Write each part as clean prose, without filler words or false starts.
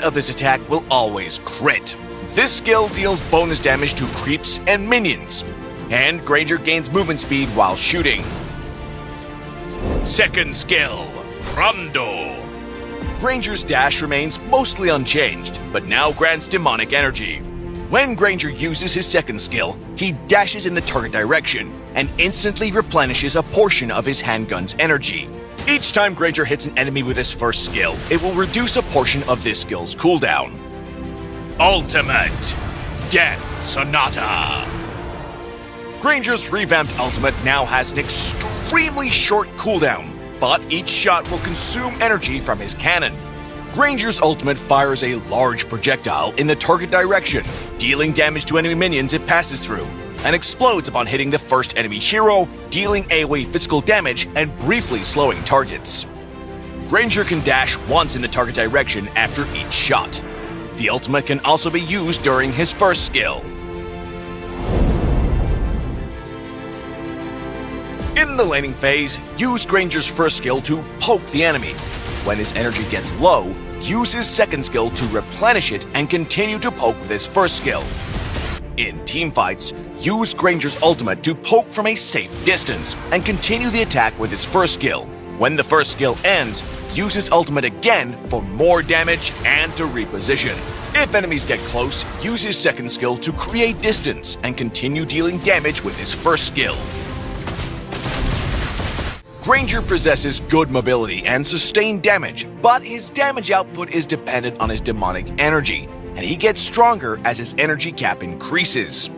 of this attack will always crit. This skill deals bonus damage to creeps and minions, and Granger gains movement speed while shooting. Second skill, Rondo. Granger's dash remains mostly unchanged, but now grants demonic energy. When Granger uses his second skill, he dashes in the target direction and instantly replenishes a portion of his handgun's energy. Each time Granger hits an enemy with his first skill, it will reduce a portion of this skill's cooldown. Ultimate Death Sonata. Granger's revamped ultimate now has an extremely short cooldown, but each shot will consume energy from his cannon. Granger's ultimate fires a large projectile in the target direction, dealing damage to enemy minions it passes through, and explodes upon hitting the first enemy hero, dealing AoE physical damage and briefly slowing targets. Granger can dash once in the target direction after each shot. The ultimate can also be used during his first skill. In the laning phase, use Granger's first skill to poke the enemy. When his energy gets low, use his second skill to replenish it and continue to poke with his first skill. In teamfights, use Granger's ultimate to poke from a safe distance and continue the attack with his first skill. When the first skill ends, use his ultimate again for more damage and to reposition. If enemies get close, use his second skill to create distance and continue dealing damage with his first skill. Granger possesses good mobility and sustained damage, but his damage output is dependent on his demonic energy, and he gets stronger as his energy cap increases.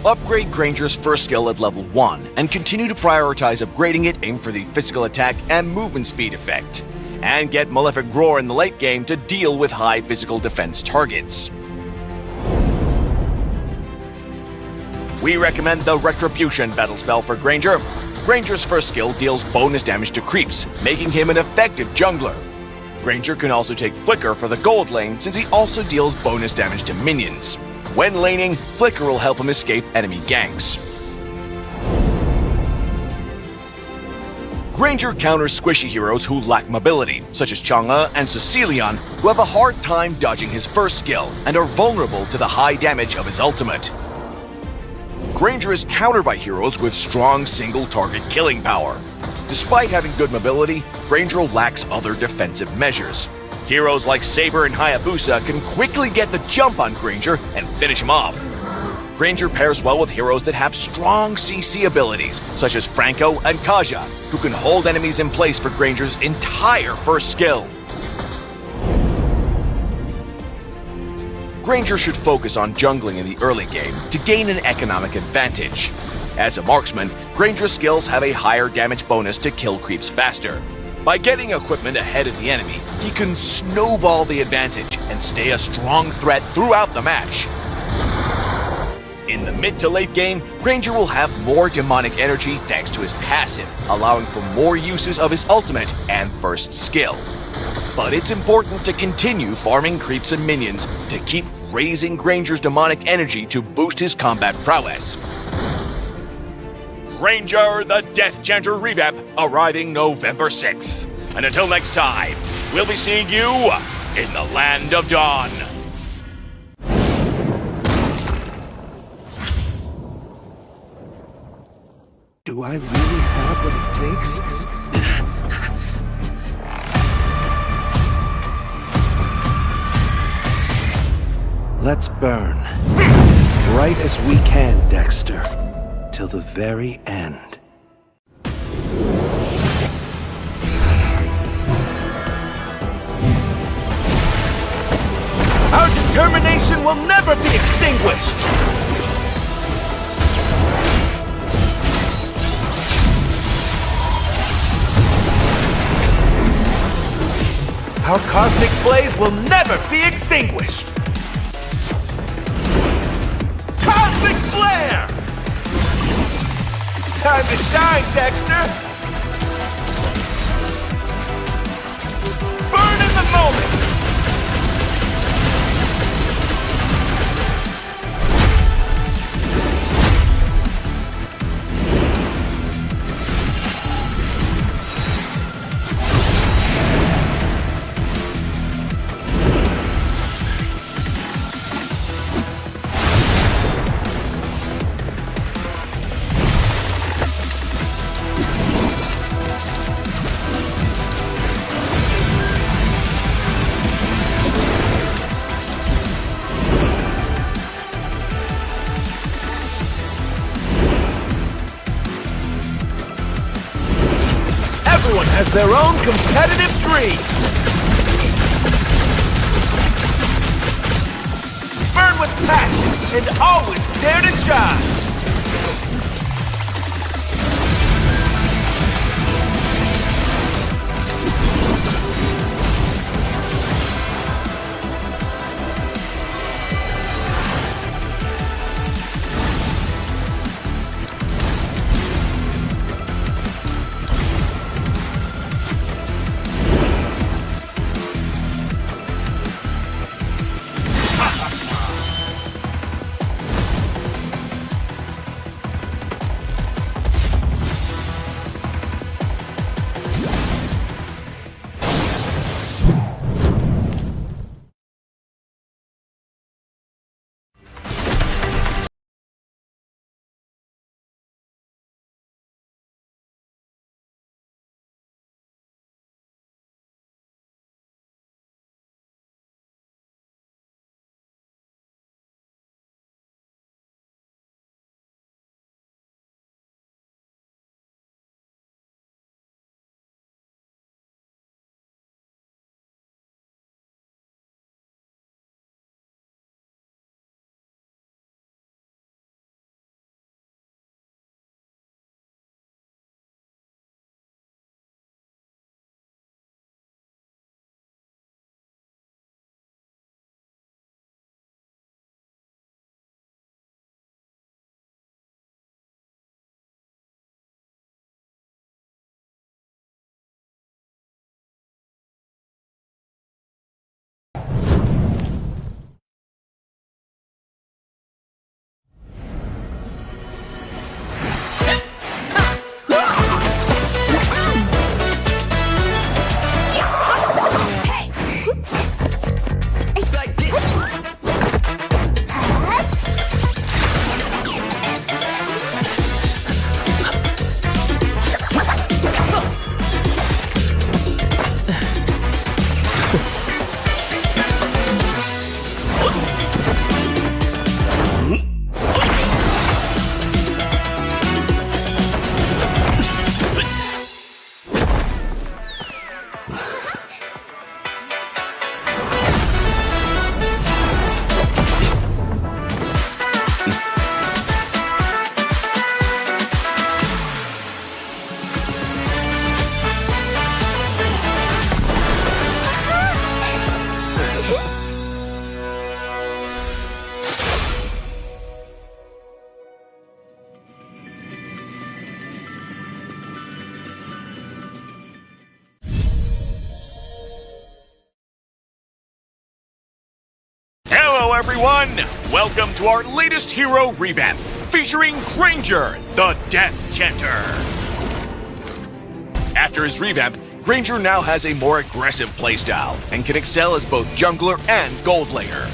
Upgrade Granger's first skill at level 1 and continue to prioritize upgrading it, aim for the physical attack and movement speed effect, and get Malefic Roar in the late game to deal with high physical defense targets. We recommend the Retribution battle spell for Granger. Granger's first skill deals bonus damage to creeps, making him an effective jungler. Granger can also take Flicker for the gold lane since he also deals bonus damage to minions. When laning, Flicker will help him escape enemy ganks. Granger counters squishy heroes who lack mobility, such as Chang'e and Cecilion, who have a hard time dodging his first skill and are vulnerable to the high damage of his ultimate. Granger is countered by heroes with strong single-target killing power. Despite having good mobility, Granger lacks other defensive measures. Heroes like Saber and Hayabusa can quickly get the jump on Granger and finish him off. Granger pairs well with heroes that have strong CC abilities, such as Franco and Kaja, who can hold enemies in place for Granger's entire first skill. Granger should focus on jungling in the early game to gain an economic advantage. As a marksman, Granger's skills have a higher damage bonus to kill creeps faster. By getting equipment ahead of the enemy, he can snowball the advantage and stay a strong threat throughout the match. In the mid to late game, Granger will have more demonic energy thanks to his passive, allowing for more uses of his ultimate and first skill. But it's important to continue farming creeps and minions to keep raising Granger's demonic energy to boost his combat prowess. Granger the Death Chanter revamp arriving November 6th. And until next time, we'll be seeing you in the Land of Dawn. Do I really have what it takes? Let's burn. As bright as we can, Dexter. Till the very end. Our determination will never be extinguished! Our cosmic blaze will never be extinguished! Cosmic flare! Time to shine, Dexter! Burn in the moment! their own competitive dream. Burn with passion and always dare to shine. Hello everyone! Welcome to our latest hero revamp, featuring Granger, the Death Chanter. After his revamp, Granger now has a more aggressive playstyle and can excel as both jungler and gold laner.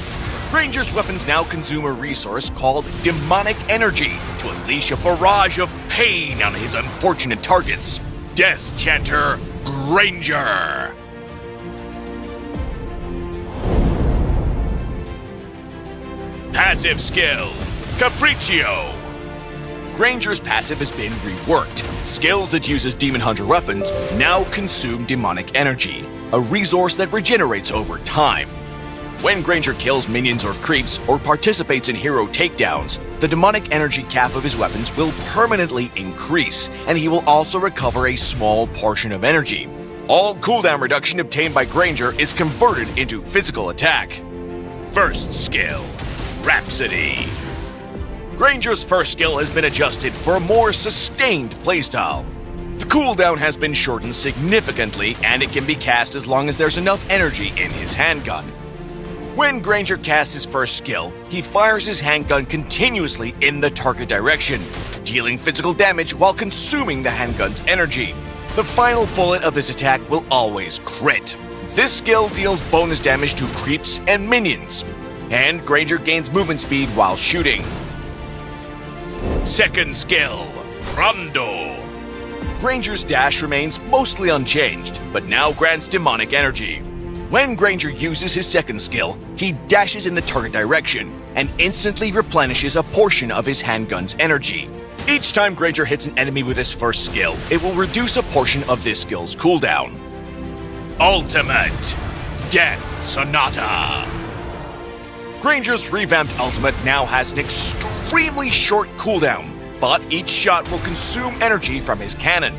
Granger's weapons now consume a resource called demonic energy to unleash a barrage of pain on his unfortunate targets. Death Chanter Granger. Passive skill, Capriccio. Granger's passive has been reworked. Skills that uses Demon Hunter weapons now consume demonic energy, a resource that regenerates over time. When Granger kills minions or creeps or participates in hero takedowns, the demonic energy cap of his weapons will permanently increase, and he will also recover a small portion of energy. All cooldown reduction obtained by Granger is converted into physical attack. First skill, Rhapsody. Granger's first skill has been adjusted for a more sustained playstyle. The cooldown has been shortened significantly, and it can be cast as long as there's enough energy in his handgun. When Granger casts his first skill, he fires his handgun continuously in the target direction, dealing physical damage while consuming the handgun's energy. The final bullet of this attack will always crit. This skill deals bonus damage to creeps and minions, and Granger gains movement speed while shooting. Second skill, Rondo. Granger's dash remains mostly unchanged, but now grants demonic energy. When Granger uses his second skill, he dashes in the target direction and instantly replenishes a portion of his handgun's energy. Each time Granger hits an enemy with his first skill, it will reduce a portion of this skill's cooldown. Ultimate Death Sonata. Granger's revamped ultimate now has an extremely short cooldown, but each shot will consume energy from his cannon.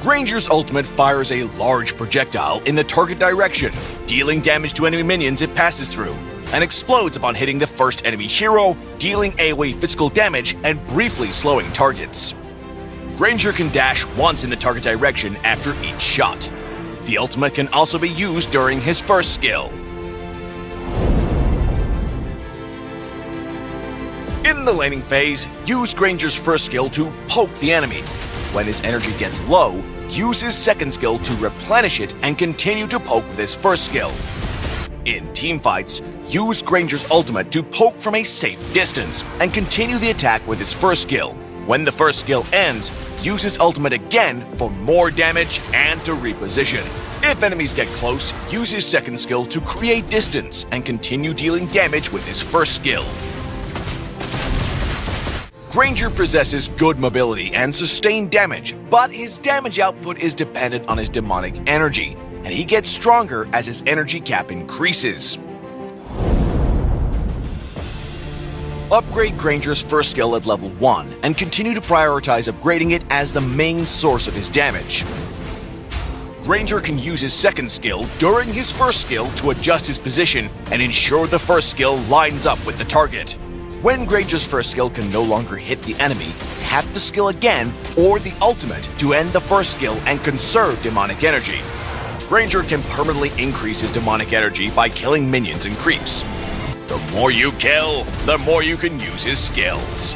Granger's ultimate fires a large projectile in the target direction, dealing damage to enemy minions it passes through, and explodes upon hitting the first enemy hero, dealing AoE physical damage and briefly slowing targets. Granger can dash once in the target direction after each shot. The ultimate can also be used during his first skill. In the laning phase, use Granger's first skill to poke the enemy. When his energy gets low, use his second skill to replenish it and continue to poke with his first skill. In teamfights, use Granger's ultimate to poke from a safe distance and continue the attack with his first skill. When the first skill ends, use his ultimate again for more damage and to reposition. If enemies get close, use his second skill to create distance and continue dealing damage with his first skill. Granger possesses good mobility and sustained damage, but his damage output is dependent on his demonic energy, and he gets stronger as his energy cap increases. Upgrade Granger's first skill at level 1 and continue to prioritize upgrading it as the main source of his damage. Granger can use his second skill during his first skill to adjust his position and ensure the first skill lines up with the target. When Granger's first skill can no longer hit the enemy, tap the skill again or the ultimate to end the first skill and conserve demonic energy. Granger can permanently increase his demonic energy by killing minions and creeps. The more you kill, the more you can use his skills.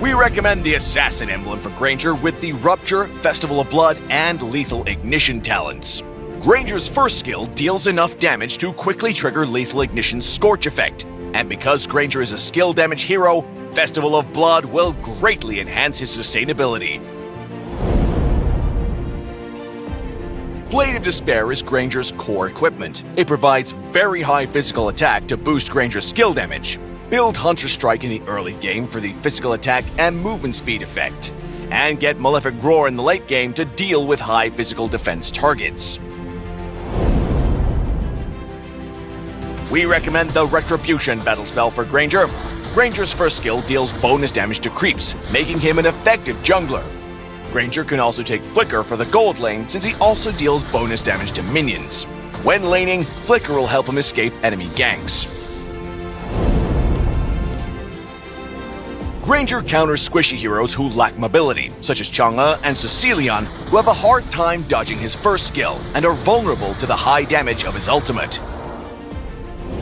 We recommend the Assassin emblem for Granger with the Rupture, Festival of Blood, and Lethal Ignition talents. Granger's first skill deals enough damage to quickly trigger Lethal Ignition's Scorch effect, and because Granger is a skill damage hero, Festival of Blood will greatly enhance his sustainability. Blade of Despair is Granger's core equipment. It provides very high physical attack to boost Granger's skill damage. Build Hunter Strike in the early game for the physical attack and movement speed effect, and get Malefic Roar in the late game to deal with high physical defense targets. We recommend the Retribution battle spell for Granger. Granger's first skill deals bonus damage to creeps, making him an effective jungler. Granger can also take Flicker for the gold lane since he also deals bonus damage to minions. When laning, Flicker will help him escape enemy ganks. Granger counters squishy heroes who lack mobility, such as Chang'e and Cecilion, who have a hard time dodging his first skill and are vulnerable to the high damage of his ultimate.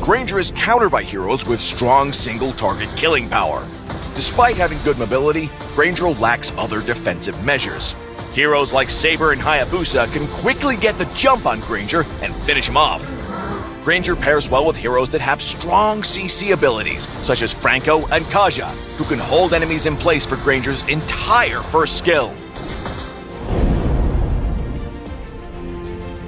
Granger is countered by heroes with strong single-target killing power. Despite having good mobility, Granger lacks other defensive measures. Heroes like Saber and Hayabusa can quickly get the jump on Granger and finish him off. Granger pairs well with heroes that have strong CC abilities, such as Franco and Kaja, who can hold enemies in place for Granger's entire first skill.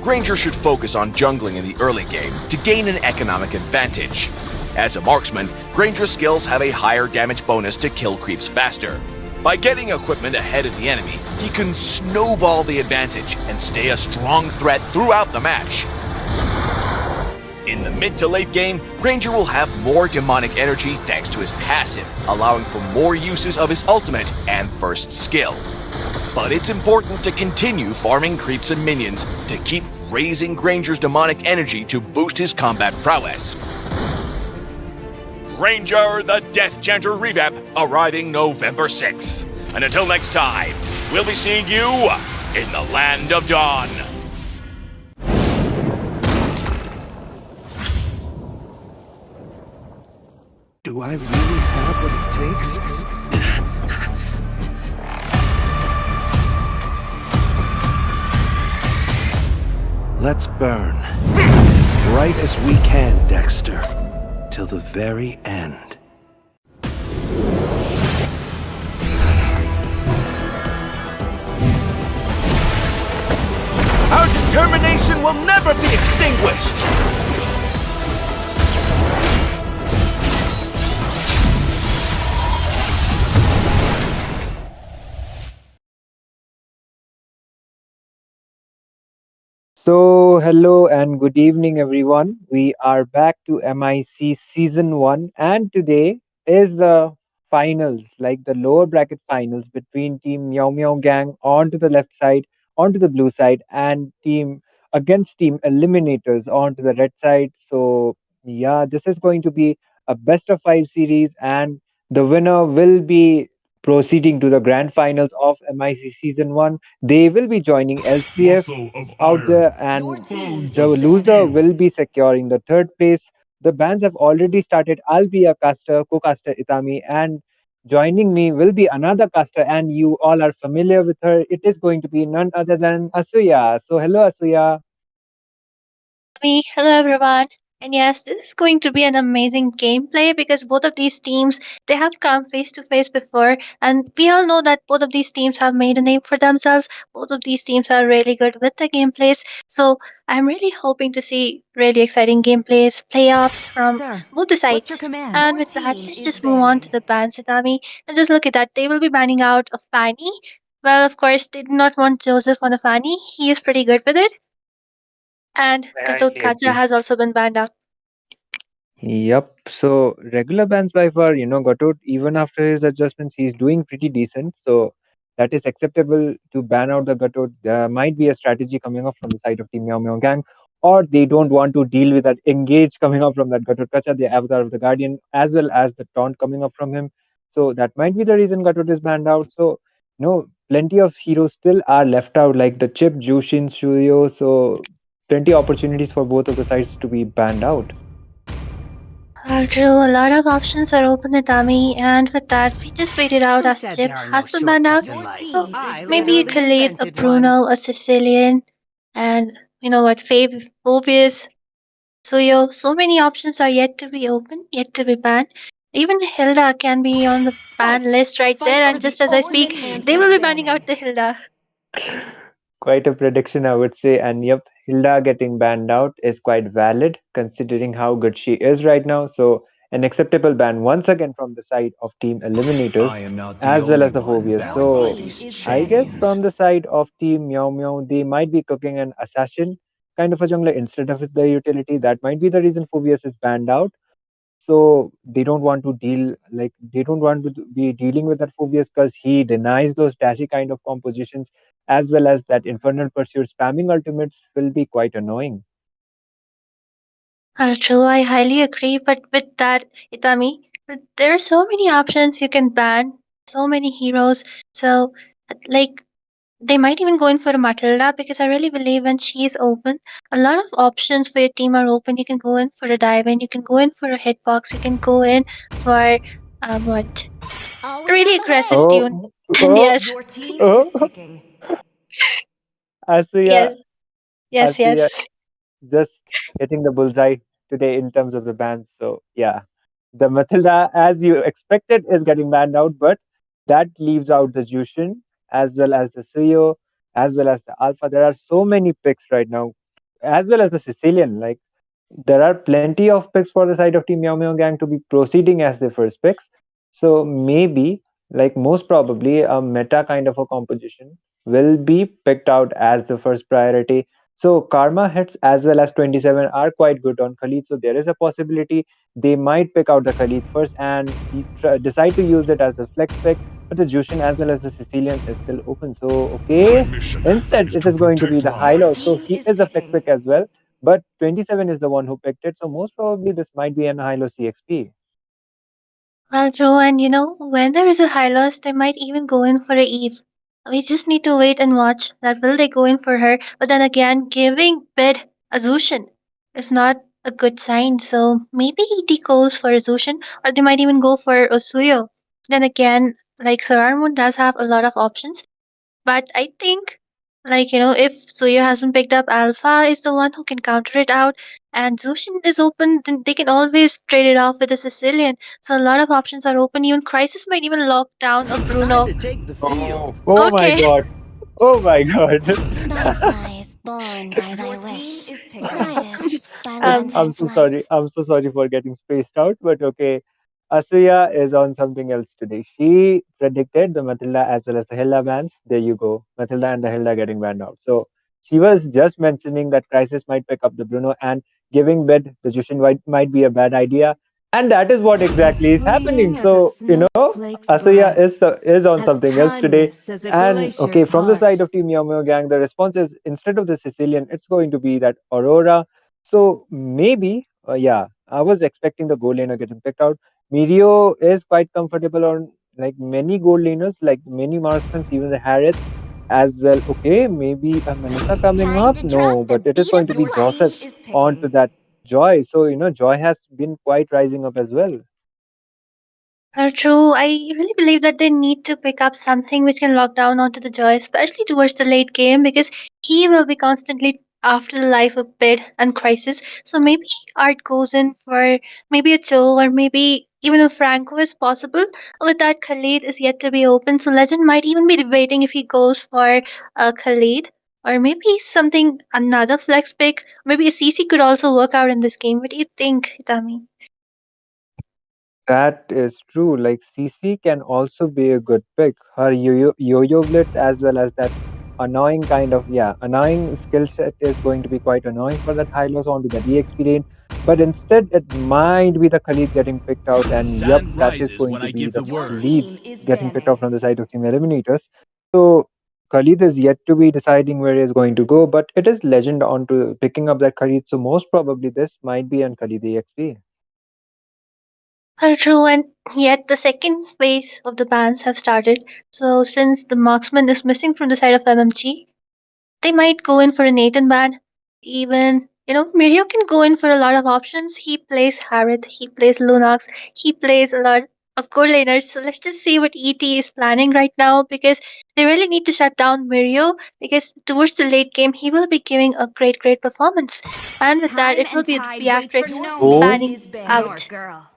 Granger should focus on jungling in the early game to gain an economic advantage. As a marksman, Granger's skills have a higher damage bonus to kill creeps faster. By getting equipment ahead of the enemy, he can snowball the advantage and stay a strong threat throughout the match. In the mid to late game, Granger will have more demonic energy thanks to his passive, allowing for more uses of his ultimate and first skill. But it's important to continue farming creeps and minions to keep raising Granger's demonic energy to boost his combat prowess. Granger the Death Chanter revamp arriving November 6th. And until next time, we'll be seeing you in the Land of Dawn. Do I really have what it takes? Let's burn. As bright as we can, Dexter. Till the very end. Our determination will never be extinguished! Hello and good evening, everyone. We are back to MIC Season 1, and today is the finals, like the lower bracket finals between Team Meow Meow Gang onto the left side, onto the blue side, and Team against Team Eliminators onto the red side. Yeah, this is going to be a best of five series, and the winner will be proceeding to the grand finals of MIC Season 1. They will be joining LCF out there, and the loser will be securing the third place. The bands have already started. I'll be a caster, co-caster Itami, and joining me will be another caster, and you all are familiar with her. It is going to be none other than Asuya. So hello, Asuya. Me. Hello everyone. And yes, this is going to be an amazing gameplay because both of these teams they have come face to face before and we all know that both of these teams have made a name for themselves. Both of these teams are really good with the gameplays. So I'm really hoping to see really exciting gameplays, playoffs from Sir, both the what's your sides. command? And Your with that, team let's is just move on to banning. the ban Satami. And just look at that. They will be banning out of Fanny. Well, of course, they did not want Joseph on the Fanny. He is pretty good with it. And I Katot highly Kacha agree. has also been banned out. Yep. So regular bans by far, Gatot, even after his adjustments, he's doing pretty decent. So that is acceptable to ban out the Gatot. There might be a strategy coming up from the side of Team Meow Meow Gang, or they don't want to deal with that engage coming up from that Gatot Kacha, the avatar of the Guardian, as well as the taunt coming up from him. So that might be the reason Gatot is banned out. So, plenty of heroes still are left out, like the Chip, Jushin, Shuyo. So plenty opportunities for both of the sides to be banned out. True, a lot of options are open at Ami, and with that, we just waited out Who as said Chip there are no has been banned out. shortcuts in life? So I maybe a literally Khalid, a invented one. Bruno, a Sicilian, and you know what, Fave, Obvious, Suyo. So many options are yet to be open, yet to be banned. Even Hilda can be on the ban Fight! list right Fight there, for and the just as I ultimate speak, they will be banning anti-banning. out the Hilda. Quite a prediction, I would say. And yep, Hilda getting banned out is quite valid considering how good she is right now. So, an acceptable ban once again from the side of Team Eliminators I am not the as well only as the one Phobias. Your bound by So, team these is I guess banning. chains. from the side of Team Meow Meow, they might be cooking an assassin kind of a jungler instead of the utility. That might be the reason Phobias is banned out. So they don't want to deal, like they don't want to be dealing with that Phobias because he denies those dashy kind of compositions, as well as that infernal pursuit spamming ultimates will be quite annoying. True, I highly agree. But with that, Itami, there are so many options you can ban, so many heroes. So, like, they might even go in for a Matilda because I really believe when she is open, a lot of options for your team are open. You can go in for a dive in, you can go in for a hitbox, you can go in for what? A Always really on the aggressive way! tune. Oh, And oh, yes, Your team is oh, picking. Asuya, yes, yes, yes. Asuya just hitting the bullseye today in terms of the bans. So yeah, the Matilda, as you expected, is getting banned out, but that leaves out the Jushin as well as the Suyo, as well as the Alpha. There are so many picks right now, as well as the Sicilian. Like there are plenty of picks for the side of Team Meow Meow Gang to be proceeding as their first picks. So maybe, like most probably, a meta kind of a composition will be picked out as the first priority. So Karma hits as well as 27 are quite good on Khalid. So there is a possibility they might pick out the Khalid first and decide to use it as a flex pick. But the Jushin as well as the Sicilian is still open. So My okay, mission instead is it to is going to be protect the Your Hylos. lives. So team he is is a flex picking. pick as well, but 27 is the one who picked it, so most probably this might be an Hilo CXP. Well, true, and you know, when there is a high loss, they might even go in for a Eve. We just need to wait and watch that will they go in for her. But then again, giving bid Azushin is not a good sign. So maybe he goes for Azushin, or they might even go for Osuyo. Then again, like Sir Armon does have a lot of options. But I think, like, you know, if Suyo has been picked up, Alpha is the one who can counter it out, and Zushin is open, then they can always trade it off with a Sicilian. So a lot of options are open. Even Crisis might even lock down a Time Bruno. to take the field. Oh my Okay. god. Oh my god. Butterflies born by thy Your team wish, is picking. guided by um, I'm lantern's so sorry. light. I'm so sorry for getting spaced out, but okay. Asuya is on something else today. She predicted the Matilda as well as the Hilda bans. There you go. Matilda and the Hilda getting banned out. So She was just mentioning that Crisis might pick up the Bruno and giving bid the Jushin might be a bad idea. And that is what As exactly is happening. fleeting as a So, snowflake's Asuya breath, is on as something else today. timeless as a And okay, glacier's from the side heart. of Team Meow Meow Gang, the response is instead of the Sicilian, it's going to be that Aurora. So maybe, yeah, I was expecting the gold laner getting picked out. Mirio is quite comfortable on like many gold laners, like many marksmen, even the Harith as well. Okay, maybe a Melissa coming Time up? to drop No, the but it is beat going of to be your Joseph team is onto picking. that Joy. So, Joy has been quite rising up as well. True. I really believe that they need to pick up something which can lock down onto the Joy, especially towards the late game, because he will be constantly after the life of Bid and Crisis. So maybe Art goes in for maybe a Joe or maybe even a Franco is possible. With that, Khalid is yet to be open, so Legend might even be debating if he goes for Khalid. Or maybe something another flex pick. Maybe a CC could also work out in this game. What do you think, Itami? That is true. Like CC can also be a good pick. Her yo-yo blitz as well as that annoying kind of annoying skill set is going to be quite annoying for that high loss onto that EXP lane. But instead, it might be the Khalid getting picked out, The and yep, sand that is rises going when to I be give the the Your word. Khalid team is getting picked out banning. from the side of Team Eliminators. So Khalid is yet to be deciding where he is going to go, but it is Legend onto picking up that Khalid. So most probably this might be on Khalid EXP. True, and yet the second phase of the bans have started. So since the marksman is missing from the side of MMG, they might go in for a Nathan ban. Even Mirio can go in for a lot of options. He plays Harith, he plays Lunox, he plays a lot of core laners. So let's just see what ET is planning right now because they really need to shut down Mirio because towards the late game he will be giving a great performance. And with that, Time it will and be the tide wait for Beatrix no man Oh, banning is banning. Your out. girl.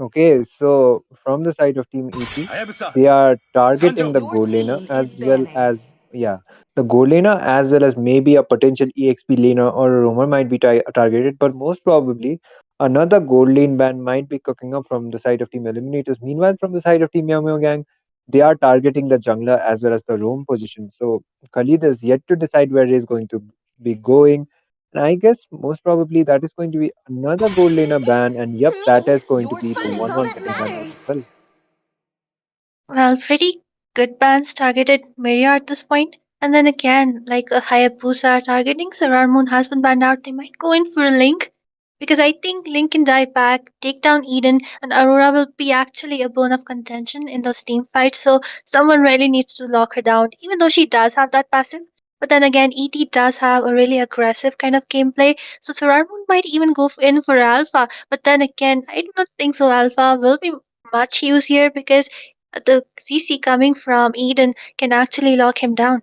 okay, so from the side of Team ET, Hayabusa. they are targeting Sando. the Your gold laner team is as well banning. as, the gold laner as well as maybe a potential EXP laner or a roamer might be targeted, but most probably another gold lane ban might be cooking up from the side of Team Eliminators. Meanwhile, from the side of Team Meow Meow Gang, they are targeting the jungler as well as the roam position. So Khalid is yet to decide where he is going to be going. And I guess most probably that is going to be another gold laner ban, and yep, To that me, is going to your be the fun is all 1-1 that getting banned out as matters. well. Well, pretty good bans targeted Miria at this point. And then again, like a Hayabusa targeting Sarar Moon has been banned out. They might go in for a Link. Because I think Link can dive back, take down Eden, and Aurora will be actually a bone of contention in those team fights. So someone really needs to lock her down, even though she does have that passive. But then again, ET does have a really aggressive kind of gameplay. So Sarar Moon might even go in for Alpha. But then again, I do not think so. Alpha will be much use here because the CC coming from Eden can actually lock him down.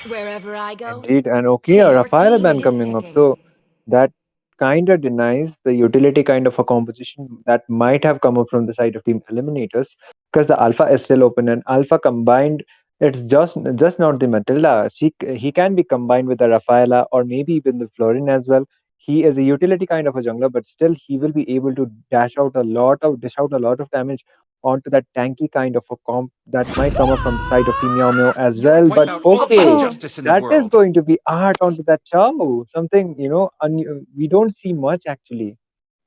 Wherever I go, Indeed, and okay, a your Raphael team ban is coming up. picking. So that kind of denies the utility kind of a composition that might have come up from the side of Team Eliminators because the Alpha is still open and Alpha combined. It's just not the Matilda. He can be combined with the Rafaela or maybe even the Florin as well. He is a utility kind of a jungler, but still he will be able to dish out a lot of damage onto that tanky kind of a comp that might come up from the side of Team Meow Meow as Your well. But team is okay, Oh, banning. that is going to be art onto that chow. Something, we don't see much actually.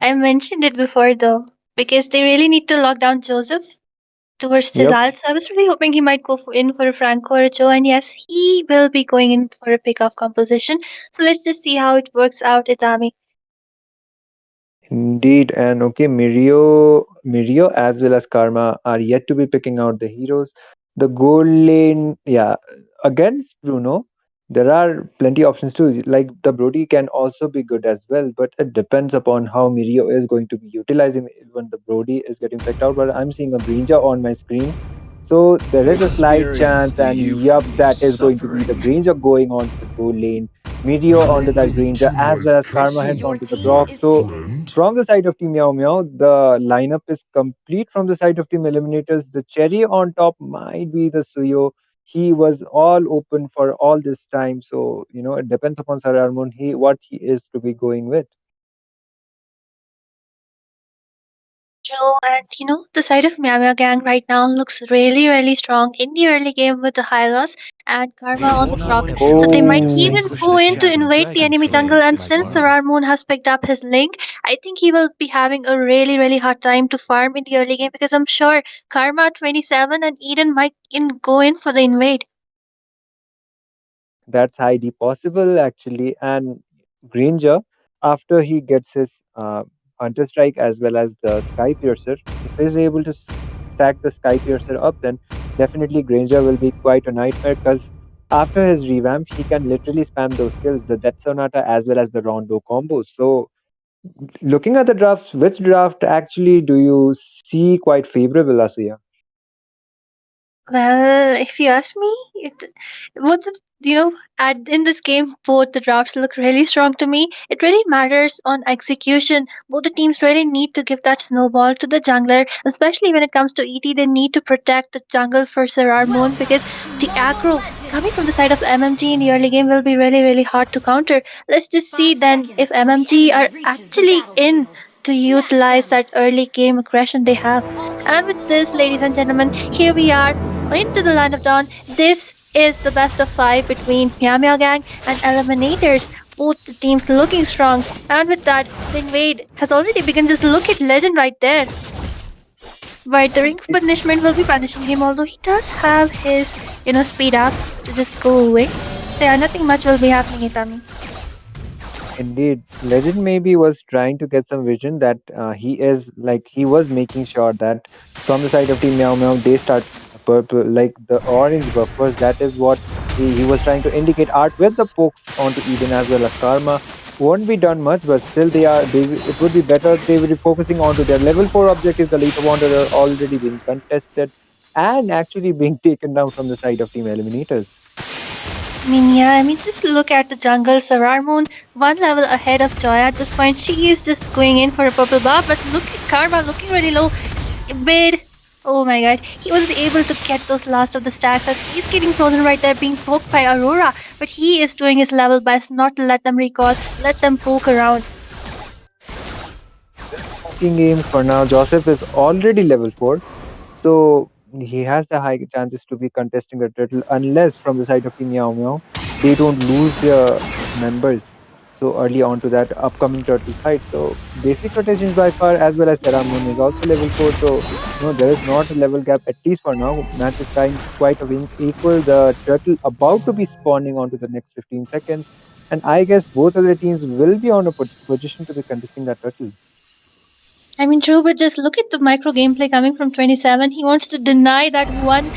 I mentioned it before though, because they really need to lock down Joseph towards his Yep. art. So I was really hoping he might in for a Franco or a Joe, and yes, he will be going in for a pick-off composition. So let's just see how it works out, Itami. Indeed, and okay, Mirio as well as Karma are yet to be picking out the heroes. The gold lane, yeah, against Bruno, there are plenty options too. Like the Brody can also be good as well, but it depends upon how Mirio is going to be utilizing it when the Brody is getting picked out. But I'm seeing a Granger on my screen, so there is a slight Experience chance, the and yup, euphony of that is going to be the suffering. Granger going on to the gold lane. Meteor onto that Granger as well as Karma heads Your onto the team Brock. is So picking. from the side of Team Meow Meow, the lineup is complete from the side of Team Eliminators. The cherry on top might be the Suyo. He was all open for all this time. So, it depends upon Sir Armon, what he is to be going with. True, and the side of Meow Gang right now looks really, really strong in the early game with the high loss and Karma on the clock. So they might Oh, even go in to invade the enemy jungle. And since Sarar Moon has picked up his link, I think he will be having a really, really hard time to farm in the early game because I'm sure Karma 27 and Eden might go in for the invade. that's highly possible actually. And Granger, after he gets his Hunter Strike as well as the Sky Piercer, if he's able to stack the Sky Piercer up, then definitely Granger will be quite a nightmare because after his revamp, he can literally spam those skills, the Death Sonata as well as the Rondo combos. So, looking at the drafts, which draft actually do you see quite favorable, Asuya? Well, if you ask me, what the, in this game, both the drafts look really strong to me. It really matters on execution. Both the teams really need to give that snowball to the jungler, especially when it comes to ET. They need to protect the jungle for Sarar Moon because the aggro coming from the side of MMG in the early game will be really, really hard to counter. Let's just see then if MMG are actually in to utilize that early game aggression they have. And with this, ladies and gentlemen, here we are into the land of dawn. This is the best of five between Meow Gang and Eliminators. Both the teams looking strong, and with that, the invade has already begun. Just look at Legend right there. But the ring of punishment will be punishing him, although he does have his, speed up to just go away. So yeah, nothing much will be happening, Itami. Indeed, Legend maybe was trying to get some vision that he was making sure that from the side of Team Meow Meow they start purple like the orange buffers. That is what he was trying to indicate. Art with the pokes onto Eden as well as Karma won't be done much, but still it would be better if they were focusing onto their level 4 objectives. The Lethal Wanderer already being contested and actually being taken down from the side of Team Eliminators. Just look at the jungle. Sarar Moon, one level ahead of Joy at this point. She is just going in for a purple buff, but look at Karma looking really low. Bid. Oh my god, he wasn't able to get those last of the stacks as he's getting frozen right there, being poked by Aurora. But he is doing his level best not to let them recall, let them poke around. Poking game for now. Joseph is already level 4. So he has the high chances to be contesting the turtle unless from the side of Team Meow Meow they don't lose their members so early on to that upcoming turtle fight. So basic rotations by far as well as Seramun is also level 4. So no, there is not a level gap at least for now. Match is trying quite a wing equal. The turtle about to be spawning onto the next 15 seconds. And I guess both of the teams will be on a position to be contesting that turtle. True, but just look at the micro gameplay coming from 27. He wants to deny that one,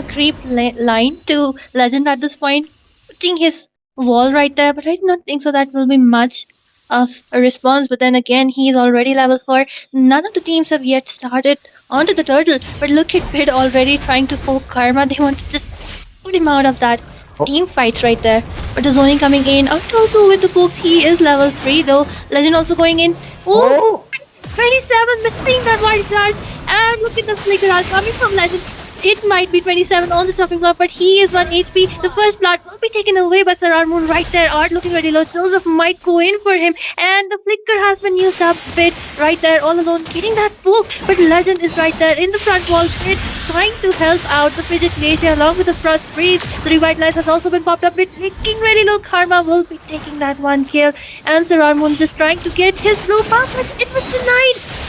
creep line to Legend at this point, putting his wall right there. But I do not think so. That will be much of a response. But then again, he is already level 4. None of the teams have yet started onto the turtle. But look at Bid already trying to poke Karma. They want to just put him out of that team fights right there. But the zoning coming in. Out also with the pokes, he is level 3 though. Legend also going in. Oh! 27 missing that wild charge, and look at the flicker coming from Legend. It might be 27 on the chopping block, but he is 1 HP. The first blood will be taken away by Sarar Moon right there. Art looking very low. Joseph might go in for him, and the flicker has been used up. Bit right there, all alone, getting that poke. But Legend is right there in the front wall. Bit trying to help out the Fidget Glacier along with the Frost Freeze. The Revitalize has also been popped up. Bit taking really low. Karma will be taking that one kill, and Sarar Moon just trying to get his blue buff, but it was denied.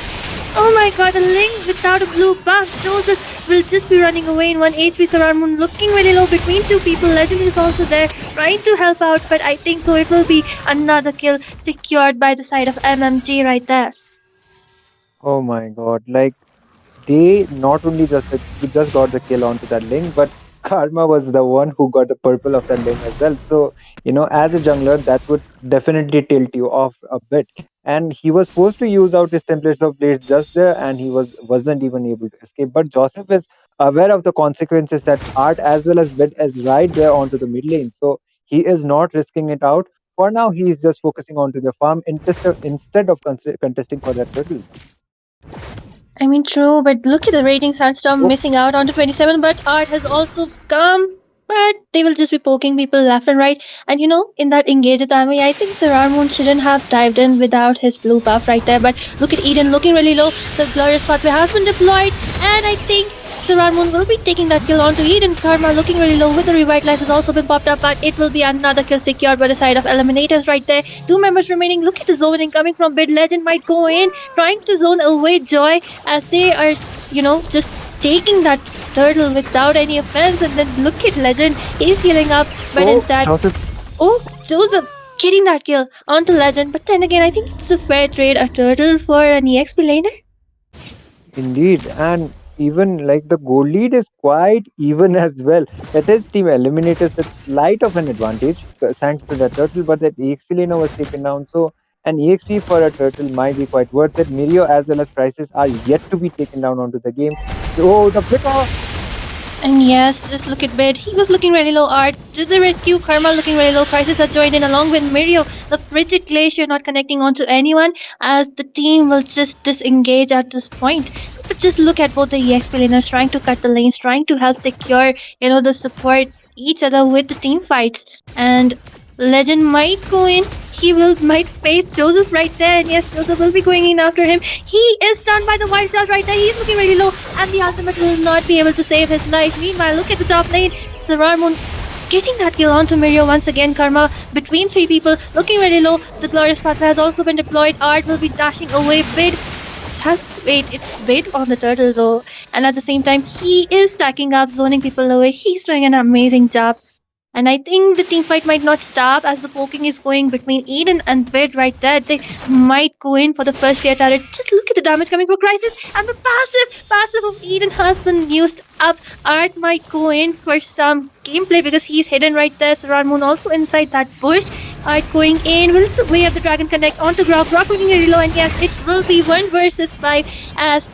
Oh my god, a Link without a blue buff. Joseph will just be running away in 1 HP. Sarar Moon looking really low between two people. Legend is also there trying to help out, but I think so it will be another kill secured by the side of MMG right there. Oh my god, like they not only just got the kill onto that Link, but Karma was the one who got the purple of that Link as well. So, as a jungler, that would definitely tilt you off a bit. And he was supposed to use out his templates of blades just there, and he wasn't even able to escape. But Joseph is aware of the consequences that Art as well as Bit is right there onto the mid lane. So he is not risking it out. For now, he is just focusing onto the farm instead of contesting for that turtle. True, but look at the rating Sandstorm missing out onto 27, but Art has also come but they will just be poking people left and right. And in that engage army, I think Moon shouldn't have dived in without his blue buff right there. But look at Eden looking really low. The glorious pathway has been deployed, and I think Moon will be taking that kill onto Eden. Karma looking really low with the revitalize has also been popped up, but it will be another kill secured by the side of Eliminators right there. Two members remaining. Look at the zoning coming from Bid. Legend might go in, trying to zone away Joy as they are, just taking that turtle without any offense. And then look at Legend, he's healing up, but instead, Joseph getting that kill onto Legend. But then again, I think it's a fair trade, a turtle for an EXP laner. Indeed, and even like the goal lead is quite even as well. That is Team Eliminators with slight of an advantage thanks to the turtle, but that EXP laner was taken down. So an EXP for a turtle might be quite worth it. MEOW as well as Crisis are yet to be taken down onto the game. Oh, the flicker! And yes, just look at Bid. He was looking really low. Art did the rescue. Karma looking really low. Crisis has joined in along with Mirio. The frigid glacier not connecting onto anyone as the team will just disengage at this point. But just look at both the EXP laners trying to cut the lanes, trying to help secure, the support each other with the team fights. And Legend might go in. He might face Joseph right there, and yes, Joseph will be going in after him. He is stunned by the wild charge right there. He's looking really low, and the ultimate will not be able to save his life. Meanwhile, look at the top lane. Moon getting that kill onto Mirio once again. Karma between three people, looking really low. The glorious pathway has also been deployed. Art will be dashing away. Wait, it's Bid on the turtle though, and at the same time, he is stacking up, zoning people away. He's doing an amazing job. And I think the team fight might not stop as the poking is going between Eden and Bid right there. They might go in for the first tier turret. Just look at the damage coming for Crisis, and the passive of Eden has been used up. Art might go in for some gameplay because he's hidden right there. Moon also inside that bush. Art going in. Will the way of the dragon connect onto Grok? Grok looking really low, and yes, it will be 1 versus 5 as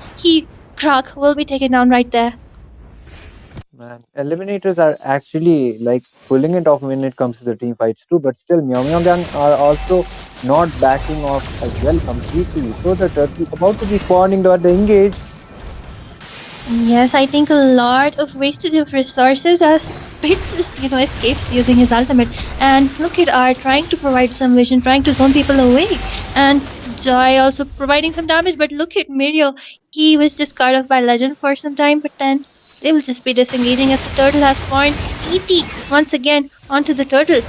Grok will be taken down right there. Man, Eliminators are actually like pulling it off when it comes to the team fights too, but still MEOW Gang are also not backing off as well completely. So the turtle about to be spawning at the engage. Yes, I think a lot of wastage of resources as Bit just, escapes using his ultimate. And look at R trying to provide some vision, trying to zone people away. And Joy also providing some damage, but look at Mirio. He was just cut off by Legend for some time, but then they will just be disengaging as the turtle has spawned. ET once again onto the turtle.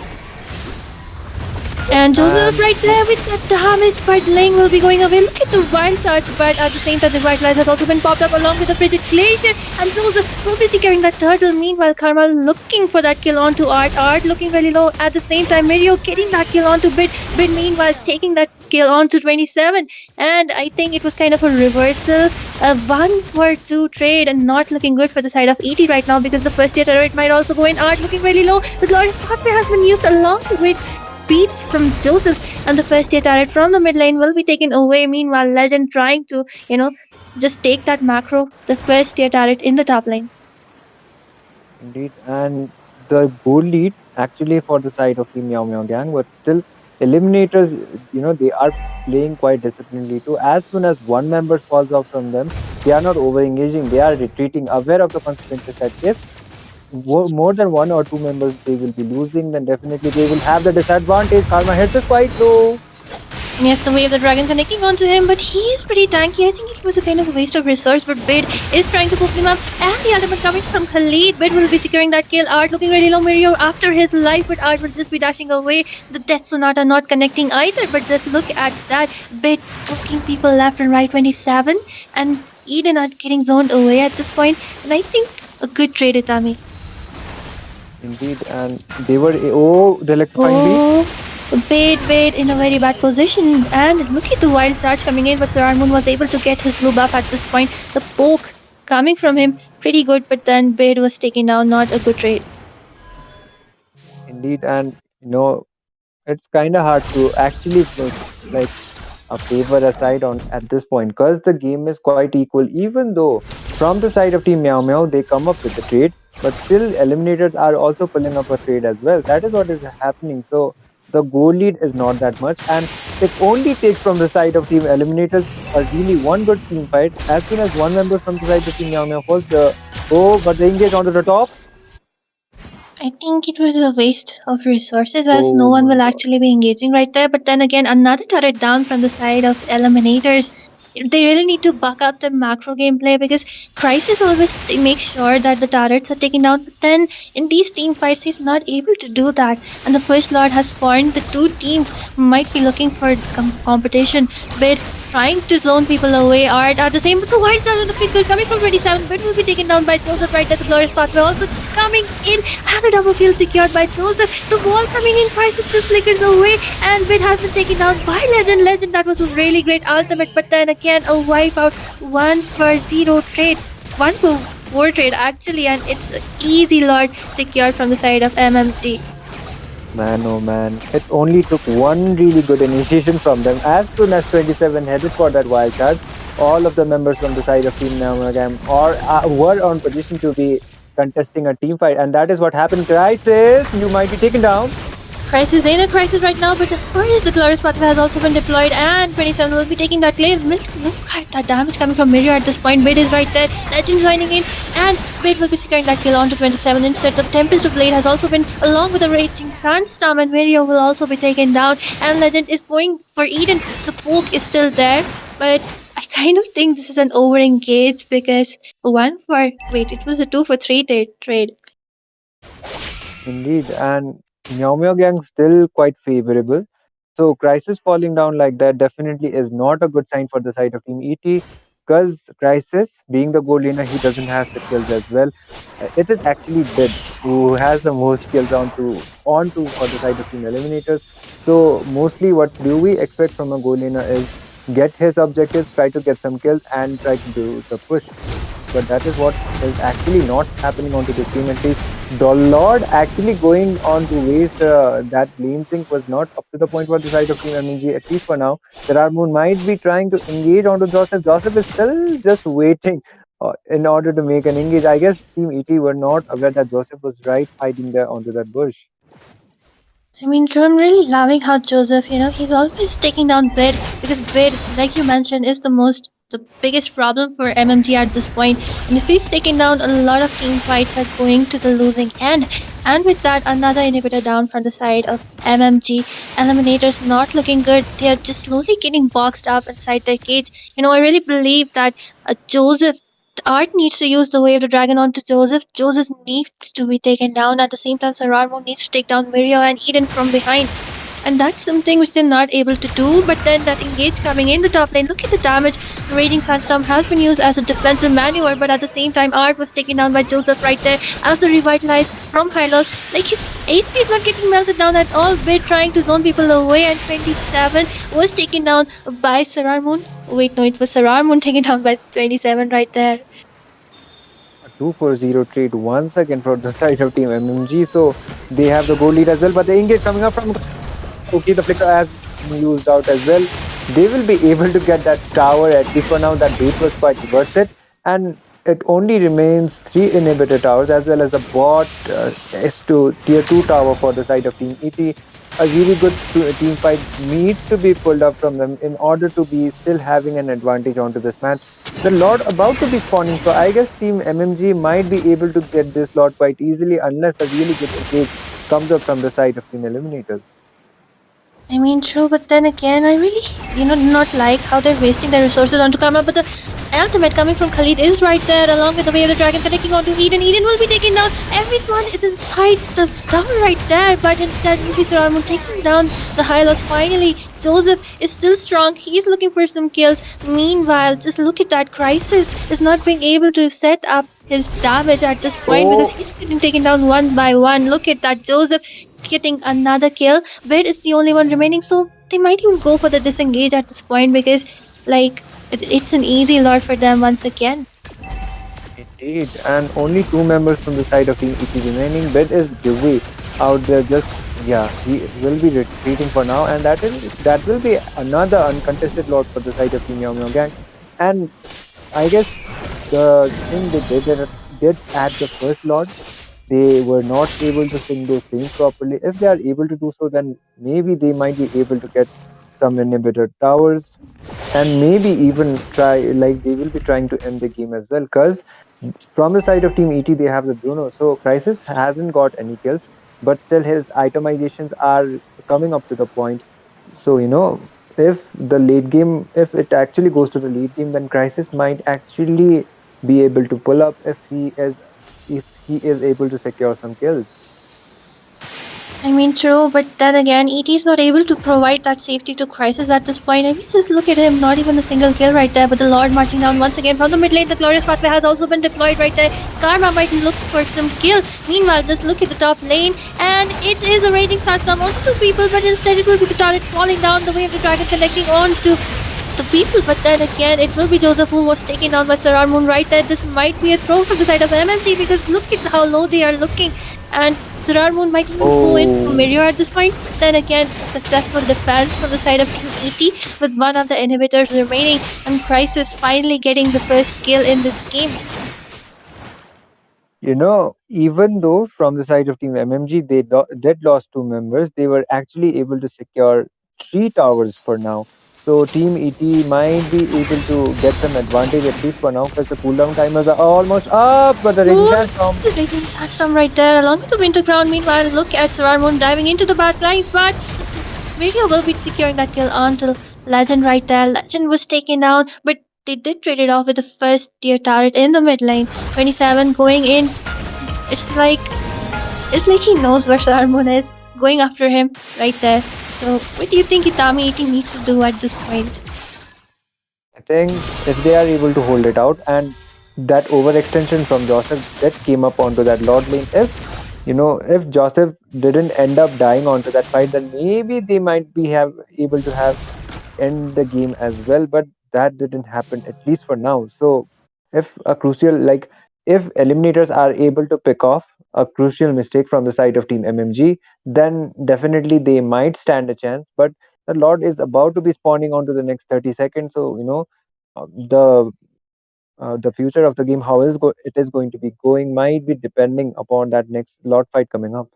And Joseph right there with that damage, but Ling will be going away. Look at the wild touch, but at the same time the revitalize has also been popped up along with the frigid glacier, and Joseph will be securing that turtle. Meanwhile, Karma looking for that kill onto Art. Art looking really low. At the same time, Mirio getting that kill onto Bid. Bid meanwhile taking that kill onto 27. And I think it was kind of a reversal. A 1-for-2 trade and not looking good for the side of ET right now because the first tier turret might also go in. Art looking really low. The glorious pathway has been used along with beats from Joseph, and the first tier turret from the mid lane will be taken away. Meanwhile, Legend trying to, just take that macro, the first tier turret in the top lane. Indeed, and the goal lead actually for the side of the MEOW Gang, but still Eliminators, they are playing quite disciplinedly too. As soon as one member falls off from them, they are not over engaging, they are retreating, aware of the consequences that if more than 1 or 2 members they will be losing, then definitely they will have the disadvantage. Karma hits is quite low. Yes, the way of the dragon connecting onto him, but he is pretty tanky. I think it was a kind of a waste of resource, but Bid is trying to poke him up, and the ultimate coming from Khalid. Bid will be securing that kill. Art looking really low. Mirio after his life, but Art will just be dashing away. The Death Sonata not connecting either, but just look at that. Bid poking people left and right, 27, and Eden not getting zoned away at this point, and I think a good trade, Itami. Indeed, and they were the electrifying Bait in a very bad position, and look at the wild charge coming in, but Moon was able to get his blue buff at this point. The poke coming from him pretty good, but then Bait was taken down, not a good trade. Indeed, and it's kind of hard to actually like a favor aside on at this point because the game is quite equal. Even though from the side of Team MEOW they come up with the trade, but still Eliminators are also pulling up a trade as well. That is what is happening. So the goal lead is not that much, and it only takes from the side of Team Eliminators a really one good team fight. As soon as one member from the side of Team MEOW falls, but they engage onto the top. I think it was a waste of resources as no Oh one my will god. actually be engaging right there. But then again, another turret down from the side of Eliminators. They really need to buck up the macro gameplay because Crisis always makes sure that the turrets are taken down. But then in these team fights, he's not able to do that. And the First Lord has spawned the two teams might be looking for competition. But trying to zone people away are at the same, but the white star on the critical coming from 27, but will be taken down by Joseph right there. The glorious pathway also coming in, and a double kill secured by Joseph. The wall coming in, Crisis just flickers away, and Bit has been taken down by Legend. Legend, that was a really great ultimate, but then again, a wipe out 1 for 0 trade. 1 for 4 trade actually, and it's an easy Lord secured from the side of MMG. Man, oh man. It only took one really good initiation from them. As soon as 27 headed for that wild card, all of the members from the side of Team Namagam were on position to be contesting a team fight. And that is what happened. Crisis, you might be taken down. Crisis in a crisis right now, but of course the Glorious Pathway has also been deployed, and 27 will be taking that claim. Look at that damage coming from Mirror at this point. Bid is right there, Legend joining in, and Bid will be securing that kill onto 27. Instead, the Tempest of Blade has also been, along with the Raging Sandstorm, and Mirror will also be taken down, and Legend is going for Eden. The poke is still there, but I kind of think this is an over engage because it was a 2 for 3 trade. Indeed, and Meow Meow Gang still quite favorable. So Crisis falling down like that definitely is not a good sign for the side of Team ET because Crisis, being the goal laner, he doesn't have the kills as well. It is actually Bid who has the most kills onto for the side of Team Eliminators. So mostly what do we expect from a goal laner is get his objectives, try to get some kills and try to do the push. But that is what is actually not happening onto the team. At least the Lord actually going on to waste that lane sync was not up to the point for the side of Team MNG, at least for now. Moon might be trying to engage onto Joseph. Joseph is still just waiting in order to make an engage. I guess Team ET were not aware that Joseph was right hiding there onto that bush. I mean, Drew, I'm really loving how Joseph, he's always taking down Bid because Bid, like you mentioned, is the biggest problem for MMG at this point. And if he's taking down, a lot of team fights are going to the losing end. And with that, another inhibitor down from the side of MMG. Eliminators not looking good. They are just slowly getting boxed up inside their cage. I really believe that Joseph Art needs to use the Way of the Dragon onto Joseph. Joseph needs to be taken down. At the same time, Sararmo needs to take down Mirio and Eden from behind. And that's something which they're not able to do. But then that engage coming in the top lane, look at the damage. The Raging Sandstorm has been used as a defensive maneuver, but at the same time, Art was taken down by Joseph right there as the revitalize from Hylos. Like his HP is not getting melted down at all. Bit trying to zone people away, and 27 was taken down by Sararmoon. Wait, no, it was Sararmoon taken down by 27 right there. A 2-4-0 trade once again for the side of Team MMG. So they have the goal lead as well, but the engage coming up from okay, the flicker has been used out as well. They will be able to get that tower, at least for now. That bait was quite worth it. And it only remains 3 inhibitor towers as well as a bot S2 tier 2 tower for the side of Team ET. A really good team fight needs to be pulled up from them in order to be still having an advantage onto this match. The Lord about to be spawning, so I guess Team MMG might be able to get this Lord quite easily unless a really good engage comes up from the side of Team Eliminators. I mean, true, but then again, I really, not like how they're wasting their resources onto Karma, but the ultimate coming from Khalid is right there, along with the Way of the Dragon connecting onto Eden. Eden will be taken down. Everyone is inside the tower right there, but instead, Yuki Suramun taking down the Hylos finally. Joseph is still strong. He's looking for some kills. Meanwhile, just look at that. Crisis is not being able to set up his damage at this point because he's getting taken down one by one. Look at that. Joseph getting another kill. Bid is the only one remaining, so they might even go for the disengage at this point because, it's an easy lord for them once again. Indeed, and only 2 members from the side of Team ET remaining. Bid is Dewey out there he will be retreating for now, and that will be another uncontested lord for the side of Team Meow Meow Gang. And I guess the thing they did at the first lord, they were not able to sing those things properly. If they are able to do so, then maybe they might be able to get some inhibitor towers. and maybe even try, like they will be trying to end the game as well, because from the side of team ET they have the Bruno, so Crisis hasn't got any kills, but still his itemizations are coming up to the point. So if the late game, if it actually goes to the late game, then Crisis might actually be able to pull up if he is able to secure some kills. I mean, true, but then again, ET is not able to provide that safety to Crisis at this point. I mean, just look at him, not even a single kill right there, but the Lord marching down once again from the mid lane. The Glorious Pathway has also been deployed right there. Karma might look for some kill. Meanwhile, just look at the top lane, and it is a Raging Sandstorm onto two people, but instead it will be the turret falling down the way of the dragon connecting on to the people, but then again, it will be Joseph who was taken down by Sarar Moon right there. This might be a throw from the side of MMG because look at how low they are looking, and Sarar Moon might even go in for Oh, Mirio at this point. But then again, successful defense from the side of Team ET with one of the inhibitors remaining, and Crisis finally getting the first kill in this game. even though from the side of Team MMG did lost two members, they were actually able to secure three towers for now. So Team ET might be able to get some advantage at least for now, because the cooldown timers are almost up. But the Raging Ooh, Sandstorm, the Raging Sandstorm right there, along with the Winter Crown. Meanwhile, look at Sarar Moon diving into the back lines, but Mirio will be securing that kill onto Legend right there. Legend was taken down, but they did trade it off with the first tier turret in the mid lane. 27 going in. It's like it's like he knows where Sarmon is, going after him right there. So what do you think Itami 80 needs to do at this point? I think if they are able to hold it out, and that overextension from Joseph that came up onto that Lord lane, if Joseph didn't end up dying onto that fight, then maybe they might be have able to have end the game as well, but that didn't happen, at least for now. So if a crucial, like, if eliminators are able to pick off a crucial mistake from the side of Team MMG, then definitely they might stand a chance. But the Lord is about to be spawning onto the next 30 seconds, so uh, the the future of the game, it is going to be going, might be depending upon that next Lord fight coming up.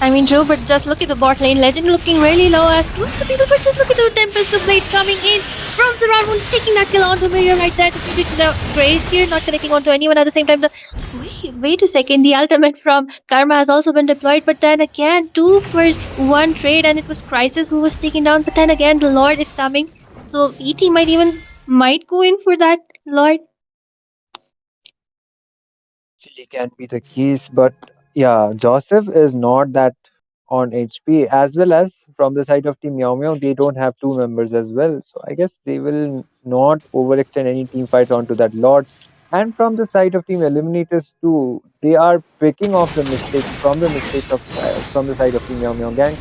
I mean, true, but just look at the bot lane. Legend looking really low as look at the people, but just look at the Tempest of Blade coming in from Surround, taking that kill onto Mirio right there to put it to the Grace here, not connecting onto anyone at the same time. Wait a second, the ultimate from Karma has also been deployed, but then again, two for one trade, and it was Crisis who was taken down, but then again, the Lord is coming. So ET might go in for that Lord. Actually can be the case, but yeah, Joseph is not that on HP, as well as from the side of Team Meow Meow, they don't have two members as well. So I guess they will not overextend any team fights onto that Lord. And from the side of Team Eliminators too, they are picking off the mistakes from from the side of Team Meow Meow Gang.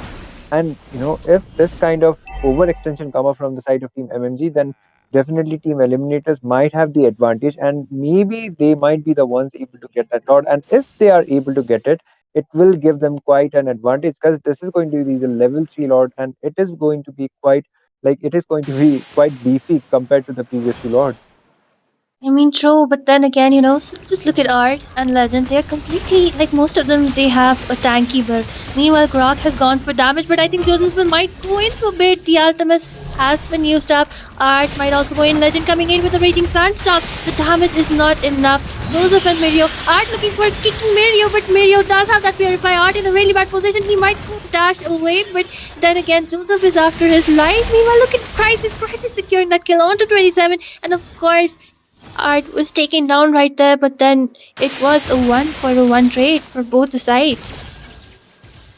And if this kind of overextension come up from the side of Team MMG, then definitely Team Eliminators might have the advantage, and maybe they might be the ones able to get that Lord. And if they are able to get it, it will give them quite an advantage, because this is going to be the level 3 Lord, and it is going to be quite beefy compared to the previous two Lords. I mean, true, but then again, just look at Art and Legend. They're completely, like, most of them, they have a tanky build. Meanwhile, Grok has gone for damage, but I think Josephson might go in for a bit. The Ultimus has been used up. Art might also go in. Legend coming in with a Raging Sandstorm. The damage is not enough. Joseph and Mirio. Art looking for kicking Mirio, but Mirio does have that Purify. Art in a really bad position. He might dash away, but then again, Joseph is after his life. Meanwhile, look at Crisis. Crisis securing that kill onto 27. And of course, Art was taken down right there, but then it was a 1-for-1 trade for both the sides.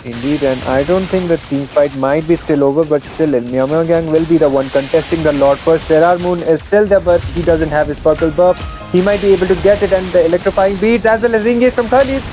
Indeed, and I don't think the team fight might be still over, but still, Meow Meow Gang will be the one contesting the Lord first. Terrar Moon is still there, but he doesn't have his purple buff. He might be able to get it, and the electrifying beats as well as Ringgit from Khalid.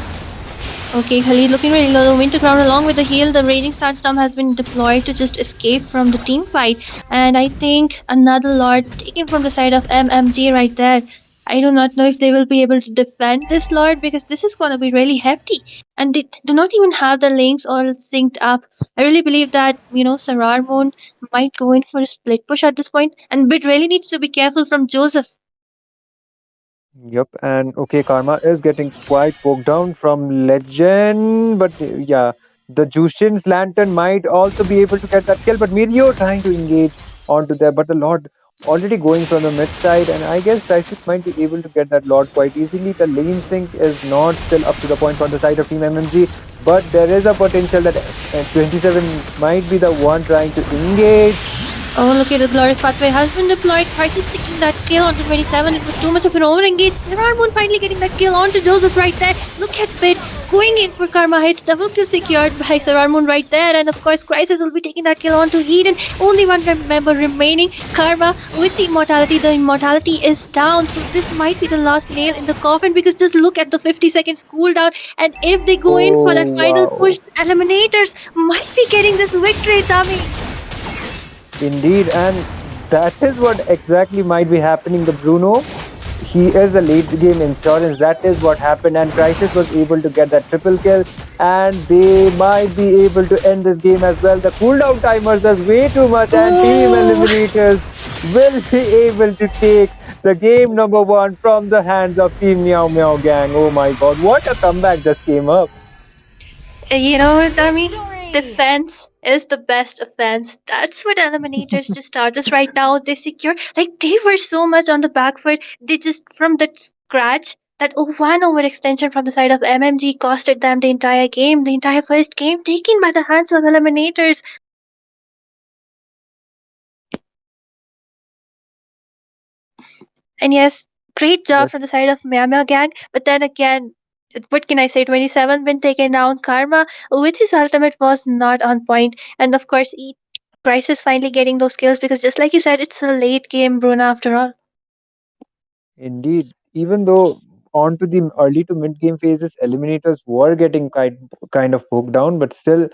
Okay, Khalid looking really low. The Winter Crown along with the heal, the Raging Sandstorm has been deployed to just escape from the team fight. And I think another Lord taken from the side of MMG right there. I do not know if they will be able to defend this Lord because this is gonna be really hefty. And they do not even have the links all synced up. I really believe that, Sarar Moon might go in for a split push at this point. And Bit really needs to be careful from Joseph. Yep, and okay, Karma is getting quite poked down from Legend, but yeah, the Jushin's Lantern might also be able to get that kill, but Mirio trying to engage onto there, but the Lord already going from the mid side, and I guess Crisis might be able to get that Lord quite easily. The lane sync is not still up to the point from the side of Team MMG, but there is a potential that 27 might be the one trying to engage. Oh, look at the glorious pathway has been deployed. Crisis taking that kill onto 27. It was too much of an over-engage. Moon finally getting that kill onto Joseph right there. Look at Bid going in for Karma hits. Double kill secured by Moon right there. And of course, Crisis will be taking that kill onto Eden. Only one member remaining. Karma with the immortality. The immortality is down. So this might be the last nail in the coffin because just look at the 50 seconds cooldown. And if they go in for that Oh final push, wow. Eliminators might be getting this victory, Tommy. Indeed, and that is what exactly might be happening. The Bruno, he is a late game insurance. That is what happened, and Crisis was able to get that triple kill, and they might be able to end this game as well. The cooldown timers is way too much, and Team Oh. Eliminators will be able to take the game number one from the hands of Team Meow Meow Gang. Oh my god, what a comeback just came up! You know what, Dami? Victory! Defense is the best offense. That's what Eliminators just started right now. They secure, like, they were so much on the back foot. They just, from that scratch, that one overextension from the side of MMG costed them the entire game, the entire first game taken by the hands of Eliminators. And yes, great job from Yes, the side of Meow Gang. But then again, what can I say? 27 been taken down. Karma with his ultimate was not on point. And of course, Crisis finally getting those kills because just like you said, it's a late game Bruna after all. indeed. Even though onto the early to mid game phases, Eliminators were getting kind of poked down, but still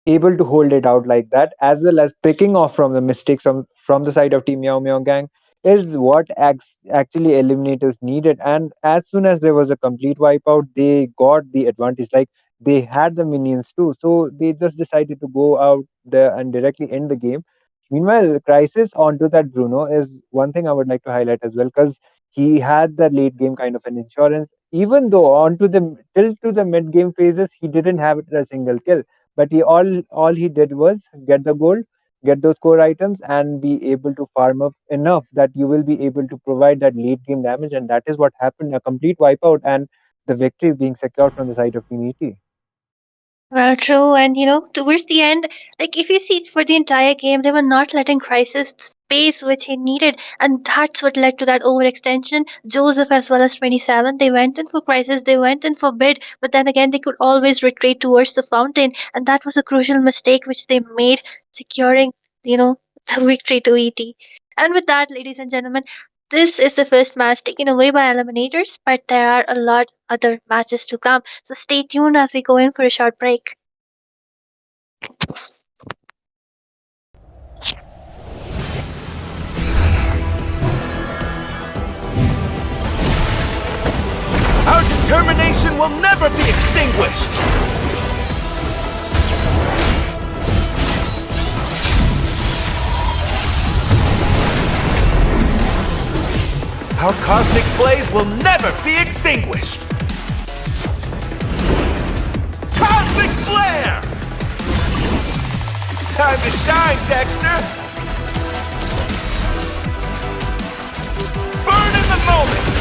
able to hold it out like that, as well as picking off from the mistakes from the side of Team Meow Meow Gang, is what actually Eliminators needed. And as soon as there was a complete wipeout, they got the advantage. Like they had the minions too, so they just decided to go out there and directly end the game. Meanwhile, Crisis onto that Bruno is one thing I would like to highlight as well, because he had the late game kind of an insurance. Even though onto the till to the mid game phases, he didn't have a single kill, but all he did was get the gold, get those core items, and be able to farm up enough that you will be able to provide that late game damage, and that is what happened, a complete wipeout and the victory being secured from the side of Team ET. Well, true, and towards the end, like if you see for the entire game, they were not letting Crisis the space which he needed, and that's what led to that overextension. Joseph as well as 27, they went in for Crisis, they went in for Bid, but then again, they could always retreat towards the fountain, and that was a crucial mistake which they made, securing, you know, the victory to ET. And with that, ladies and gentlemen, this is the first match taken away by Eliminators, but there are a lot other matches to come. So stay tuned as we go in for a short break. Our determination will never be extinguished! Our cosmic blaze will never be extinguished! Cosmic flare! Time to shine, Dexter! Burn in the moment!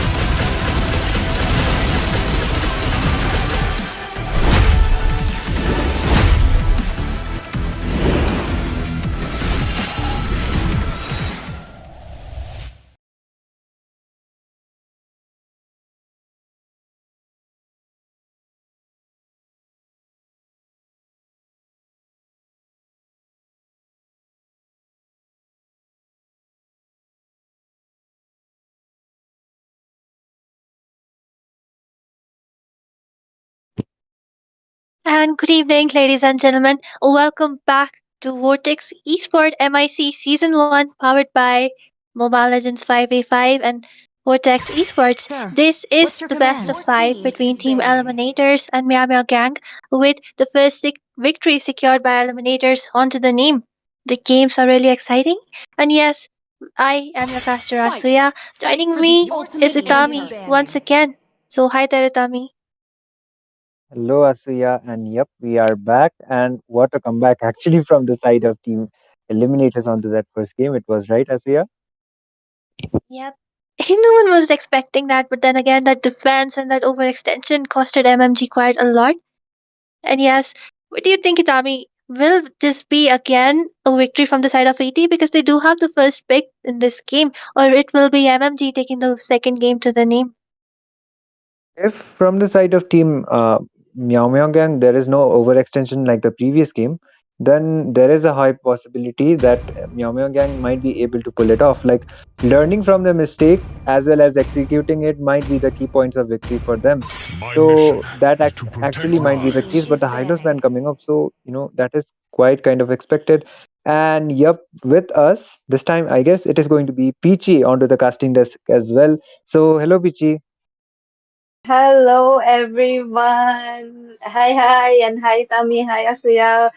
And good evening, ladies and gentlemen. Welcome back to Vortex Esport MIC Season 1, powered by Mobile Legends 5v5 and Vortex Esports. Sir, This is what's your the best of command? Your five team between is Team banned. Eliminators and Meow Gang, with the first victory secured by Eliminators onto the name. The games are really exciting, and yes, I am your caster Fight! Asuya. Fight Joining for the me is ultimate Itami answer. once again. So hi there, Itami. Hello, Asuya, and yep, we are back. And what a comeback actually from the side of Team Eliminators onto that first game. It was right, Asuya? Yep. No one was expecting that, but then again, that defense and that overextension costed MMG quite a lot. And yes, what do you think, Itami? Will this be again a victory from the side of ET because they do have the first pick in this game, or it will be MMG taking the second game to the name? If from the side of team Meow Meow Gang there is no overextension like the previous game, then there is a high possibility that Meow Meow Gang might be able to pull it off. Like learning from the mistakes as well as executing it might be the key points of victory for them. So that actually might be the Warning case. But the is Hylos ban banning. coming up, so that is quite kind of expected. And yep, with us this time, I guess it is going to be Peachy onto the casting desk as well. So hello, Peachy. Hello everyone. Hi and hi Tami, hi Asuya.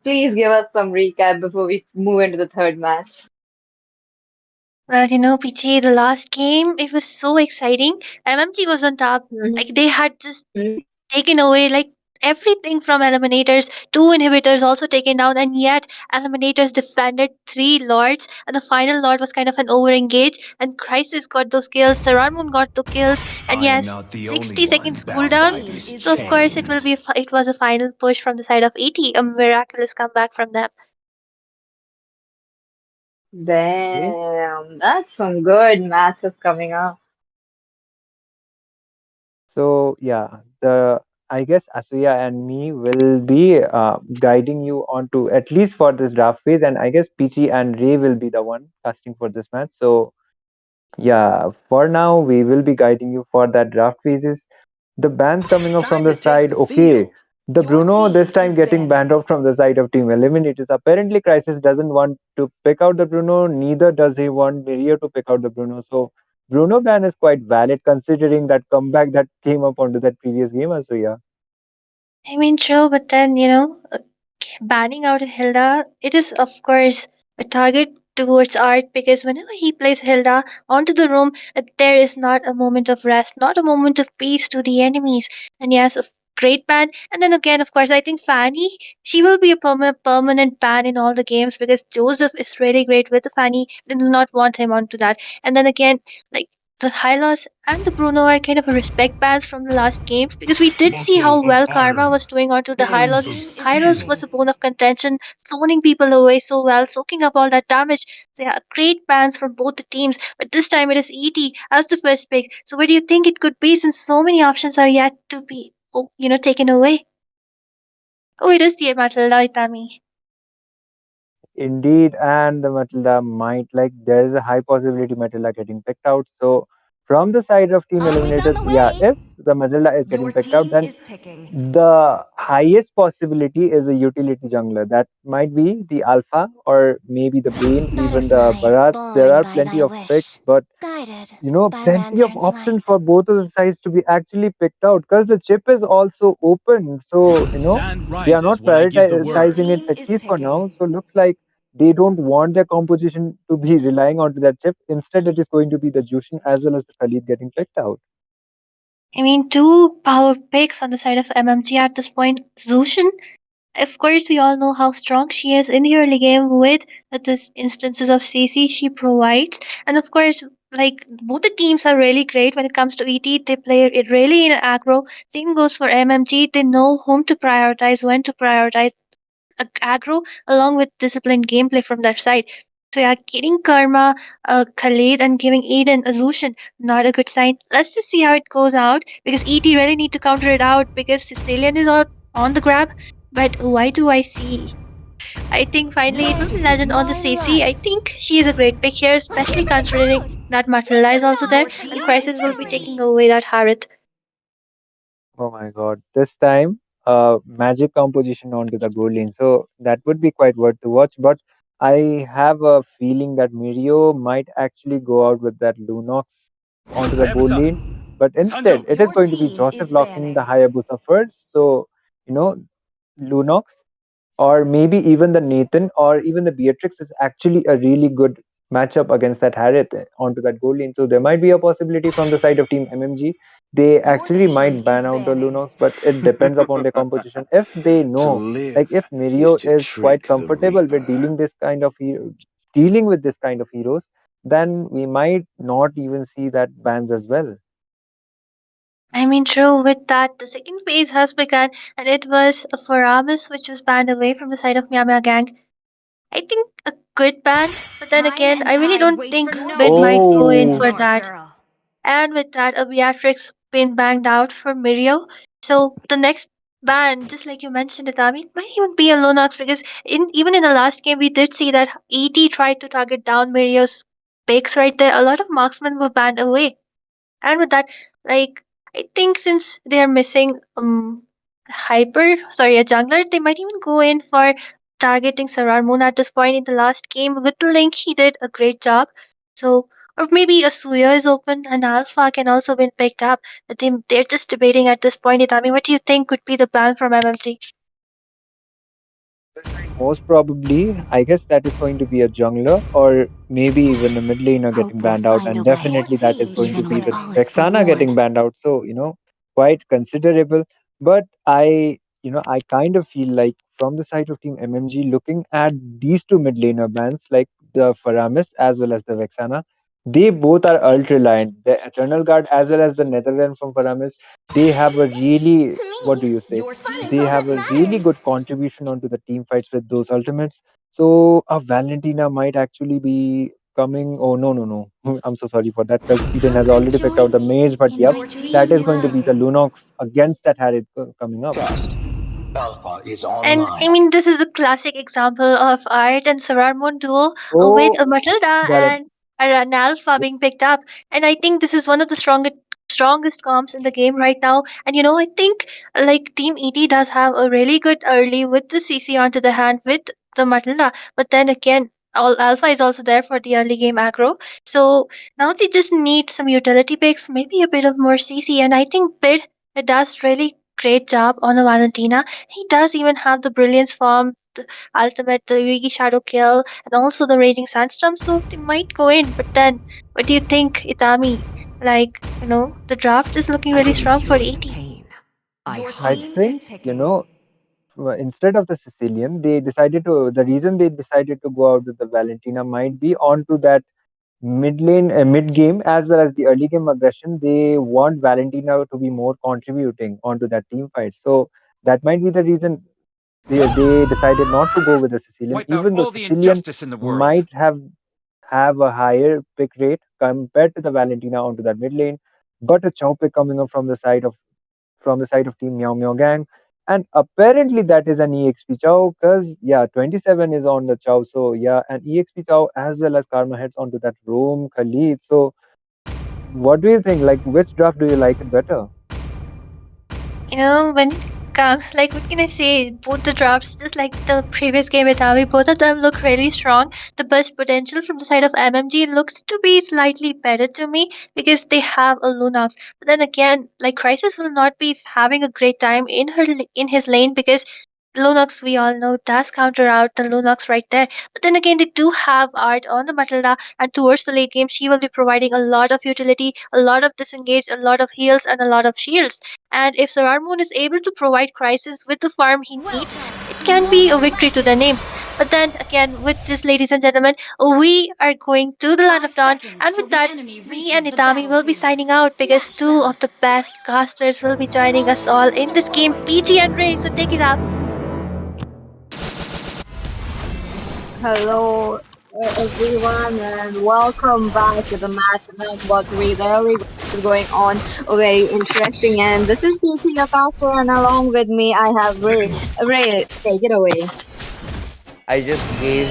Please give us some recap before we move into the third match. Well, PG, the last game, it was so exciting. MMG was on top. Like, they had just taken away, like, everything from Eliminators, two inhibitors also taken down, and yet Eliminators defended three Lords, and the final Lord was kind of an overengage, and Crisis got those kills, Moon got the kills, and I am yes, not the only 60 one seconds bound cooldown. by Team these is So, of course, banning. chains. it was a final push from the side of ET, a miraculous comeback from them. Damn, that's some good matches coming up. So yeah, the I guess Asuya and me will be guiding you onto at least for this draft phase, and I guess Peachy and Ray will be the one casting for this match. So yeah, for now we will be guiding you for that draft phases. The bans coming up from Time to the take side. the Okay, field. the Your Bruno this team time is getting banned banning. off from the side of Team Eliminators. Apparently, Crisis doesn't want to pick out the Bruno. Neither does he want Mirio to pick out the Bruno. So Bruno ban is quite valid considering that comeback that came up onto that previous game. So yeah. I mean, true, but then, banning out Hilda, it is of course a target towards Art because whenever he plays Hilda onto the room, there is not a moment of rest, not a moment of peace to the enemies. And yes, a great ban. And then again, of course, I think Fanny, she will be a permanent ban in all the games because Joseph is really great with the Fanny. They do not want him onto that. And then again, like the Hylos and the Bruno are kind of a respect bans from the last games because we did see how well Karma was doing onto the Your Hylos. team is Hylos was banning. a bone of contention, zoning people away so well, soaking up all that damage. So yeah, great bans from both the teams. But this time it is ET as the first pick. So where do you think it could be since so many options are yet to be, taken away? Oh, it is the Matilda Itami. Indeed, and the Matilda might like there is a high possibility Matilda getting picked out. So from the side of Team Army's on Eliminators, the yeah, way. if the Matilda is Your getting picked out, team then is picking. the highest possibility is a utility jungler. That might be the Alpha or maybe the Bane, even the Butterflies Barats. There born are by plenty thy of picks, wish, but guided by plenty of lantern's options light. for both of the sides to be actually picked out because the chip is also open. So, Sun they are rises not when I give the Your word. prioritizing it team at is least for picking. now. So, looks like they don't want their composition to be relying onto that chip. Instead, it is going to be the Jushin as well as the Khalid getting picked out. I mean, two power picks on the side of MMG at this point. Zushin, of course, we all know how strong she is in the early game with the instances of CC she provides. And of course, like both the teams are really great when it comes to ET. They play it really in aggro. Same goes for MMG. They know whom to prioritize, when to prioritize aggro along with disciplined gameplay from their side. So yeah, getting Karma, Khalid, and giving Eden Azushin, not a good sign. Let's just see how it goes out because ET really need to counter it out because Sicilian is out on the grab. But why do I see? I think finally it will Light be is Legend on the my CC. I life. think she is a great pick here, Let's especially get ready to considering crowd. that Make Matilda is some also there noise. Your and team is Crisis will be taking picking. away that Harith. Oh my god. This time, magic composition onto the goal lane. So that would be quite worth to watch. But I have a feeling that Mirio might actually go out with that Lunox onto the goal Hayabusa. lane. But instead, Santo. it is Your going to be team Joseph is locking the banning. Hayabusa first. So, you know, Lunox or maybe even the Nathan or even the Beatrix is actually a really good matchup against that Harith onto that goal lane. So there might be a possibility from the side of Team MMG. They Your actually team might ban is out the banning. Lunox, but it depends upon their composition. If they To know, like if live is Mirio to is quite trick the comfortable with Reaper. dealing with this kind of heroes, then we might not even see that bans as well. I mean, true, with that, the second phase has begun, and it was for Ramis, which was banned away from the side of Mia Gang. I think a good ban, but then Time again, and I really tide don't wait for think no Bid one. might go Play in Oh, for smart, that. girl. And with that, a Beatrix been banged out for Mirio. So the next ban, just like you mentioned, Itami, it might even be a Lonox because even in the last game, we did see that ET tried to target down Mirio's picks right there. A lot of marksmen were banned away. And with that, like I think since they are missing a jungler, they might even go in for targeting Sarar Moon at this point in the last game. With the link he did a great job. So or maybe a Suya is open and Alpha can also been picked up. They're just debating at this point. Itami, what do you think could be the ban from MMG? most probably, I guess that is going to be a jungler or maybe even a mid laner getting Hope we'll banned out, find a and way. definitely that is going to Even be when the all is Vexana getting forlorn. banned out. So, quite considerable. But I kind of feel like from the side of Team MMG, looking at these two mid laner bans, like the Faramis as well as the Vexana, they both are ult reliant. The Eternal Guard as well as the Netherland from Faramis, they have a really, To what do me, you say? your team is They all have that a really good matters. contribution onto the team fights with those ultimates. So a Valentina might actually be coming. Oh no, no, no! I'm so sorry for that because Eden has Come already picked out the join me mage. But in yep, my that is dreams going to be the land. Lunox against that Harriet coming up. And I mean, this is a classic example of Art and Saramon duo with Oh, a Matilda got it. and an Alpha being picked up. And I think this is one of the strongest comps in the game right now. And I think like Team ET does have a really good early with the CC onto the hand with the Matilda. But then again, all Alpha is also there for the early game aggro. So now they just need some utility picks, maybe a bit of more CC. And I think Bid it does really great job on a Valentina. He does even have the Brilliance form, the ultimate, the Yugi Shadow Kill, and also the Raging Sandstorm, so they might go in. But then, what do you think, Itami? Like, the draft is looking I really strong for enjoy the 80. pain. I Your I team is think picking. instead of the Sicilian, they decided to. The reason they decided to go out with the Valentina might be onto that mid lane, mid game as well as the early game aggression. They want Valentina to be more contributing onto that team fight. So that might be the reason they decided not to go with the Sicilian, Wipe out even though all the Sicilian injustice in the world. might have a higher pick rate compared to the Valentina onto that mid lane, but a chow pick coming up from the side of Team Meow Meow Gang. And apparently that is an EXP Chow because yeah, 27 is on the Chow. So yeah, an EXP Chow as well as Karma heads onto that Rome Khalid. So what do you think? Like which draft do you like it better? When it comes, like, what can I say? Both the drafts, just like the previous game with Avi, both of them look really strong. The best potential from the side of MMG looks to be slightly better to me because they have a Lunox. But then again, like, Crisis will not be having a great time in his lane because Lunox, we all know, does counter out the Lunox right there. But then again, they do have art on the Matilda, and towards the late game, she will be providing a lot of utility, a lot of disengage, a lot of heals, and a lot of shields. And if Sarar Moon is able to provide Crisis with the farm he needs, Welcome it to can be a Mobile victory to the name. Legends. But then again, with this, ladies and gentlemen, we are going to the land of Five Dawn, seconds and till with the that, enemy me and reaches the Itami will be battlefield. signing out because Smash two them. of the best casters will be joining us all Ultimates in this game, deployed. PG and Ray. So take it up. Hello, everyone, and welcome back to the match number three. There we go. It's going on very interesting, and this is Kiki, your caster, and along with me, I have Ray. Ray, take it away. I just gave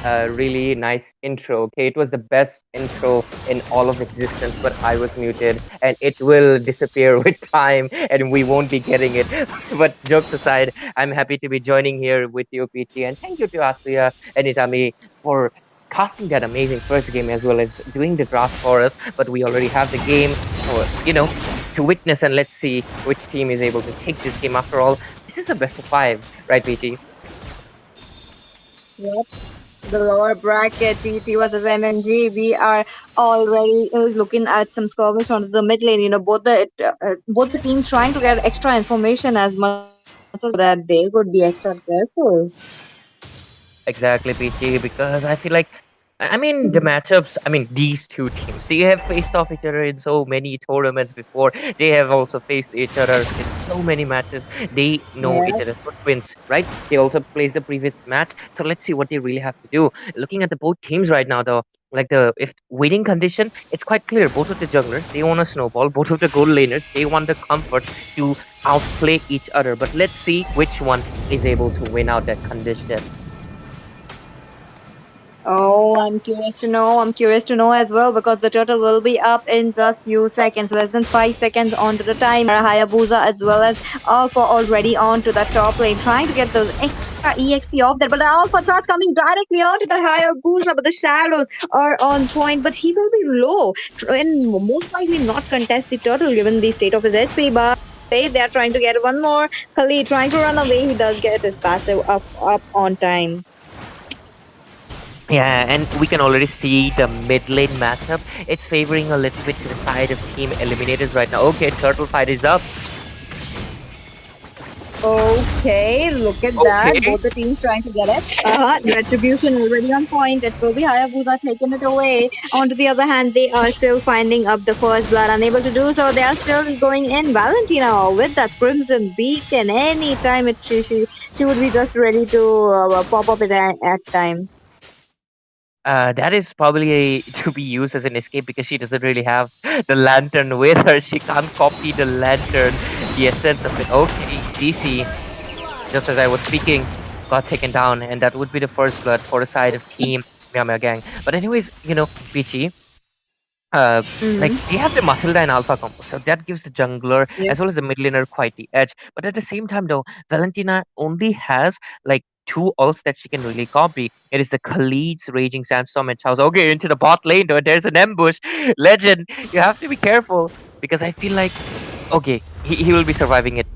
a really nice intro. Okay, it was the best intro in all of existence, but I was muted, and it will disappear with time, and we won't be getting it. But jokes aside, I'm happy to be joining here with you, PT, and thank you to Asuya and Itami for casting that amazing first game as well as doing the draft for us. But we already have the game, to witness, and let's see which team is able to take this game. After all, this is a best of five, right, PT? Yep. The lower bracket, TT versus MMG. We are already looking at some skirmish on the mid lane. Both the teams trying to get extra information as much as that they could be extra careful. Exactly, PT, because I feel like I mean, the matchups, I mean, these two teams, they have faced off each other in so many tournaments before. They have also faced each other in so many matches. They know each Yeah. other's footprints, right? They also placed the previous match. So let's see what they really have to do. Looking at the both teams right now, though, like the if winning condition, it's quite clear. Both of the junglers, they want a snowball. Both of the gold laners, they want the comfort to outplay each other. But let's see which one is able to win out that condition. Oh, I'm curious to know. I'm curious to know as well because the turtle will be up in just few seconds, less than 5 seconds onto the timer. Hayabusa as well as Alpha already onto the top lane, trying to get those extra EXP off there. But the Alpha starts coming directly onto the Hayabusa, but the shadows are on point. But he will be low and most likely not contest the turtle given the state of his HP. But they are trying to get one more. Khalid trying to run away. He does get his passive up on time. Yeah, and we can already see the mid lane matchup. It's favoring a little bit to the side of Team Eliminators right now. Okay, Turtle fight is up. Okay, look at that. Okay. Both the teams trying to get it. Retribution already on point. It will be Hayabusa taking it away. On to the other hand, they are still finding up the first blood. Unable to do so, they are still going in. Valentina with that Crimson Beacon. Anytime she would be just ready to pop up at time. That is probably to be used as an escape because she doesn't really have the lantern with her. She can't copy the lantern, the essence of it. Okay, CC, just as I was speaking, got taken down, and that would be the first blood for the side of Team MEOW Gang. But anyways, Peachy, like Mm-hmm. they have the Matilda and Alpha combo, so that gives the jungler Yep. as well as the mid laner quite the edge. But at the same time, though, Valentina only has like two ults that she can really copy. It is the Khalid's Raging Sandstorm and Chaos. Okay, into the bot lane, though. There's an ambush. Legend, you have to be careful because I feel like okay, he will be surviving it.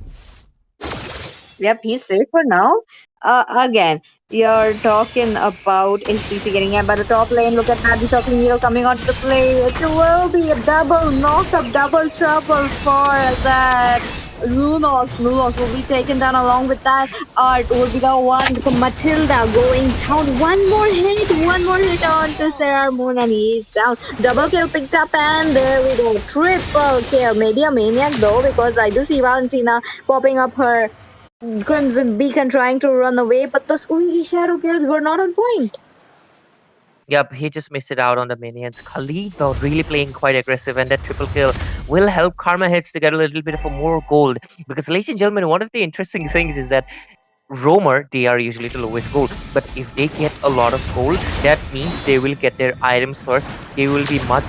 Yep, he's safe for now. Again, you're talking about NPC getting hit by the top lane. Look at that, the circling needle coming onto the play. It will be a double knock-up, double trouble for that. Lunox will be taken down along with that. Art will be the one with Matilda going down. One more hit on to Sarah Moon, and he's down. Double kill picked up, and there we go. Triple kill. Maybe a maniac though, because I do see Valentina popping up her Crimson Beacon trying to run away, but those only shadow kills were not on point. Yep, he just missed it out on the minions. Khalid, though, really playing quite aggressive, and that triple kill will help Karma Hits to get a little bit of a more gold. Because, ladies and gentlemen, one of the interesting things is that Roamer, they are usually the lowest gold. But if they get a lot of gold, that means they will get their items first. They will be much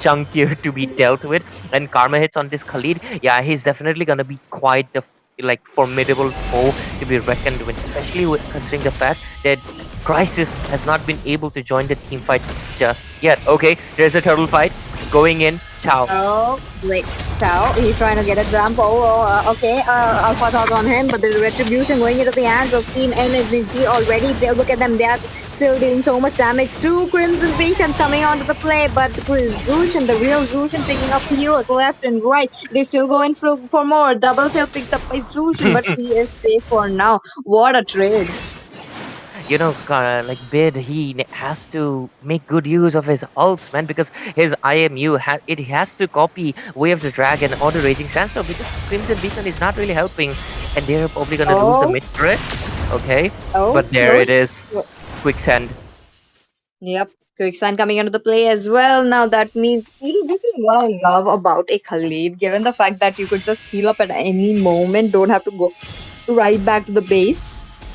chunkier to be dealt with. And Karma Hits on this Khalid, yeah, he's definitely gonna be quite the like formidable foe to be reckoned with, especially with considering the fact that Crisis has not been able to join the team fight just yet. Okay, there's a turtle fight going in. Ciao. Oh, wait. Chow, he's trying to get a jump. Okay. Alpha thought on him, but the retribution going into the hands of Team MFG already. They look at them. They are still dealing so much damage. Two Crimson Beacons coming onto the play, but Zushin, the real Zushin, picking up heroes left and right. They still going for more. Double kill picked up by Zushin, but he is safe for now. What a trade. Like Bid, has to make good use of his ults, man, because his IMU it has to copy Way of the Dragon or the Raging Sandstorm because Crimson Beacon is not really helping, and they're probably gonna lose the mid turret. Okay, but there it is, Quicksand. Yep. Quicksand coming into the play as well. Now that means this is what I love about a Khalid, given the fact that you could just heal up at any moment, don't have to go right back to the base.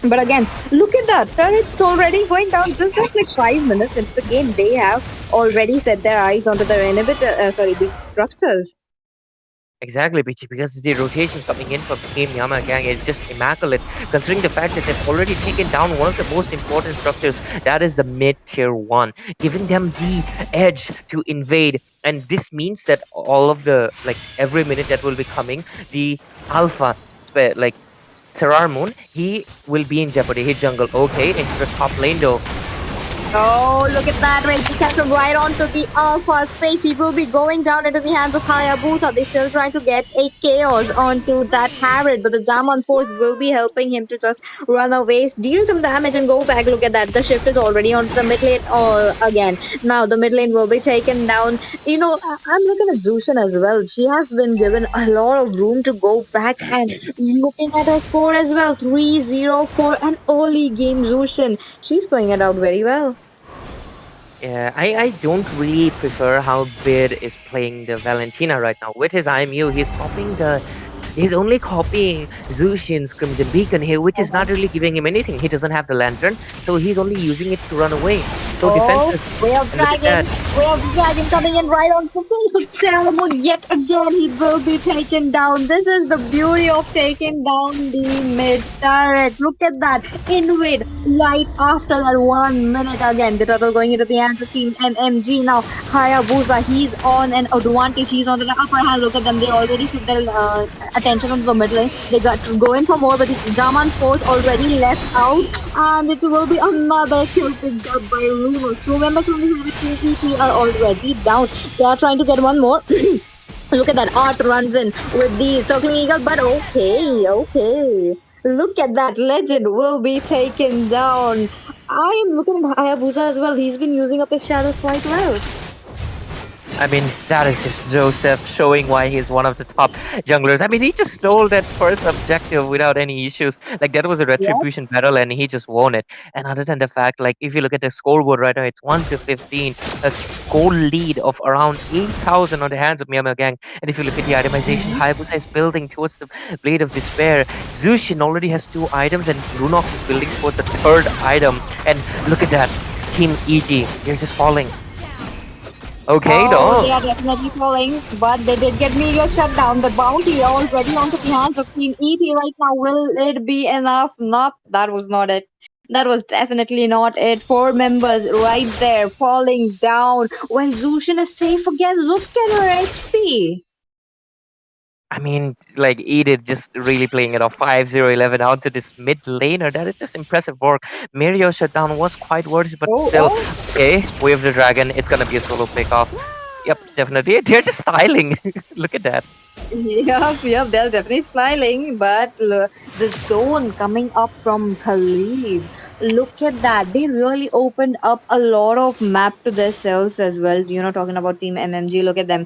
But again, look at that. Turret's already going down just like 5 minutes into the game. They have already set their eyes onto their the structures. Exactly, Bichi, because the rotation coming in from Team Yama Gang is just immaculate, considering the fact that they've already taken down one of the most important structures, that is the mid-tier 1, giving them the edge to invade. And this means that all of the, every minute that will be coming, the Alpha, Sarar Moon, he will be in jeopardy. His jungle, okay, into the top lane though. Oh, look at that rage catcher right onto the Alpha space. He will be going down into the hands of Hayabusa. They're still trying to get a chaos onto that Harriet, but the Zaman Force will be helping him to just run away, deal some damage, and go back. Look at that. The shift is already onto the mid lane or again. Now the mid lane will be taken down. I'm looking at Zushan as well. She has been given a lot of room to go back and looking at her score as well. 3-0 for an early game Zushan. She's playing it out very well. Yeah, I don't really prefer how Bid is playing the Valentina right now. With his IMU, he's only copying Zushin's Crimson Beacon here, which is not really giving him anything. He doesn't have the lantern, so he's only using it to run away. So Oh, defensive. way of And look at dragon, that. way of dragon coming in right on the face of Sailor yet again. He will be taken down. This is the beauty of taking down the mid turret. Look at that. Invid right after that 1 minute again. The turtle going into the hands of team MMG now. Hayabusa, he's on an advantage. He's on the upper hand. Look at them. They already put their attention on the mid lane. They got to go in for more, but the Zaman force already left out. And it will be another kill picked up by Lumos. Two members from the Team ET are already down. They are trying to get one more. Look at that. Art runs in with the circling eagle, but okay. Look at that. Legend will be taken down. I am looking at Hayabusa as well. He's been using up his shadows quite well. I mean, that is just Joseph showing why he's one of the top junglers. I mean, he just stole that first objective without any issues. Like, that was a Yep. retribution battle, and he just won it. And other than the fact, like, if you look at the scoreboard right now, it's 1-15, a goal lead of around 8,000 on the hands of Meow Gang. And if you look at the itemization, Hayabusa is building towards the Blade of Despair. Zushin already has 2 items, and Runok is building towards the 3rd item. And look at that, Team EG, they're just falling. Okay, Oh, no. they are definitely falling, but they did get media shut down. The bounty already onto the hands of Team ET right now. Will it be enough? Nope, that was not it. That was definitely not it. 4 members right there falling down. When Zushin is safe again, look at her HP. I mean, like Edith just really playing it off 5-0-11 out to this mid laner. That is just impressive work. Mario shutdown was quite worth it, but Oh, still, oh. okay, Wave the Dragon. It's gonna be a solo pick off. Yep, definitely. They're just styling. Look at that. Yep, they're definitely smiling, but the zone coming up from Khalid. Look at that. They really opened up a lot of map to themselves as well. Talking about Team MMG, look at them.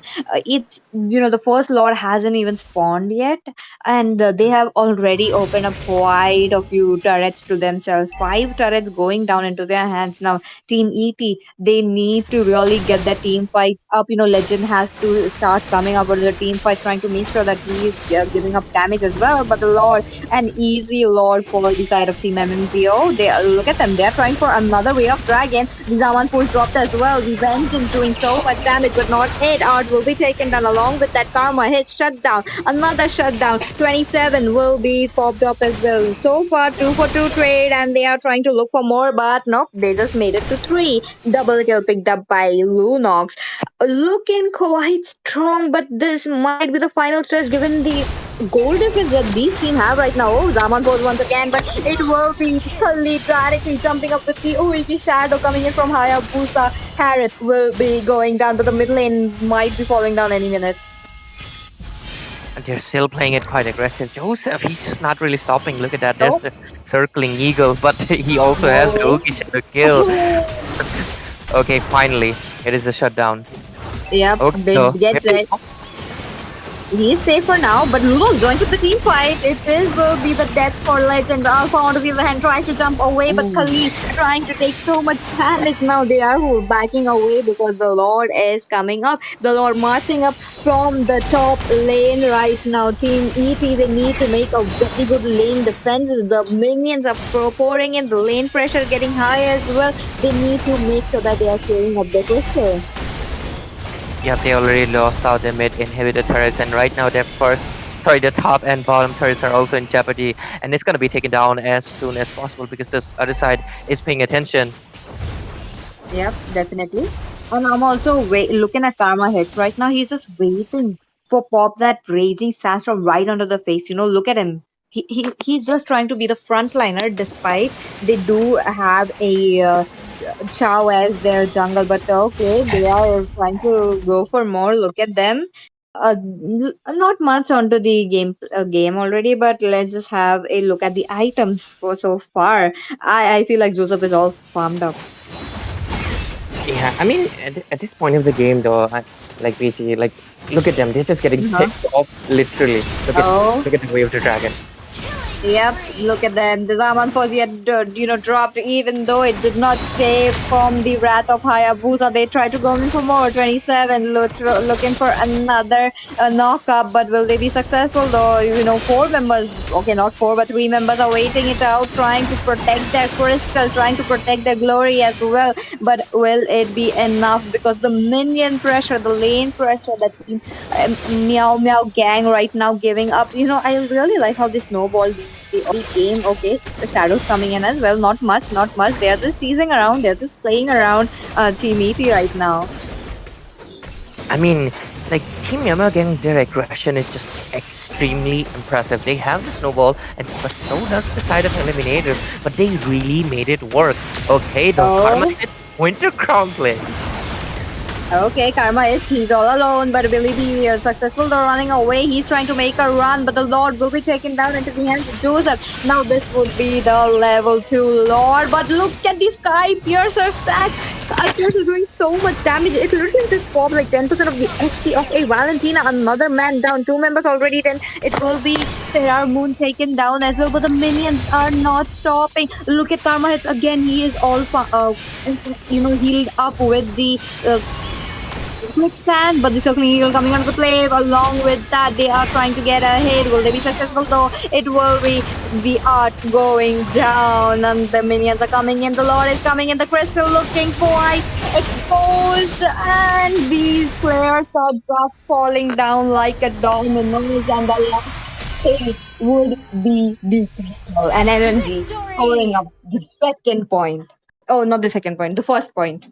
The first lord hasn't even spawned yet, and they have already opened up quite a few turrets to themselves. 5 turrets going down into their hands now. Team ET, they need to really get the team fight up. Legend has to start coming up with the team fight, trying to make sure that he is giving up damage as well. But the Lord, an easy Lord for the side of Team MMGO. They look at them, they're trying for another way of dragon. The Zaman push dropped as well. The Vengeance doing so much damage, but not it. Art will be taken down along with that Karma hit shutdown. Another shutdown. 27 will be popped up as well. So far, 2 for 2 trade, and they are trying to look for more, but nope, they just made it to 3. Double kill picked up by Lunox. Looking quite strong, but this might be the final stretch given the goal difference that these team have right now. Oh, Zaman goes once again, but it will be Khalid directly jumping up with the OEP shadow coming in from Hayabusa. Harris will be going down, but the mid lane might be falling down any minute. And they're still playing it quite aggressive. Joseph, he's just not really stopping. Look at that. There's Nope. the circling eagle, but he also No has the way. Uki shadow kill. Okay, finally, it is the shutdown. Yep, Okay, they so get it. He's safe for now, but Luno joins with the team fight. Will be the death for Legend. Alpha on the other hand tries to jump away, but Khalid trying to take so much damage. Now they are backing away because the Lord is coming up. The Lord marching up from the top lane right now. Team ET, they need to make a very good lane defense. The minions are pouring in, the lane pressure getting high as well. They need to make sure that they are clearing up the crystal. Yep, they already lost out their mid inhibitor turrets, and right now the top and bottom turrets are also in jeopardy, and it's gonna be taken down as soon as possible because this other side is paying attention. Yep, definitely. And I'm also looking at Karma hits right now. He's just waiting for Pop that raging sandstorm right under the face. Look at him. He's just trying to be the frontliner despite they do have a Chow as their jungle, but okay, they are trying to go for more. Look at them. Not much onto the game already, but let's just have a look at the items for so far. I feel like Joseph is all farmed up. Yeah, I mean, at this point of the game, though, like BT, like look at them, they're just getting Uh-huh. picked off. Literally, Oh, look at the way of the dragon. yep, look at them. The Raman Fauzi had, dropped even though it did not save from the wrath of Hayabusa. They tried to go in for more. 27 looking for another knock up, but will they be successful though? Four members, okay, not four, but three members are waiting it out, trying to protect their crystal, trying to protect their glory as well. But will it be enough? Because the minion pressure, the lane pressure that team Meow Meow gang right now giving up. I really like how they snowballed the game. Okay, the shadows coming in as well. Not much, not much. They're just teasing around. They're just playing around Team ET right now. I mean, like Team Yama again, their aggression is just extremely impressive. They have the snowball, but so does the side of Eliminators. But they really made it work. Okay, the Karma Oh, hits Winter Crown play. okay, Karma is he's all alone, but will he be successful? They're running away. He's trying to make a run, but the Lord will be taken down into the hands of Joseph. Now this would be the level 2 Lord, but look at the Sky Piercer stack. Sky Piercer is doing so much damage. It literally just popped like 10% of the HP of a Valentina. Another man down, two members already. Then it will be Terrar Moon taken down as well, but the minions are not stopping. Look at Karma hits again. He is all healed up with the quicksand, but the circling eagle coming onto the play. Along with that, they are trying to get ahead. Will they be successful though? It will be the art going down, and the minions are coming in. The Lord is coming in. The crystal looking quite exposed, and these players are just falling down like a dominoes. And the last thing would be the crystal and MMG scoring Victory! up the second point. Oh, not the second point, the first point.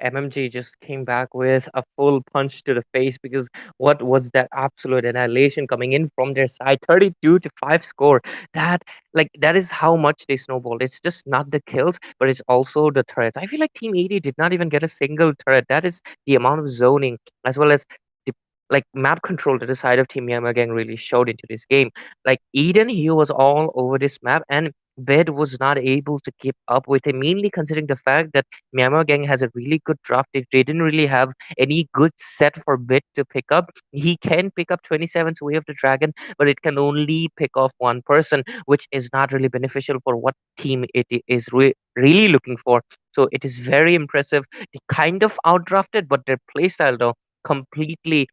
MMG just came back with a full punch to the face because what was that absolute annihilation coming in from their side? 32-5 score. That that is how much they snowballed. It's just not the kills, but it's also the turrets. I feel like Team 80 did not even get a single turret. That is the amount of zoning as well as the map control that the side of Team Yamagang really showed into this game. Like Eden, he was all over this map and Bed was not able to keep up with him, mainly considering the fact that Myanmar Gang has a really good draft. They didn't really have any good set for Bit to pick up. He can pick up 27's Way of the Dragon, but it can only pick off one person, which is not really beneficial for what team it is really looking for. So it is very impressive. They kind of outdrafted, but their playstyle though completely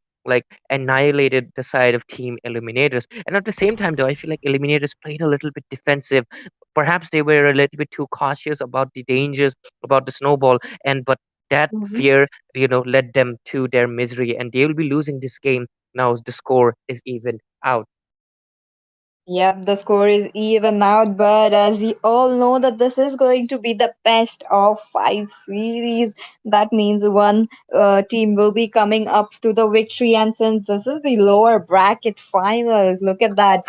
annihilated the side of team eliminators. And at the same time though, I feel like eliminators played a little bit defensive. Perhaps they were a little bit too cautious about the dangers about the snowball, and but that fear led them to their misery, and they will be losing this game. Now the score is even out. Yep, the score is even out, but as we all know that this is going to be the best of 5 series, that means one team will be coming up to the victory. And since this is the lower bracket finals, look at that.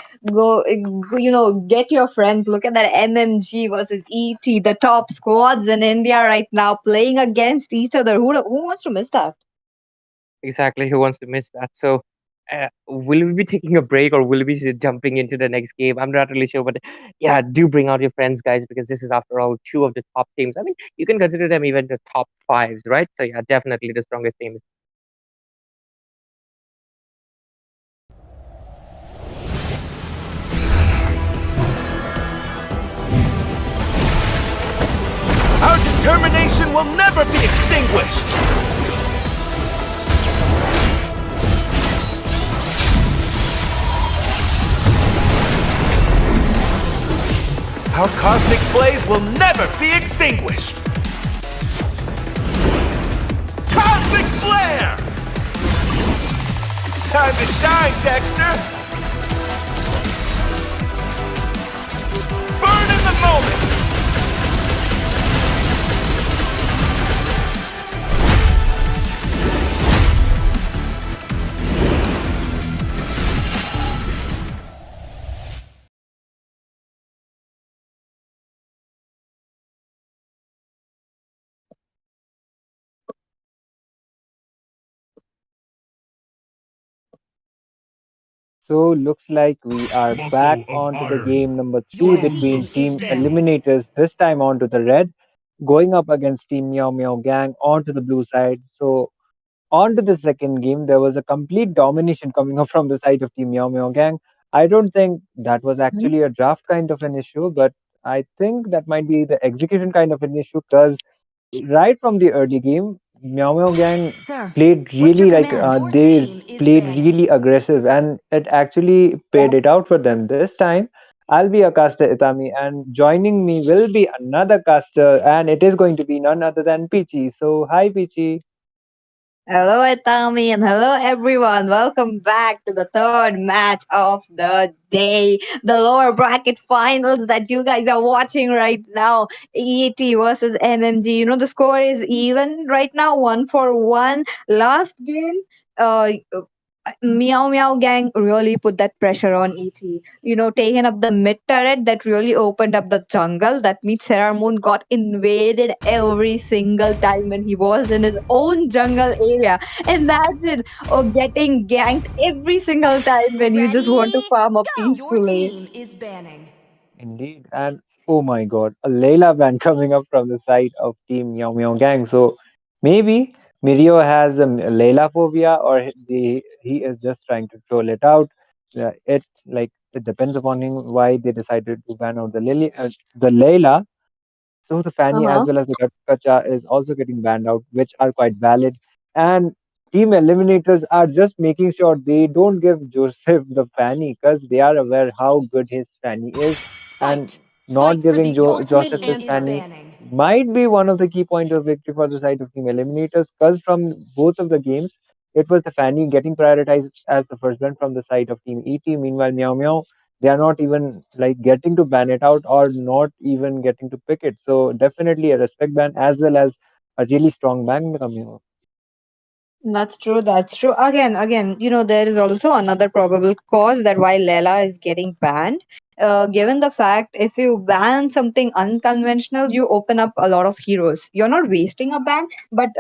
Get your friends. Look at that MMG versus ET, the top squads in India right now playing against each other. Who wants to miss that? Exactly, who wants to miss that? So will we be taking a break or will we be jumping into the next game? I'm not really sure, but yeah, do bring out your friends, guys, because this is after all two of the top teams. I mean, you can consider them even the top fives, right? So yeah, definitely the strongest teams. Our determination will never be extinguished! Our cosmic blaze will never be extinguished! Cosmic flare! Time to shine, Dexter! Burn in the moment! So looks like we are back onto the game number three Your team between is Team scanning. Eliminators, this time onto the red, going up against Team Meow Meow Gang onto the blue side. So on to the second game, there was a complete domination coming up from the side of Team Meow Meow Gang. I don't think that was actually a draft kind of an issue, but I think that might be the execution kind of an issue because right from the early game, Meow Meow Gang Sir, played what's your really command? Your they team is played banning. really aggressive, and it actually paid it out for them. This time, I'll be a caster Itami, and joining me will be another caster, and it is going to be none other than Peachy. So, hi Peachy. Hello, Itami, and hello, everyone. Welcome back to the third match of the day, the lower bracket finals that you guys are watching right now. ET versus MMG. You know, the score is even right now, 1-1. Last game, uh, Meow Meow Gang really put that pressure on ET. You know, taking up the mid turret that really opened up the jungle. That means Sarah Moon got invaded every single time when he was in his own jungle area. Imagine getting ganked every single time when you just want to Ready? farm up Go! Your peacefully. team is banning. Indeed, and oh my God, a Layla ban coming up from the side of Team Meow Meow Gang. So maybe Mirio has a Layla phobia, or he is just trying to troll it out. It depends upon him why they decided to ban out the Layla. So the Uh Fanny as huh. well as the Kacha is also getting banned out, which are quite valid. And team eliminators are just making sure they don't give Joseph the Fanny because they are aware how good his Fanny is, and Fight! not Fight for giving the Your Joseph ultimate this team is Fanny banning. might be one of the key points of victory for the side of team eliminators because from both of the games, it was the Fanny getting prioritized as the first one from the side of team ET. Meanwhile, Meow Meow, they are not even like getting to ban it out or not even getting to pick it. So definitely a respect ban as well as a really strong ban coming up. That's true. That's true. Again, there is also another probable cause that why Lela is getting banned. Given the fact, if you ban something unconventional, you open up a lot of heroes. You're not wasting a ban, but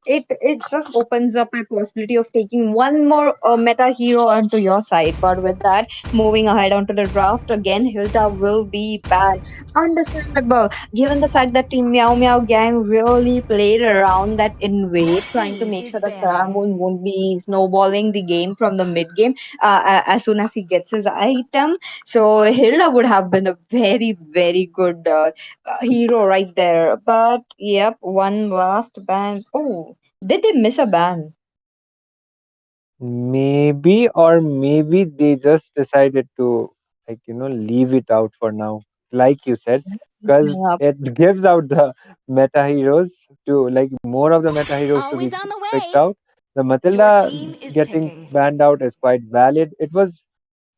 it just opens up a possibility of taking one more meta hero onto your side. But with that, moving ahead onto the draft again, Hilda will be banned. Understandable, given the fact that Team Meow Meow Gang really played around that Your invade, trying to team make is sure that Sarah banning. Moon won't be snowballing the game from the mid game as soon as he gets his item. So Hilda would have been a very, very good hero right there. But yep, one last ban. Oh, did they miss a ban? Maybe, or maybe they just decided to leave it out for now, like you said, because Yep. it gives out the meta heroes to like more of the meta heroes to be Always on the picked way. out. The Your Matilda team is getting picking. banned out is quite valid. It was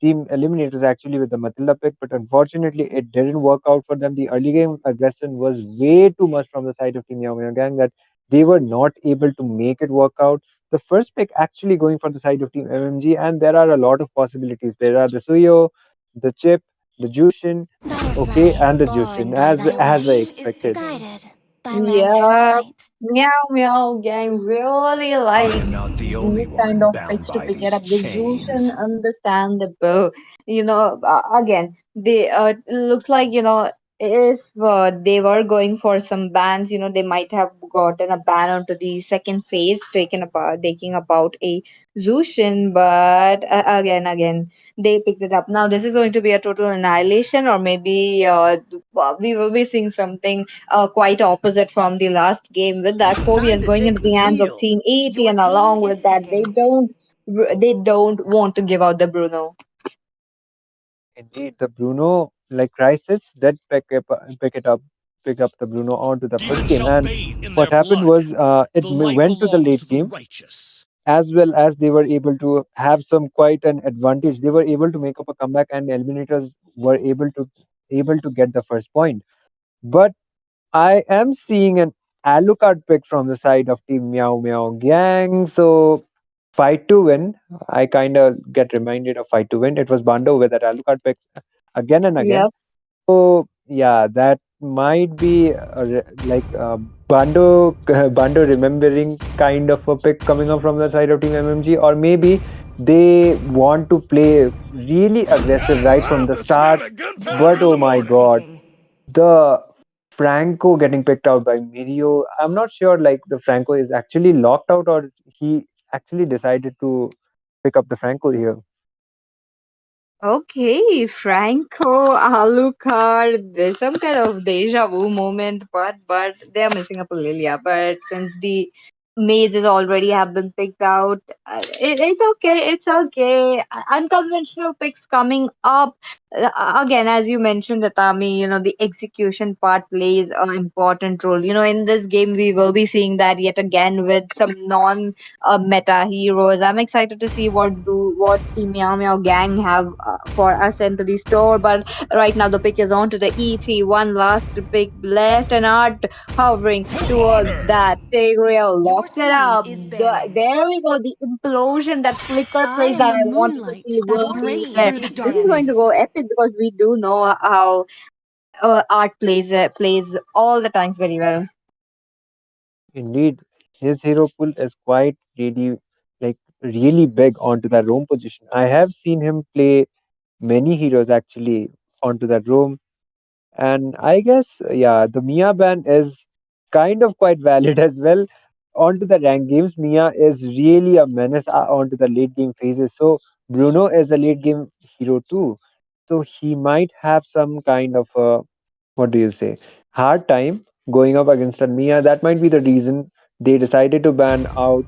team eliminators actually with the Matilda pick, but unfortunately it didn't work out for them. The early game aggression was way too much from the side of Team Yao Ming Gang that they were not able to make it work out. The first pick actually going for the side of Team MMG, and there are a lot of possibilities. There are the Suyo, the Chip, the Jushin, okay, Butterflies and the born Jushin by thy as Your I team wish, Mhm. is expected. picking. Guided by lantern Yeah, flight. Meow Meow Gang really I like am not the only this kind one of bound picks to by pick it these up. The Jushin chains. understandable. Again, they looks like if they were going for some bans, they might have gotten a ban onto the second phase, taking about a Zushin, but again, they picked it up. Now this is going to be a total annihilation, or maybe we will be seeing something quite opposite from the last game. With that, Phobia Time is to going take into the the hands of field. Team 80, Your and team along is with that, picking. they don't want to give out the Bruno. Indeed, the Bruno like Crisis did pick up the Bruno onto the first Demons game, shall and bathe in their what happened blood. was The light went to the belongs late to the game righteous. as well as they were able to have some quite an advantage. They were able to make up a comeback, and eliminators were able to get the first point. But I am seeing an Alucard pick from the side of Team Meow Meow Gang. So fight to win. I kind of get reminded of fight to win. It was Bando with that Alucard picks again and again. Yep. So yeah, that might be Bando Bando remembering kind of a pick coming up from the side of Team MMG, or maybe they want to play really aggressive right from the start. Your But oh team my is god, picking. the Franco getting picked out by Mirio. I'm not sure like the Franco is actually locked out or he actually decided to pick up the Franco here. Okay, Franco, Alucard, there's some kind of deja vu moment, but they're missing up a Lilia. But since the mages already have been picked out, it's okay, it's okay. Unconventional picks coming up. Again, as you mentioned, Atami, the execution part plays an important role. In this game, we will be seeing that yet again with some non meta heroes. I'm excited to see what Team Meow Meow Gang have for us into the store. But right now the pick is on to the ET. One last pick left and art hovering towards that. Tigreal Your locks it team up. is banning. There we go. The implosion, that flicker I place am that the I wanted to see moonlight will that be breaks there. through the This is going to go darkness. epic because we do know how art plays all the times very well. Indeed, his hero pool is quite really like really big onto that roam position. I have seen him play many heroes actually onto that roam. And I guess, yeah, the Mia ban is kind of quite valid as well. Onto the rank games, Mia is really a menace onto the late game phases. So Bruno is a late game hero too. So he might have some kind of a, what do you say, hard time going up against a Mia. That might be the reason they decided to ban out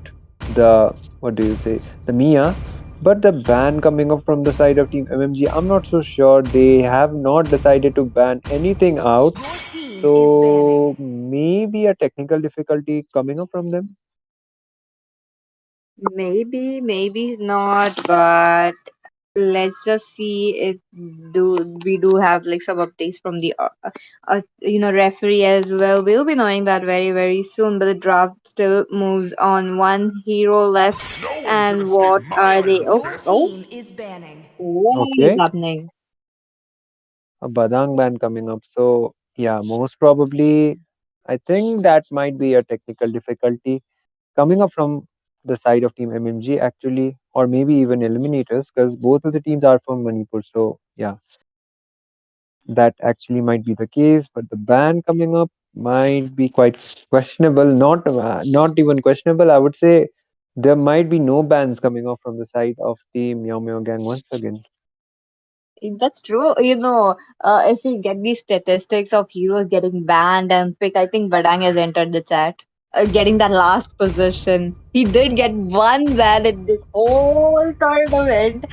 the, what do you say, the Mia. But the ban coming up from the side of Team MMG, I'm not so sure. They have not decided to ban anything out. Your team is So banning. maybe a technical difficulty coming up from them. Maybe, maybe not, but let's just see if we do have like some updates from the referee as well. We'll be knowing that very very soon, but the draft still moves on. One hero left, and what are they? Oh, Your oh, team is banning. what is Okay, happening? a Badang ban coming up. So yeah, most probably, I think that might be a technical difficulty coming up from the side of Team MMG actually, or maybe even Eliminators, because both of the teams are from Manipur. So yeah, that actually might be the case. But the ban coming up might be quite questionable. Not even questionable. I would say there might be no bans coming up from the side of the Meow Meow Gang once again. That's true. If we get these statistics of heroes getting banned and pick, I think Badang has entered the chat. Getting that last position. He did get one ban in this whole tournament.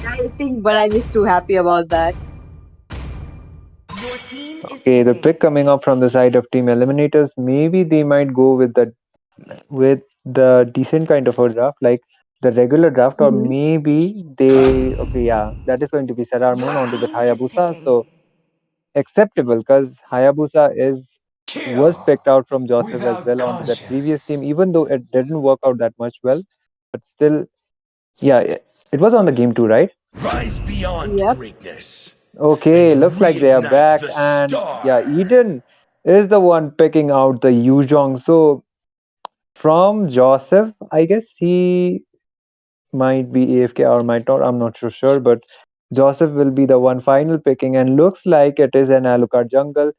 I think Badang is too happy about that. Your team is Okay, the picking. pick coming up from the side of Team Eliminators, maybe they might go with the decent kind of a draft, like the regular draft, or Mm-hmm. maybe they okay, yeah, that is going to be Sarar Moon Your onto the team is Hayabusa. picking. So acceptable because Hayabusa is was picked out from Joseph as well onto that previous team, even though it didn't work out that much well, but still, yeah, it was on the game too, right? Rise beyond Yep. greatness Okay, and looks like they are reignite back, the and yeah, star. Eden is the one picking out the Yuzhong. So from Joseph, I guess he might be AFK or might not. I'm not so sure, but Joseph will be the one final picking, and looks like it is an Alucard jungle.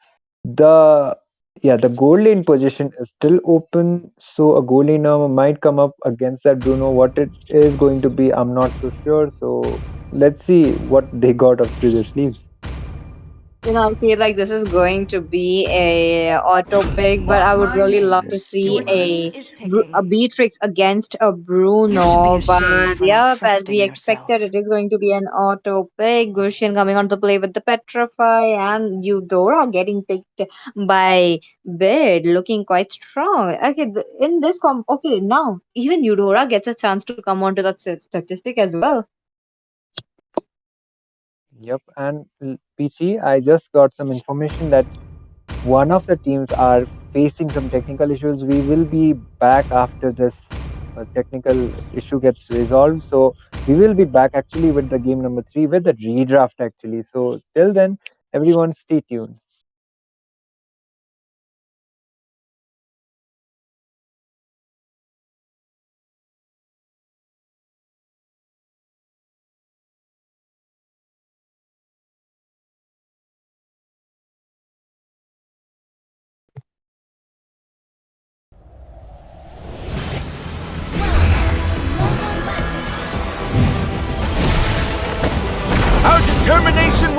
The yeah, the gold lane position is still open, so a gold laner might come up against that Bruno. What it is going to be, I'm not so sure. So let's see what they got up to their sleeves. I feel like this is going to be a auto pick, but I Mark would my really love name, to see Your team a is stewards. A picking. Beatrix against a You should be Bruno. ashamed But for not yep, as we trusting expected, yourself. it is going to be an auto pick. Gushian coming on to play with the Petrify, and Eudora getting picked by Bid, looking quite strong. Okay, in this okay, now even Eudora gets a chance to come onto that statistic as well. Yep, and Peachy, I just got some information that one of the teams are facing some technical issues. We will be back after this technical issue gets resolved. So we will be back actually with the game number 3 with the redraft actually. So till then, everyone stay tuned.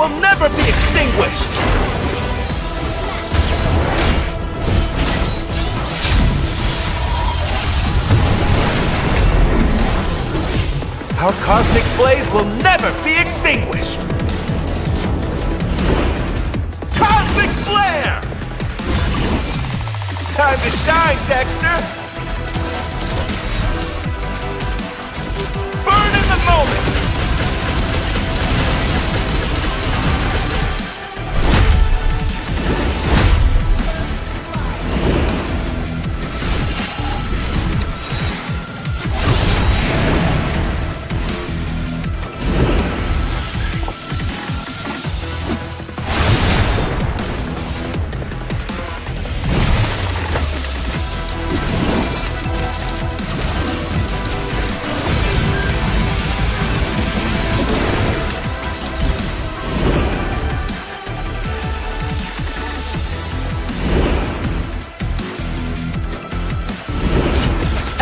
will never be extinguished! Our cosmic blaze will never be extinguished! Cosmic flare! Time to shine, Dexter! Burn in the moment!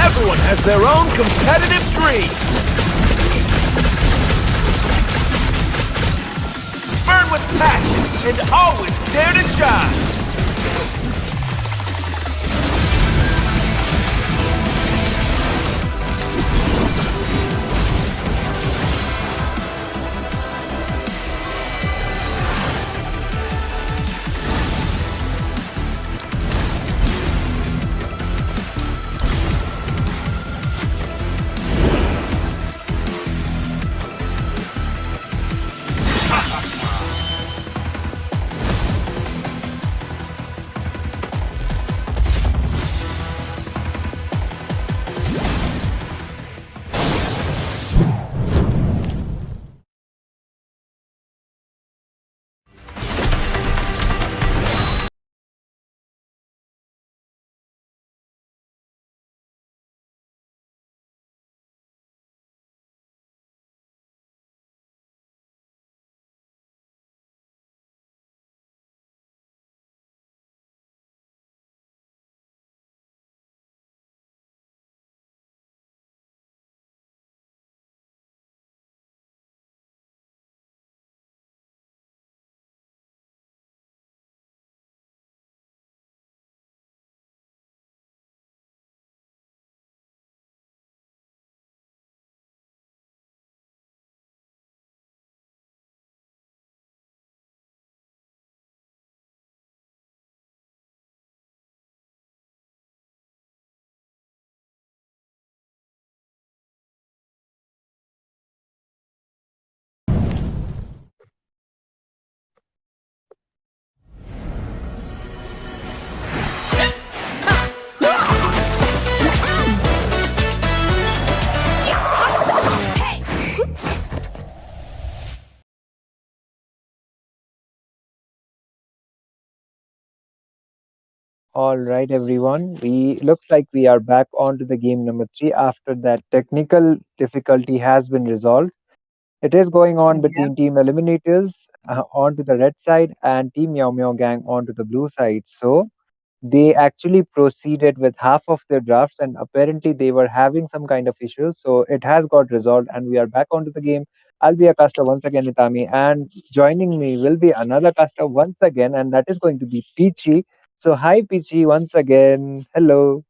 Everyone has their own competitive dream! Burn with passion and always dare to shine! All right, everyone. We looks like we are back onto the game number three after that technical difficulty has been resolved. It is going on Yeah. between Team Eliminators onto the red side and Team Meow Meow Gang onto the blue side. So they actually proceeded with half of their drafts, and apparently they were having some kind of issues. So it has got resolved, and we are back onto the game. I'll be a caster once again, Itami, and joining me will be another caster once again, and that is going to be Peachy. So hi, Peachy, once again. Hello.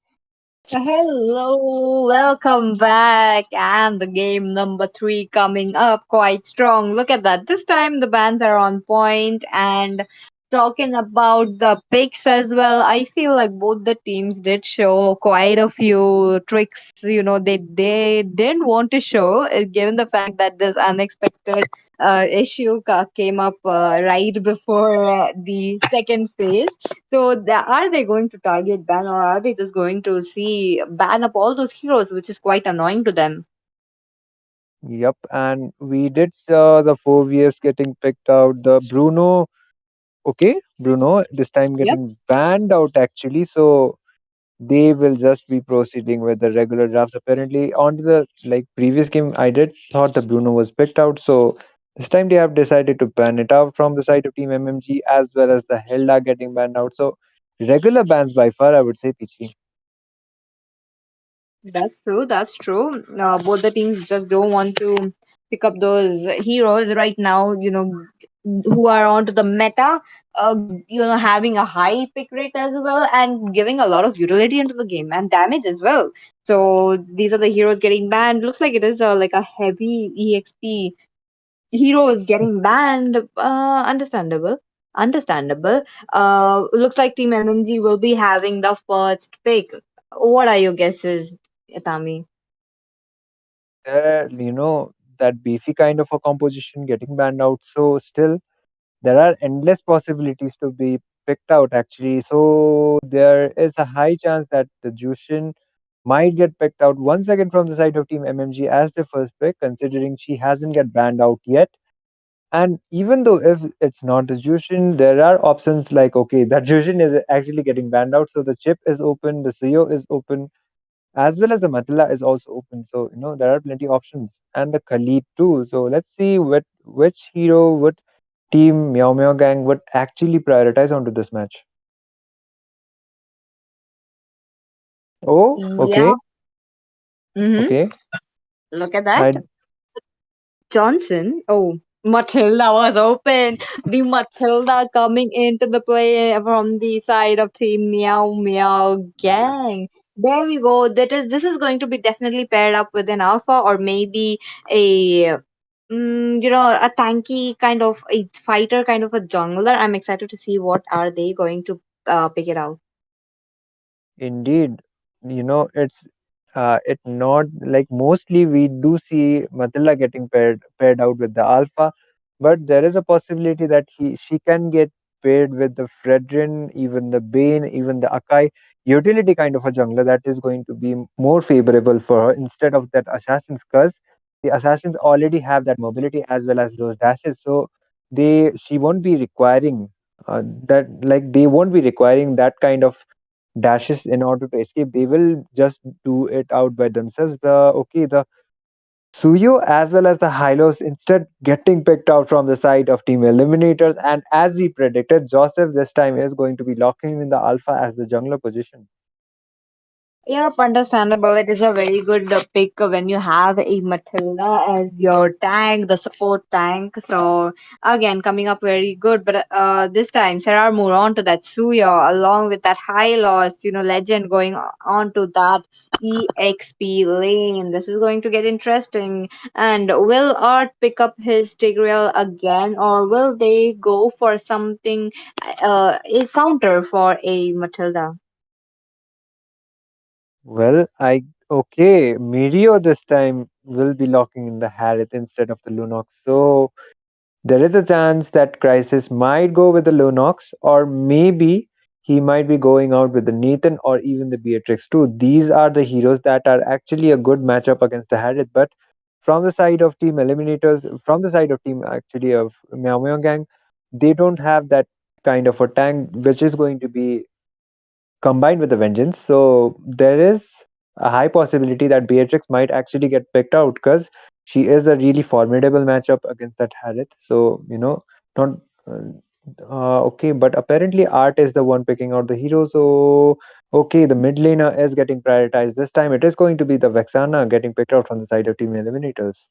Hello, welcome back. And the game number three coming up quite strong. Look at that. This time the bands are on point and talking about the picks as well. I feel like both the teams did show quite a few tricks. They didn't want to show, given the fact that this unexpected issue came up right before the second phase. So, are they going to target ban, or are they just going to see ban up all those heroes, which is quite annoying to them? Yep, and we did saw the 4 years getting picked out. The Bruno, okay, Bruno this time Yep, getting banned out actually. So they will just be proceeding with the regular drafts. Apparently, on the like previous game, I did thought the Bruno was picked out. So this time they have decided to ban it out from the side of Team MMG as well as the Hilda getting banned out. So regular bans by far, I would say, Pichi. that's true. That's true. Both the teams just don't want to pick up those heroes right now. who are onto the meta, having a high pick rate as well and giving a lot of utility into the game and damage as well. So these are the heroes getting banned. Looks like it is like a heavy EXP heroes getting banned. Understandable. Understandable. Looks like Team MMG will be having the first pick. What are your guesses, Itami? There, that beefy kind of a composition getting banned out. So still, there are endless possibilities to be picked out actually. So there is a high chance that the Jushin might get picked out once again from the side of Team MMG as the first pick, considering she hasn't get banned out yet. And even though if it's not the Jushin, there are options like okay, that Jushin is actually getting banned out, so the chip is open, the CEO is open, as well as the Matilla is also open. So there are plenty options, and the Khalid too. So let's see which hero, what team Meow Meow Gang would actually prioritize onto this match. Oh, Yeah. okay, Mm-hmm. okay. Look at that. I Johnson. Oh, Matilda was open. The Matilda coming into the play from the side of Team Meow Meow Gang. There we go. This is going to be definitely paired up with an alpha or maybe a a tanky kind of a fighter kind of a jungler. I'm excited to see what are they going to pick it out. Indeed, it not like mostly we do see Matilla getting paired out with the Alpha, but there is a possibility that she can get paired with the Fredrin, even the Bane, even the Akai utility kind of a jungler that is going to be more favorable for her instead of that assassins, because the assassins already have that mobility as well as those dashes, so she won't be requiring they won't be requiring that kind of dashes in order to escape. They will just do it out by themselves. The Suyo as well as the Hylos instead getting picked out from the side of Team Eliminators, and as we predicted, Joseph this time is going to be locking in the Alpha as the jungler position. Yep, understandable. It is a very good pick when you have a Matilda as your tank, the support tank. So again, coming up very good. But this time, Sarah more on to that Suya along with that high loss, legend going on to that EXP lane. This is going to get interesting. And will Art pick up his Tigreal again, or will they go for something, a counter for a Matilda? Well, okay, Mirio this time will be locking in the Harith instead of the Lunox. So there is a chance that Crisis might go with the Lunox, or maybe he might be going out with the Nathan or even the Beatrix too. These are the heroes that are actually a good matchup against the Harith. But from the side of Team Eliminators, from the side of Team actually of Meow Meow Gang, they don't have that kind of a tank which is going to be combined with the Vengeance. So there is a high possibility that Beatrix might actually get picked out because she is a really formidable matchup against that Harith. So, not okay, but apparently Art is the one picking out the hero. So, okay, the mid laner is getting prioritized. This time it is going to be the Vexana getting picked out from the side of Team Eliminators.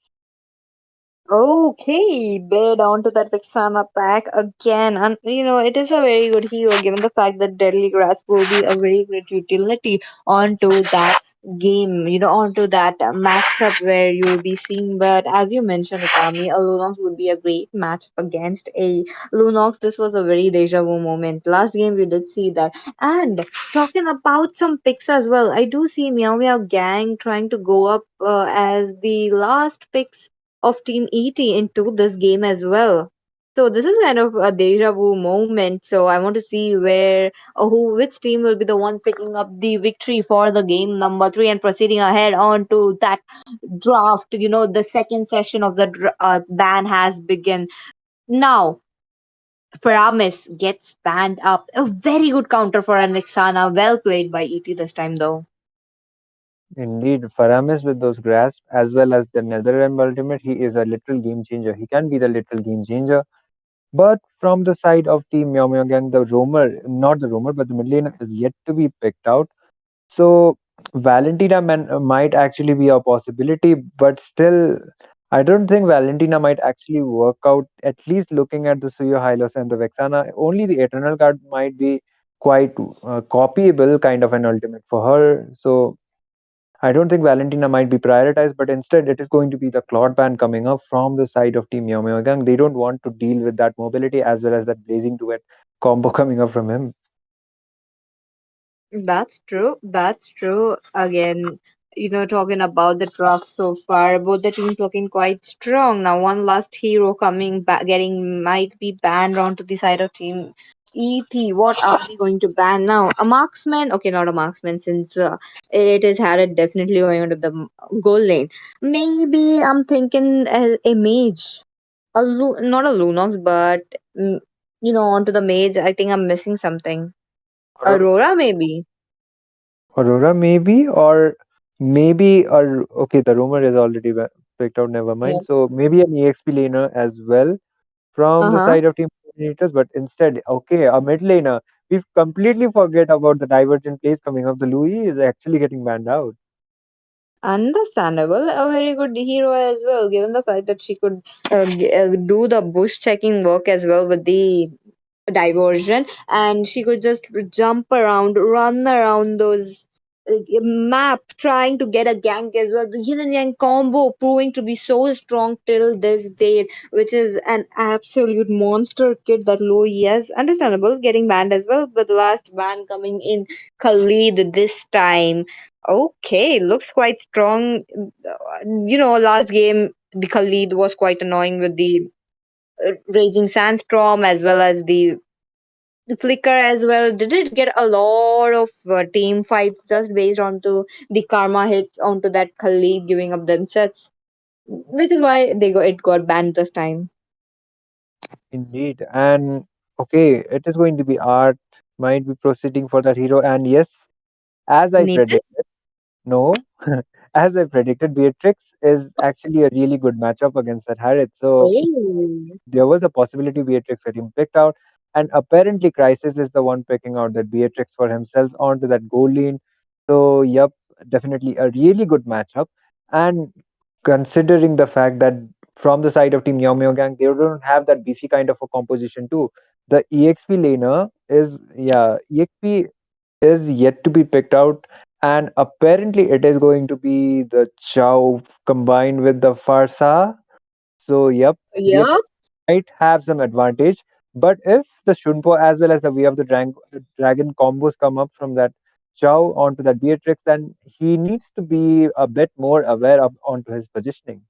Okay, bid onto that Vixana pack again. And it is a very good hero given the fact that Deadly Grasp will be a very great utility onto that game, onto that matchup where you will be seeing. But as you mentioned, Ikami, a Lunox would be a great match against a Lunox. This was a very deja vu moment. Last game we did see that. And talking about some picks as well, I do see Meow Meow Gang trying to go up as the last picks of Team ET into this game as well. So this is kind of a deja vu moment. So I want to see where which team will be the one picking up the victory for the game number 3 and proceeding ahead on to that draft. The second session of the ban has begun. Now, Faramis gets banned up. A very good counter for Anvixana. Well played by ET this time though. Indeed, Faramis with those grasps as well as the Netherrealm ultimate, he is a little game changer. He can be the little game changer. But from the side of Team Meow Meow Gang, the roamer, not the roamer, but the mid laner is yet to be picked out. So Valentina might actually be a possibility, but still, I don't think Valentina might actually work out, at least looking at the Suyo Hylos and the Vexana. Only the Eternal card might be quite copyable, kind of an ultimate for her. So I don't think Valentina might be prioritized, but instead it is going to be the Claude ban coming up from the side of Team Meow Meow Gang. They don't want to deal with that mobility as well as that blazing duet combo coming up from him. That's true. That's true. Again, talking about the draft so far, both the teams looking quite strong. Now, one last hero coming back, getting might be banned onto the side of team ET. What are they going to ban now? A marksman? Okay, not a marksman since it is Harriet definitely going into the goal lane. Maybe I'm thinking a mage. Not a Lunox, but mm, onto the mage. I think I'm missing something. Aurora, maybe. Aurora, maybe, or maybe, or okay, the rumor is already picked out, never Yeah. mind. So maybe an EXP laner as well from the Uh-huh. side of Team Coordinators, but instead, okay, a mid laner. We completely forget about the divergent plays coming up. The Louis is actually getting banned out. Understandable. A very good hero as well, given the fact that she could do the bush checking work as well with the diversion, and she could just jump around, run around those map, trying to get a gank as well. The yin and yang combo proving to be so strong till this date, which is an absolute monster kid that Louis is. Understandable, getting banned as well, but the last ban coming in, Khalid this time. Okay, looks quite strong. Last game the Khalid was quite annoying with the raging sandstorm as well as the flicker as well. Did it get a lot of team fights just based onto the karma hit onto that Khalid giving up them sets, which is why it got banned this time. Indeed. And okay, it is going to be Art, might be proceeding for that hero. And yes, as I Nathan. predicted, no, as I predicted, Beatrix is actually a really good matchup against that Harith. So Oh. there was a possibility Beatrix getting picked out, and apparently Crisis is the one picking out that Beatrix for himself onto that goal lane. So, yep, definitely a really good matchup. And considering the fact that from the side of Team Yao Miao Gang, they don't have that beefy kind of a composition too. The EXP laner is, yeah, EXP is yet to be picked out, and apparently it is going to be the Chow combined with the Farsa. So, yep, Yep. Beatrix might have some advantage. But if the Shunpo as well as the Way of the Dragon combos come up from that Chow onto that Beatrix, then he needs to be a bit more aware of onto his positioning.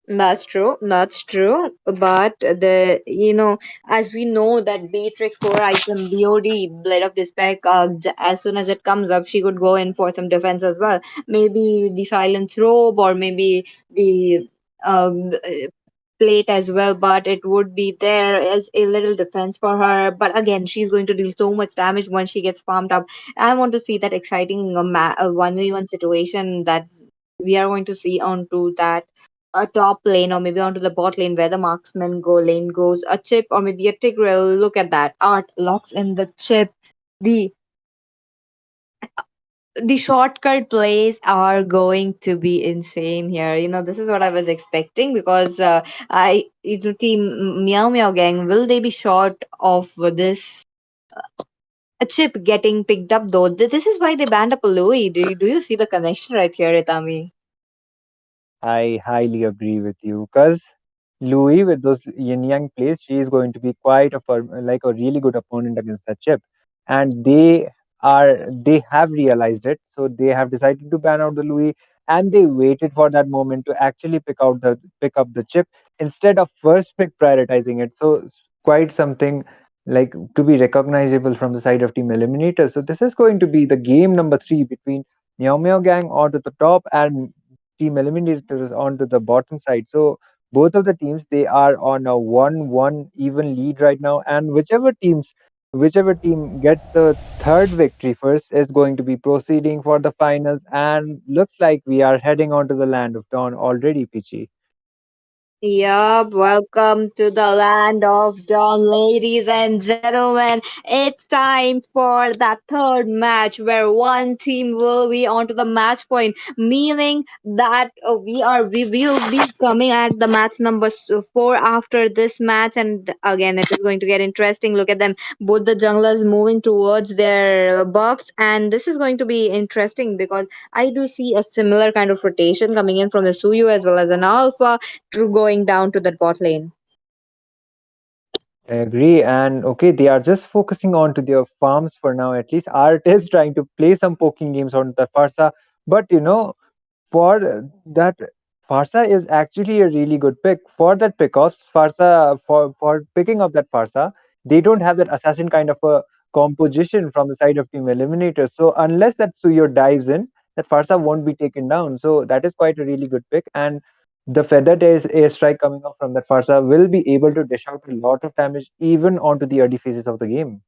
That's true. That's true. But as we know that Beatrix core item BOD, Blade of Despair, as soon as it comes up, she could go in for some defense as well. Maybe the Silence Robe or maybe the plate as well, but it would be there as a little defense for her. But again, she's going to deal so much damage once she gets farmed up. I want to see that exciting 1v1 situation that we are going to see onto that a top lane or maybe onto the bot lane where the marksman go lane goes a chip or maybe a Tigreal. Look at that. Art locks in the chip. The the shortcut plays are going to be insane here. This is what I was expecting because team Meow Meow Gang, will they be short of this a chip getting picked up though? This is why they banned up Louis. Do you see the connection right here, Itami? I highly agree with you because Louis, with those yin yang plays, she is going to be quite like a really good opponent against that chip. And they have realized it, so they have decided to ban out the Louis, and they waited for that moment to actually pick up the chip instead of first pick prioritizing it. So it's quite something like to be recognizable from the side of Team Eliminator. So this is going to be the game number 3 between Meow Meow Gang onto the top and Team Eliminators onto the bottom side. So both of the teams, they are on a 1-1 even lead right now, and whichever team gets the third victory first is going to be proceeding for the finals. And looks like we are heading onto the land of dawn already, Pichi. Yup, welcome to the land of dawn, ladies and gentlemen. It's time for that third match where one team will be onto the match point, meaning that we will be coming at the match number four after this match, and again it is going to get interesting. Look at them, both the junglers moving towards their buffs, and this is going to be interesting because I do see a similar kind of rotation coming in from a Suyu as well as an Alpha going down to the bot lane. I agree. And okay, they are just focusing on to their farms for now. At least Art is trying to play some poking games on the Farsa. But for that, Farsa is actually a really good pick. For that pickoffs, Farsa for picking up that Farsa, they don't have that assassin kind of a composition from the side of Team Eliminators. So unless that Suyo dives in, that Farsa won't be taken down. So that is quite a really good pick. And the feathered airstrike coming up from that Farsa will be able to dish out a lot of damage even onto the early phases of the game.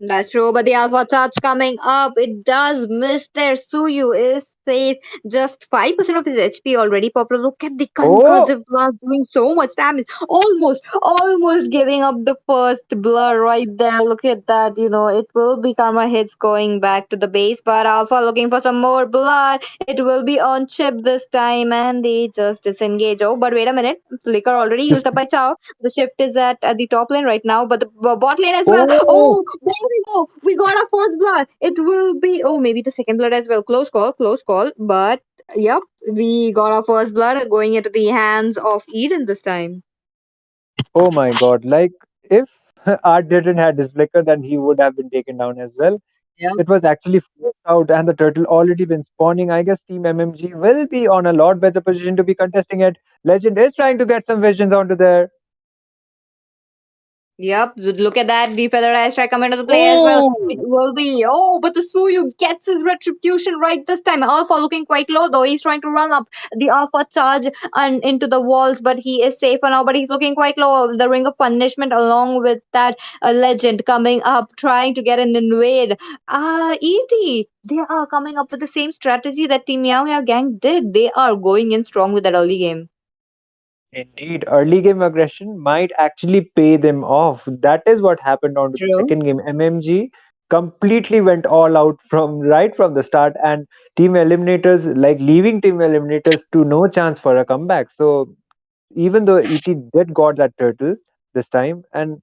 That's true, but the Alpha Touch coming up, it does miss there. Suyu is safe. Just 5% of his HP already popular. Look at the Oh, concussive blast doing so much damage. Almost giving up the first blur right there. Look at that. It will be Karma hits going back to the base, but Alpha looking for some more blood. It will be on chip this time, and they just disengage. Oh, but wait a minute. Flicker already just used up by Chow. The shift is at the top lane right now, but the bot lane as well. oh, Oh, there we go. We got our first blood. It will be, oh, maybe the second blood as well. Close call, close call. But, yep, we got our first blood going into the hands of Eden this time. oh my God! Like if Art didn't have this flicker, then he would have been taken down as well. Yep. It was actually forced out, and the turtle already been spawning. I guess Team MMG will be on a lot better position to be contesting it. Legend is trying to get some visions onto there. Yep, look at that. The feather eye strike come into the play as well. It Oh, will be. Oh, but the Suyu gets his retribution right this time. Alpha looking quite low though. He's trying to run up the Alpha charge and into the walls, but he is safe for now. But he's looking quite low. The ring of punishment along with that legend coming up, trying to get an invade. ET. They are coming up with the same strategy that Team Meow Meow Gang did. They are going in strong with that early game. indeed, early game aggression might actually pay them off. That is what happened onto the True. second game. MMG completely went all out from right from the start, and Team Eliminators like leaving Team Eliminators to no chance for a comeback. So even though ET did got that turtle this time, and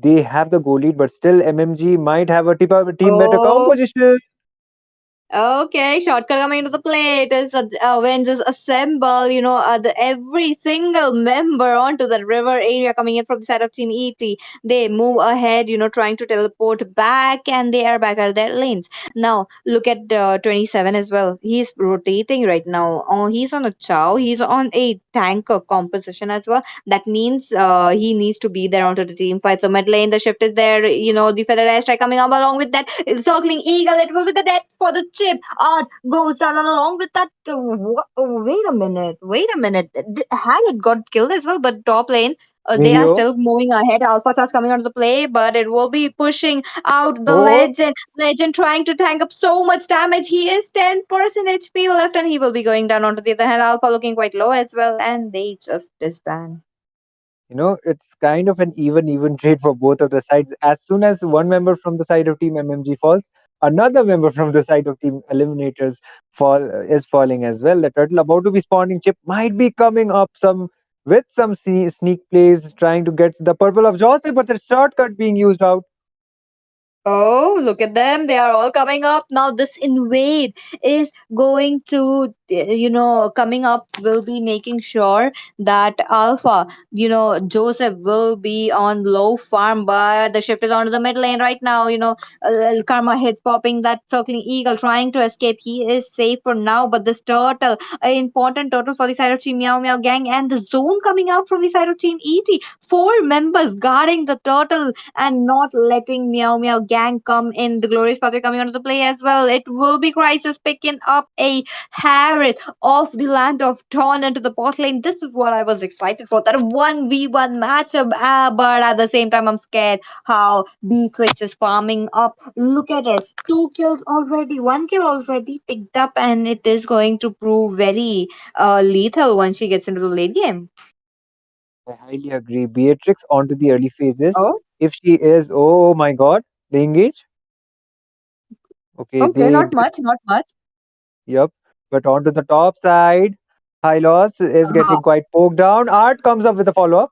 they have the goal lead, but still MMG might have a team better Oh. composition. Okay, shortcut coming into the play. It is Avengers Assemble. Every single member onto that river area coming in from the side of Team ET. They move ahead, trying to teleport back, and they are back at their lanes. Now, look at 27 as well. He's rotating right now. Oh, he's on a chow. He's on a tanker composition as well. That means he needs to be there onto the team fight. So, mid lane, the shift is there. The feather strike coming up along with that. Circling Eagle, it will be the death for the chip. Art goes down along with that. Wait a minute. Wait a minute. Hyatt got killed as well, but top lane. They are Medio. still moving ahead. Alpha Charge coming onto the play, but it will be pushing out the Oh, legend. Legend trying to tank up so much damage. He is 10% HP left, and he will be going down onto the other hand. Alpha looking quite low as well, and they just disband. it's kind of an even trade for both of the sides. As soon as one member from the side of Team MMG falls, another member from the side of Team Eliminators fall is falling as well. The turtle about to be spawning chip might be coming up some with some sneak plays, trying to get the purple of Joseph, but the shortcut being used out. Oh, look at them. They are all coming up. Now, this invade is going to, coming up, will be making sure that Alpha, Joseph will be on low farm, but the shift is onto the mid lane right now. Karma hits popping that circling eagle, trying to escape. He is safe for now, but this turtle, an important turtle for the side of Team Meow Meow Gang, and the zone coming out from the side of Team ET. Four members guarding the turtle and not letting Meow Meow Gang come in. The Glorious Pathway coming onto the play as well. It will be Crisis picking up a Harriet of the Land of Dawn into the bot lane. This is what I was excited for. That 1v1 matchup. But at the same time, I'm scared how Beatrix is farming up. Look at her. Two kills already. One kill already picked up, and it is going to prove very lethal once she gets into the late game. I highly agree. Beatrix onto the early phases. Oh, If she is, oh my god, they engage. Okay, okay, not much, not much. yep. But onto the top side, Hylos is getting quite poked down. Art comes up with a follow up.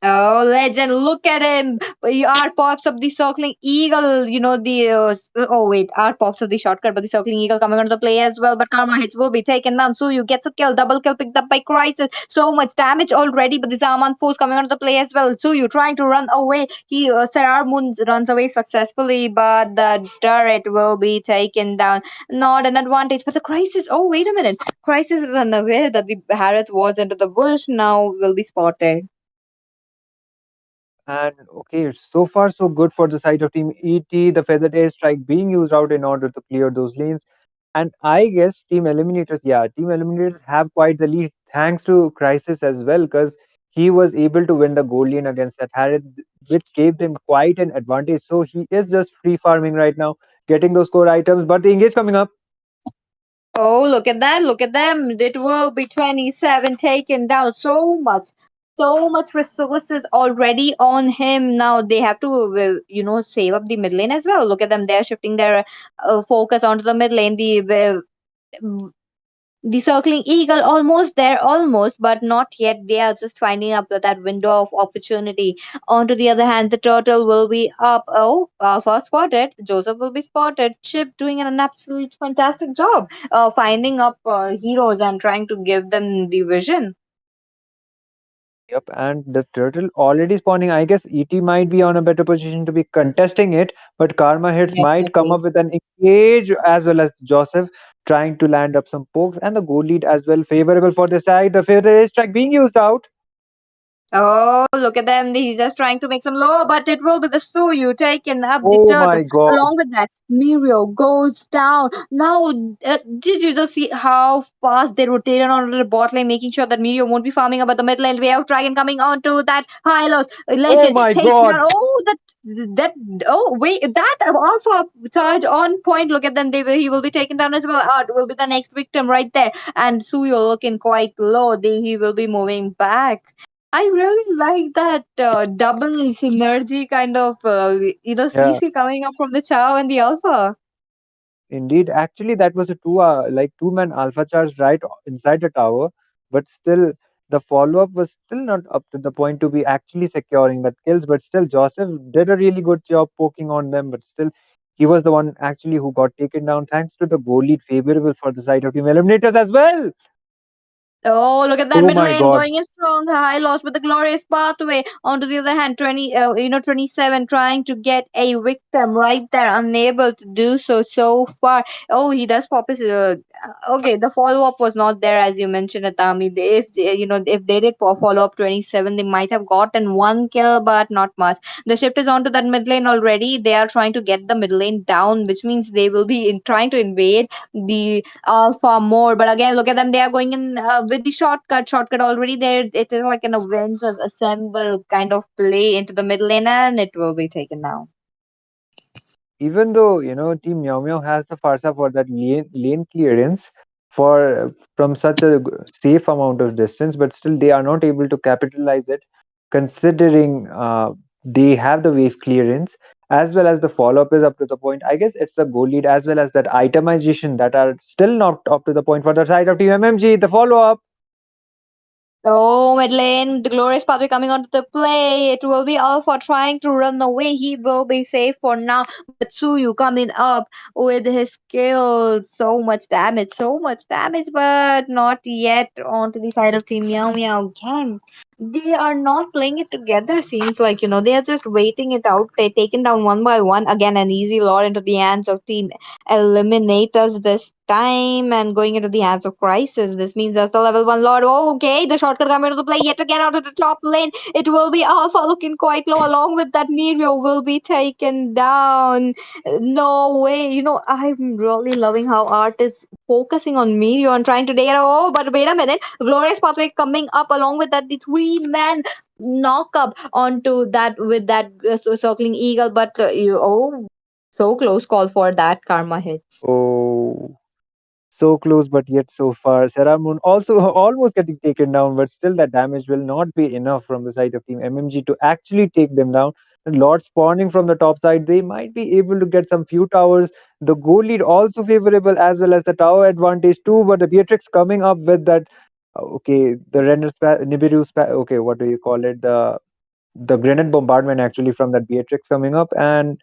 Oh, legend! Look at him. Art pops up the circling eagle. You know the. Oh wait, Art pops up the shortcut, but the circling eagle coming onto the play as well. But Karma hits will be taken down. Suyu gets a kill. Double kill picked up by Crisis. So much damage already, but the Zaman force coming onto the play as well. Suyu trying to run away. He Sarar Moon runs away successfully, but the turret will be taken down. Not an advantage, but the Crisis. Oh wait a minute. Crisis is unaware that the Harith was into the bush. Now will be spotted. And okay, so far so good for the side of Team ET. The Feathered Airstrike being used out in order to clear those lanes. And I guess Team Eliminators, yeah, Team Eliminators have quite the lead thanks to Crisis as well, because he was able to win the gold lane against that Harith, which gave them quite an advantage. So he is just free farming right now, getting those core items. But the engage coming up. Oh, look at that. Look at them. It will be 27 taken down. So much resources already on him. Now they have to, save up the mid lane as well. Look at them. They're shifting their focus onto the mid lane. The circling eagle almost there, almost, but not yet. They are just finding up that window of opportunity. On to the other hand, the turtle will be up. Oh, Alpha spotted. Joseph will be spotted. Chip doing an absolute fantastic job finding up heroes and trying to give them the vision. Yep, and the turtle already spawning. I guess ET might be on a better position to be contesting it, but Karma Hits might come Definitely. up with an engage as well as Joseph trying to land up some pokes and the goal lead as well favorable for the side. The favorite strike being used out. Oh, look at them. He's just trying to make some low, but it will be the Suyu taking up the Oh turtle. my god. Along with that, Mirio goes down. Now, did you just see how fast they rotated on the bot lane, making sure that Mirio won't be farming about the mid lane? We have Dragon coming on to that high loss. Oh Legend my taking god. down. Oh, that. Oh, wait. That alpha charge on point. Look at them. He will be taken down as well. Art will be the next victim right there. And Suyo looking quite low. He will be moving back. I really like that double synergy kind of Yeah, CC coming up from the Chow and the Alpha. indeed. Actually, that was a two-man alpha charge right inside the tower, but still the follow-up was still not up to the point to be actually securing that kills. But still, Joseph did a really good job poking on them, but still he was the one actually who got taken down thanks to the goal lead favorable for the side of Team Eliminators as well. Oh, look at that Oh middle my lane god. going in strong. High loss with the glorious pathway. On to the other hand, 27 trying to get a victim right there, unable to do so so far. Oh, he does pop his. Okay, the follow up was not there as you mentioned, Atami. If they did follow up 27, they might have gotten one kill, but not much. The shift is onto that mid lane already. They are trying to get the mid lane down, which means they will be trying to invade the Alpha more. But again, look at them. They are going in with the shortcut. Shortcut already there. It is like an Avengers assemble kind of play into the middle lane, and it will be taken now. Even though Team Meow Meow has the Farsa for that lane clearance for from such a safe amount of distance, but still they are not able to capitalize it, considering they have the wave clearance as well as the follow up is up to the point. I guess it's the goal lead as well as that itemization that are still not up to the point for the side of Team MMG. The follow up. Oh, mid lane, the glorious pathway coming onto the play. It will be Alpha trying to run away. He will be safe for now. But Tsuyu coming up with his skills. So much damage, but not yet onto the side of Team Meow Meow Gang. They are not playing it together, seems like, they are just waiting it out. They're taken down one by one. Again, an easy lord into the hands of Team Eliminators this time and going into the hands of Crisis. This means just the level 1 Lord. Oh, okay, the shortcut coming into the play yet again out of the top lane. It will be Alpha looking quite low along with that Nero will be taken down. No way. I'm really loving how Art is focusing on Mirio and trying to take it. Oh, but wait a minute. Glorious Pathway coming up along with that, the three-man knock up onto that with that circling eagle. But, so close call for that karma hit. Oh. So close, but yet so far. Sarah Moon also almost getting taken down, but still that damage will not be enough from the side of Team MMG to actually take them down. And Lord spawning from the top side, they might be able to get some few towers. The goal lead also favorable as well as the tower advantage too. But the Beatrix coming up with that, okay, the render Nibiru okay, what do you call it? The grenade bombardment actually from that Beatrix coming up, and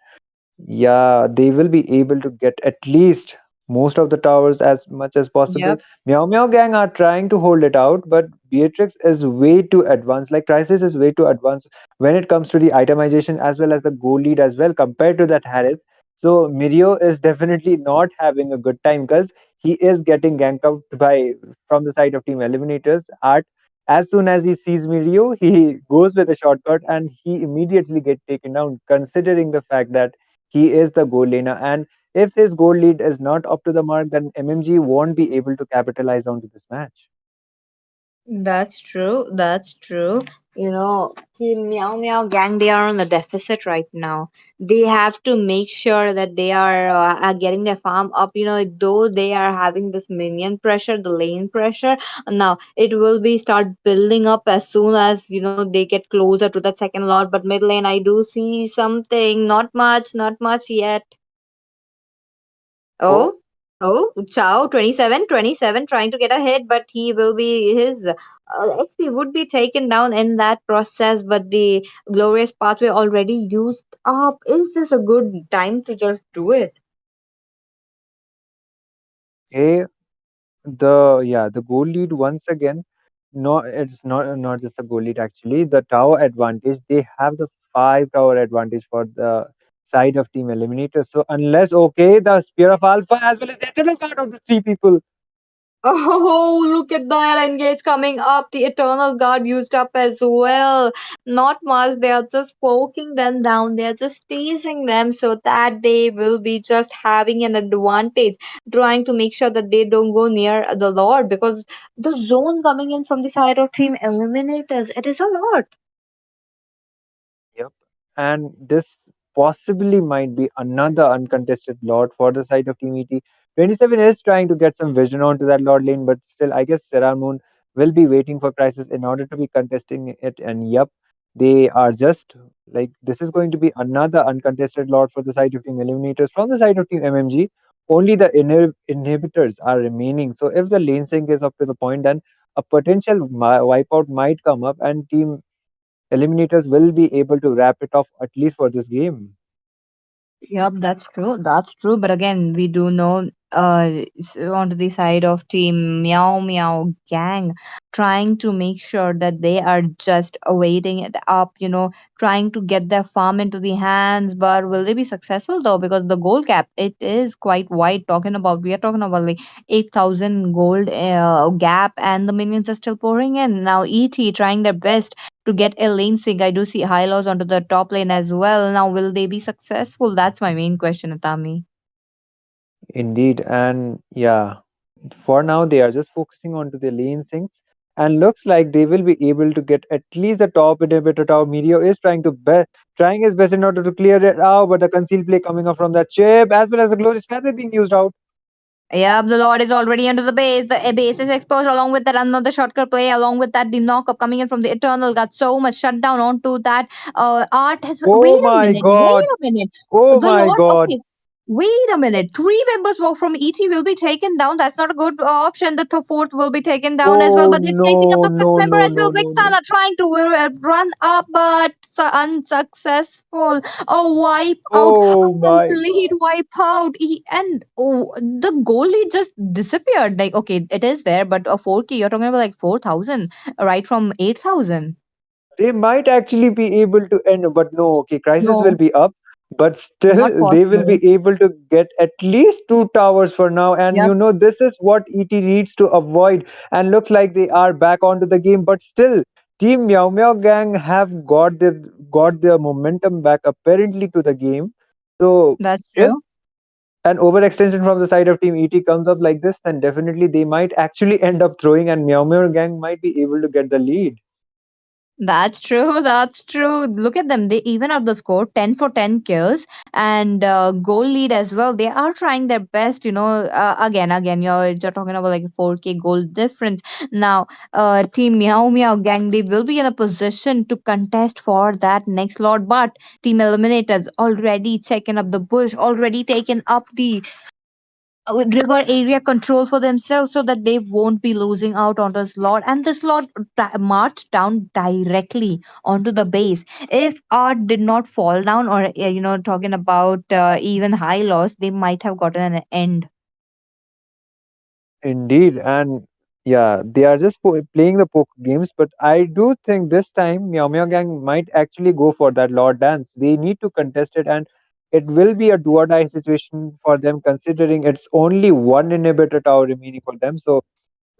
yeah, they will be able to get at least most of the towers as much as possible. Yep. Meow Meow Gang are trying to hold it out, but Beatrix is way too advanced. Like Crisis is way too advanced when it comes to the itemization as well as the goal lead as well compared to that Harith. So Mirio is definitely not having a good time because he is getting ganked out by from the side of Team Eliminators. Art as soon as he sees Mirio, he goes with a shortcut and he immediately get taken down. Considering the fact that he is the goal laner, and if his goal lead is not up to the mark, then MMG won't be able to capitalize onto this match. That's true. That's true. Team Meow Meow Gang, they are on a deficit right now. They have to make sure that they are getting their farm up. Though they are having this minion pressure, the lane pressure, now it will be start building up as soon as they get closer to that second lot. But mid lane, I do see something. Not much yet. Oh, Oh, oh, Chow, 27 trying to get a hit, but he will be his XP would be taken down in that process, but the glorious pathway already used up. Is this a good time to just do it? okay. The goal lead once again. No, it's not just the goal lead actually. The tower advantage. They have the 5 tower advantage for the side of Team Eliminator. So unless okay, the Spear of Alpha as well as the eternal part of the three people. Oh, look at that engage coming up. The Eternal Guard used up as well. Not much. They are just poking them down. They are just teasing them so that they will be just having an advantage, trying to make sure that they don't go near the Lord because the zone coming in from the side of Team Eliminators, it is a lot. Yep. And this possibly might be another uncontested Lord for the side of Team ET. 27 is trying to get some vision onto that Lord lane, but still, I guess Sarah Moon will be waiting for Crisis in order to be contesting it. And yep, they are just like this is going to be another uncontested Lord for the side of Team Eliminators. From the side of Team MMG, only the inhibitors are remaining. So if the lane sync is up to the point, then a potential wipeout might come up, and Team Eliminators will be able to wrap it off at least for this game. Yep, that's true. That's true. But again, we do know onto the side of Team Meow Meow Gang, trying to make sure that they are just awaiting it up, trying to get their farm into the hands. But will they be successful though? Because the gold gap, it is quite wide. We are talking about like 8,000 gold gap, and the minions are still pouring in. Now, ET trying their best to get a lane sync. I do see high lows onto the top lane as well. Now, will they be successful? That's my main question, Atami. Indeed, and yeah, for now they are just focusing on to the lane sinks, and looks like they will be able to get at least the top inhibitor tower. Meteor is trying his best in order to clear it out, but the concealed play coming up from that chip as well as the glorious feather being used out. Yep, the Lord is already under the base. The base is exposed along with that another shortcut play, along with that the knockup coming in from the Eternal got so much shut down onto that art has Oh my god! wait a minute. Oh The my Lord god! okay. Wait a minute. Three members from ET will be taken down. That's not a good option. The fourth will be taken down as well. Oh But they're chasing up no, the fifth no, member no, as well. no, no, no. Vixana trying to run up, but unsuccessful. A wipe out, a Oh my complete god. wipe out. And the goalie just disappeared. Like, okay, it is there, but a 4K, you're talking about like 4,000, right from 8,000. They might actually be able to end, but no, okay, Crisis will No, be up, but not still they will possible. be able to get at least 2 towers for now. And Yep, this is what ET needs to avoid. And looks like they are back onto the game, but still, Team Meow Meow Gang have got their momentum back apparently to the game. So that's if true. an overextension from the side of Team ET comes up like this, then definitely they might actually end up throwing, and Meow Meow Gang might be able to get the lead. That's true. That's true. Look at them. They even up the score 10 for 10 kills and goal lead as well. They are trying their best, again, you're talking about like a 4K goal difference. Now, Team Meow Meow Gang, they will be in a position to contest for that next lot. But Team Eliminators already checking up the bush, already taken up the river area control for themselves so that they won't be losing out on the slot, and the slot marched down directly onto the base. If art did not fall down, or talking about even high loss, they might have gotten an end. Indeed, and yeah, they are just playing the poker games. But I do think this time Meow Meow Gang might actually go for that Lord Dance. They need to contest it, and it will be a do or die situation for them, considering it's only one inhibitor tower remaining for them. So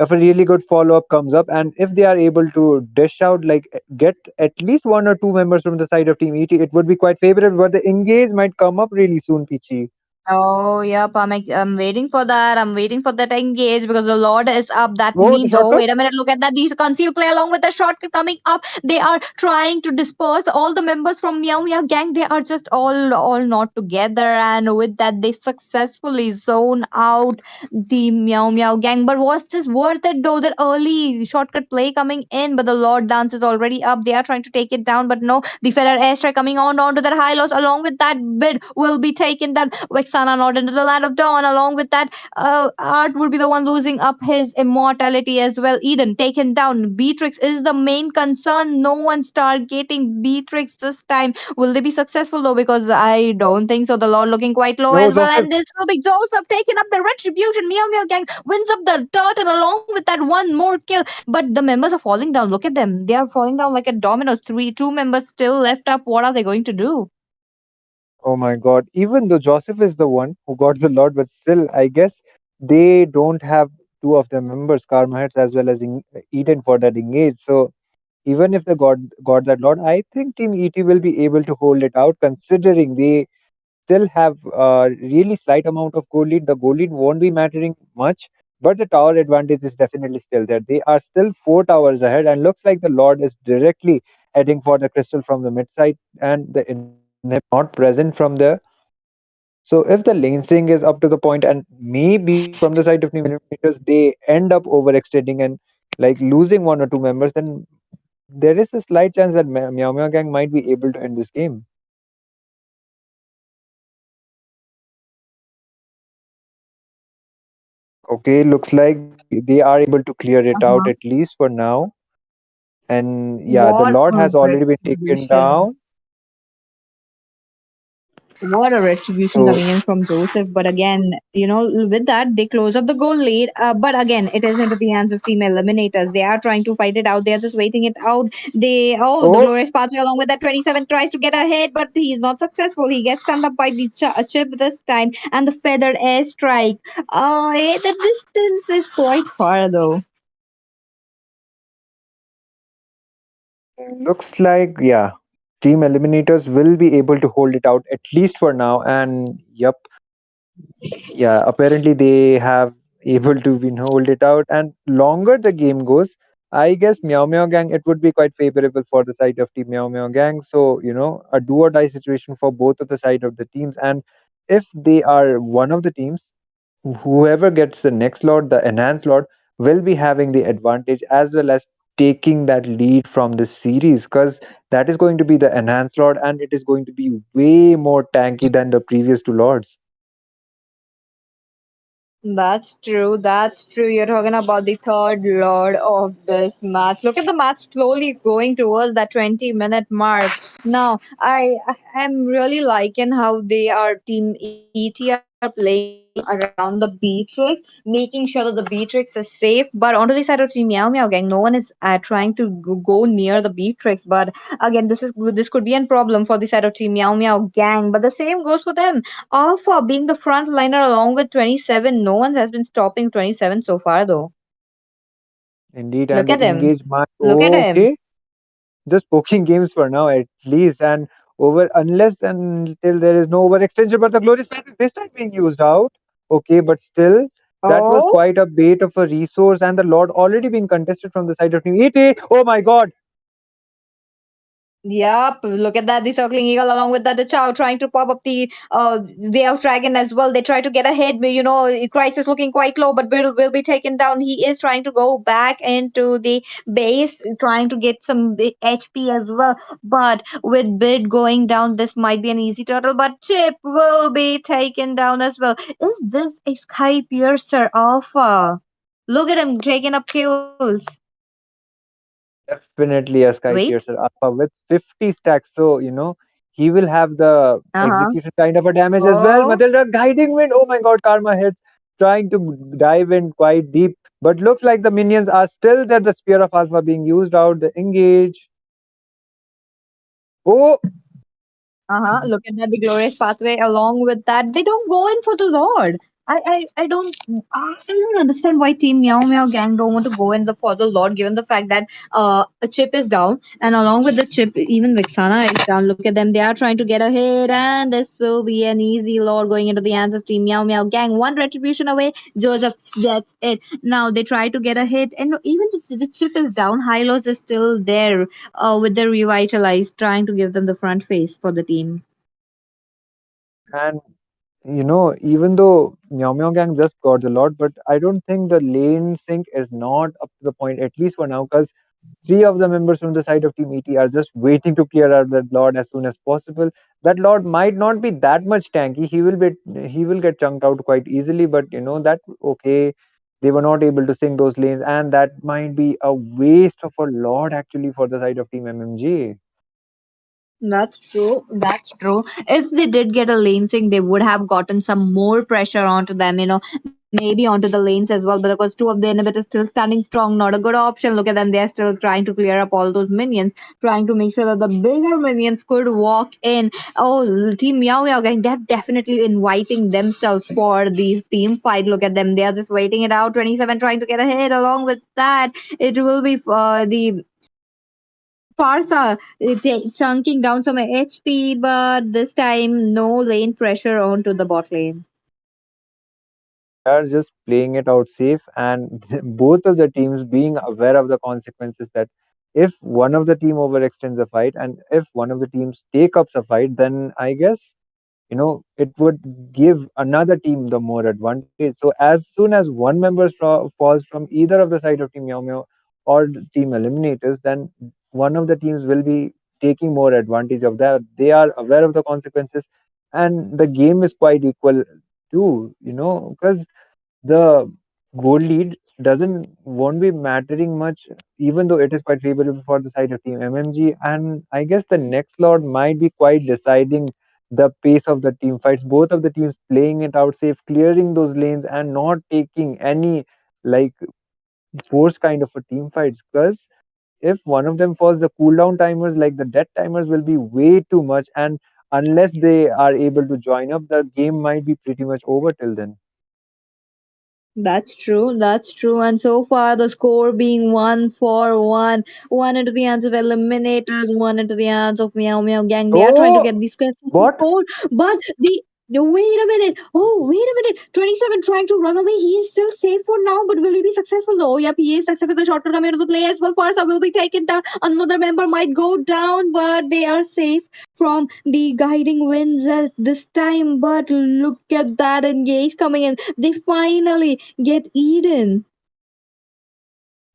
if a really good follow up comes up, and if they are able to dish out, like get at least one or two members from the side of Team ET, it would be quite favorable. But the engage might come up really soon, Pichi. Oh, yep. I'm waiting for that. I'm waiting for that engage because the Lord is up. That Oh, the means, oh, shortcut. wait a minute. Look at that. These concealed play along with the shortcut coming up. They are trying to disperse all the members from Meow Meow Gang. They are just all not together. And with that, they successfully zone out the Meow Meow Gang. But was this worth it though? That early shortcut play coming in, but the Lord Dance is already up. They are trying to take it down, but no. The Feather airstrike coming on onto that high loss along with that bid will be taken. That Vexana not into the land of dawn. Along with that, Art would be the one losing up his immortality as well. Eden taken down. Beatrix is the main concern. No one's targeting Beatrix this time. Will they be successful though? Because I don't think so. The Lord looking quite low No, as well. Joseph. And this will be Joseph taking up the retribution. Meow Meow Gang wins up the turtle along with that one more kill. But the members are falling down. Look at them. They are falling down like a dominoes. Two members still left up. What are they going to do? Oh my God. Even though Joseph is the one who got the lot, but still, I guess they don't have two of the members, Karma Heads as well as Eden, for that engage. So even if they got that lot, I think Team ET will be able to hold it out, considering they still have a really slight amount of goal lead. The goal lead won't be mattering much, but the tower advantage is definitely still there. They are still 4 towers ahead, and looks like the Lord is directly heading for the crystal from the mid side, and the inhib not present from there. So if the lane sync is up to the point, and maybe from the side of new millimeters, they end up overextending and like losing one or two members, then there is a slight chance that Meow Meow Gang might be able to end this game. Okay, looks like they are able to clear it out Uh-huh. at least for now. And yeah, the What Lord a has already been taken retribution. down. What a retribution So, coming in from Joseph. But again, with that, they close up the goal lead. But again, it is into the hands of Team Eliminators. They are trying to fight it out. They are just waiting it out. The oh, Glorious Pathway along with that 27 tries to get ahead, but he is not successful. He gets stunned up by the chip this time and the feathered airstrike. The distance is quite far though. looks like, yeah, Team Eliminators will be able to hold it out at least for now. And yep, yeah, apparently they have able to hold it out, and longer the game goes, I guess Meow Meow Gang, it would be quite favorable for the side of Team Meow Meow Gang. So a do or die situation for both of the side of the teams. And if they are one of the teams, whoever gets the next lot, the enhanced lot, will be having the advantage as well as taking that lead from this series, because that is going to be the enhanced lot, and it is going to be way more tanky than the previous two lords. That's true. That's true. You're talking about the third lord of this match. Look at the match slowly going towards that 20-minute mark. Now, I am really liking how they are Team ET are playing around the Beatrix, making sure that the Beatrix is safe. But onto the side of Team Meow Meow Gang, no one is trying to go near the Beatrix. But again, this could be a problem for the side of Team Meow Meow Gang. But the same goes for them. Alpha being the front liner along with 27. No one has been stopping 27 so far, though. Indeed, and Look the at him. engagement. Look at him. Okay, just poking games for now at least, and over unless and until there is no overextension. But the glorious path this time being used out. Okay, but still, that was Oh, quite a bait of a resource, and the Lord already being contested from the side of Team ET. Oh my God! Yep, look at that. The circling eagle, along with that, the Chow trying to pop up the way of dragon as well. They try to get ahead. But, Christ is looking quite low, but will be taken down. He is trying to go back into the base, trying to get some HP as well. But with Bid going down, this might be an easy turtle. But Chip will be taken down as well. Is this a Sky Piercer Alpha? Look at him taking up kills. Definitely a Sky Wait. Piercer Alpha with 50 stacks. So, he will have the Uh huh. execution kind of a damage as well. Oh. Matilda guiding wind. Oh my god, Karma hits. Trying to dive in quite deep. But looks like the minions are still there. The Spear of Alpha being used out. The engage. Oh, Uh-huh. Look at that, the glorious pathway. Along with that, they don't go in for the Lord. I don't understand why Team Meow Meow Gang don't want to go in for the Lord, given the fact that a chip is down, and along with the chip, even Vixana is down. Look at them; they are trying to get ahead, and this will be an easy Lord going into the hands of Team Meow Meow Gang. One retribution away, Joseph gets it. Now they try to get ahead, and even the chip is down. Hylos is still there with the revitalized, trying to give them the front face for the team. and even though Meow Meow Gang just got the lot, but I don't think the lane sync is not up to the point, at least for now, because three of the members from the side of Team ET are just waiting to clear out that lord as soon as possible. That lord might not be that much tanky. He will get chunked out quite easily, but that okay. They were not able to sink those lanes, and that might be a waste of a lord actually for the side of Team MMG. That's true. That's true. If they did get a lane sync, they would have gotten some more pressure onto them, maybe onto the lanes as well. But because two of the inhibitors still standing strong, not a good option. Look at them. They're still trying to clear up all those minions, trying to make sure that the bigger minions could walk in. Oh, Team Meow Meow Gang, they're definitely inviting themselves for the team fight. Look at them. They are just waiting it out. 27 trying to get ahead. Along with that, it will be the Farsa chunking down some HP, but this time no lane pressure onto the bot lane. They are just playing it out safe, and both of the teams being aware of the consequences that if one of the team overextends a fight and if one of the teams take up a fight, then I guess it would give another team the more advantage. So as soon as one member falls from either of the side of Team Meow Meow or the Team Eliminators, then one of the teams will be taking more advantage of that. They are aware of the consequences, and the game is quite equal too. Because the goal lead doesn't won't be mattering much, even though it is quite favorable for the side of Team MMG. And I guess the next lot might be quite deciding the pace of the team fights. Both of the teams playing it out safe, clearing those lanes, and not taking any like force kind of a team fights. Because if one of them falls, the cooldown timers, like the death timers, will be way too much. And unless they are able to join up, the game might be pretty much over till then. That's true. That's true. And so far, the score being 1-1. One into the hands of Eliminators, one into the hands of Meow Meow Gang. They are trying to Oh, get these questions what? score, but the. No, wait a minute. Oh, wait a minute. 27 trying to run away. He is still safe for now, but will he be successful? Oh, yep, he is successful. The shot coming into the play as well. Farsa will be taken down. Another member might go down, but they are safe from the guiding winds at this time. But look at that engage coming in. They finally get Eden.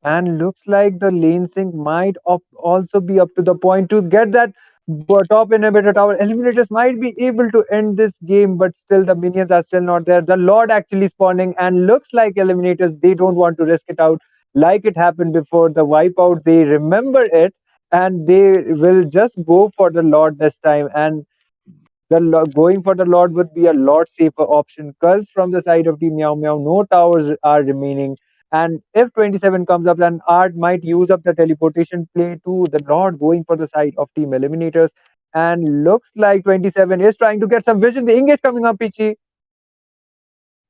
And looks like the lane sync might also be up to the point to get that top inhibitor tower. Eliminators might be able to end this game, but still the minions are still not there. The Lord actually spawning, and looks like Eliminators, they don't want to risk it out like it happened before the wipeout. They remember it, and they will just go for the Lord this time. And going for the Lord would be a lot safer option, because from the side of Team Meow Meow, no towers are remaining. And if 27 comes up, then Art might use up the teleportation play to the Lord going for the side of Team Eliminators. And looks like 27 is trying to get some vision. The engage coming up, Pichi.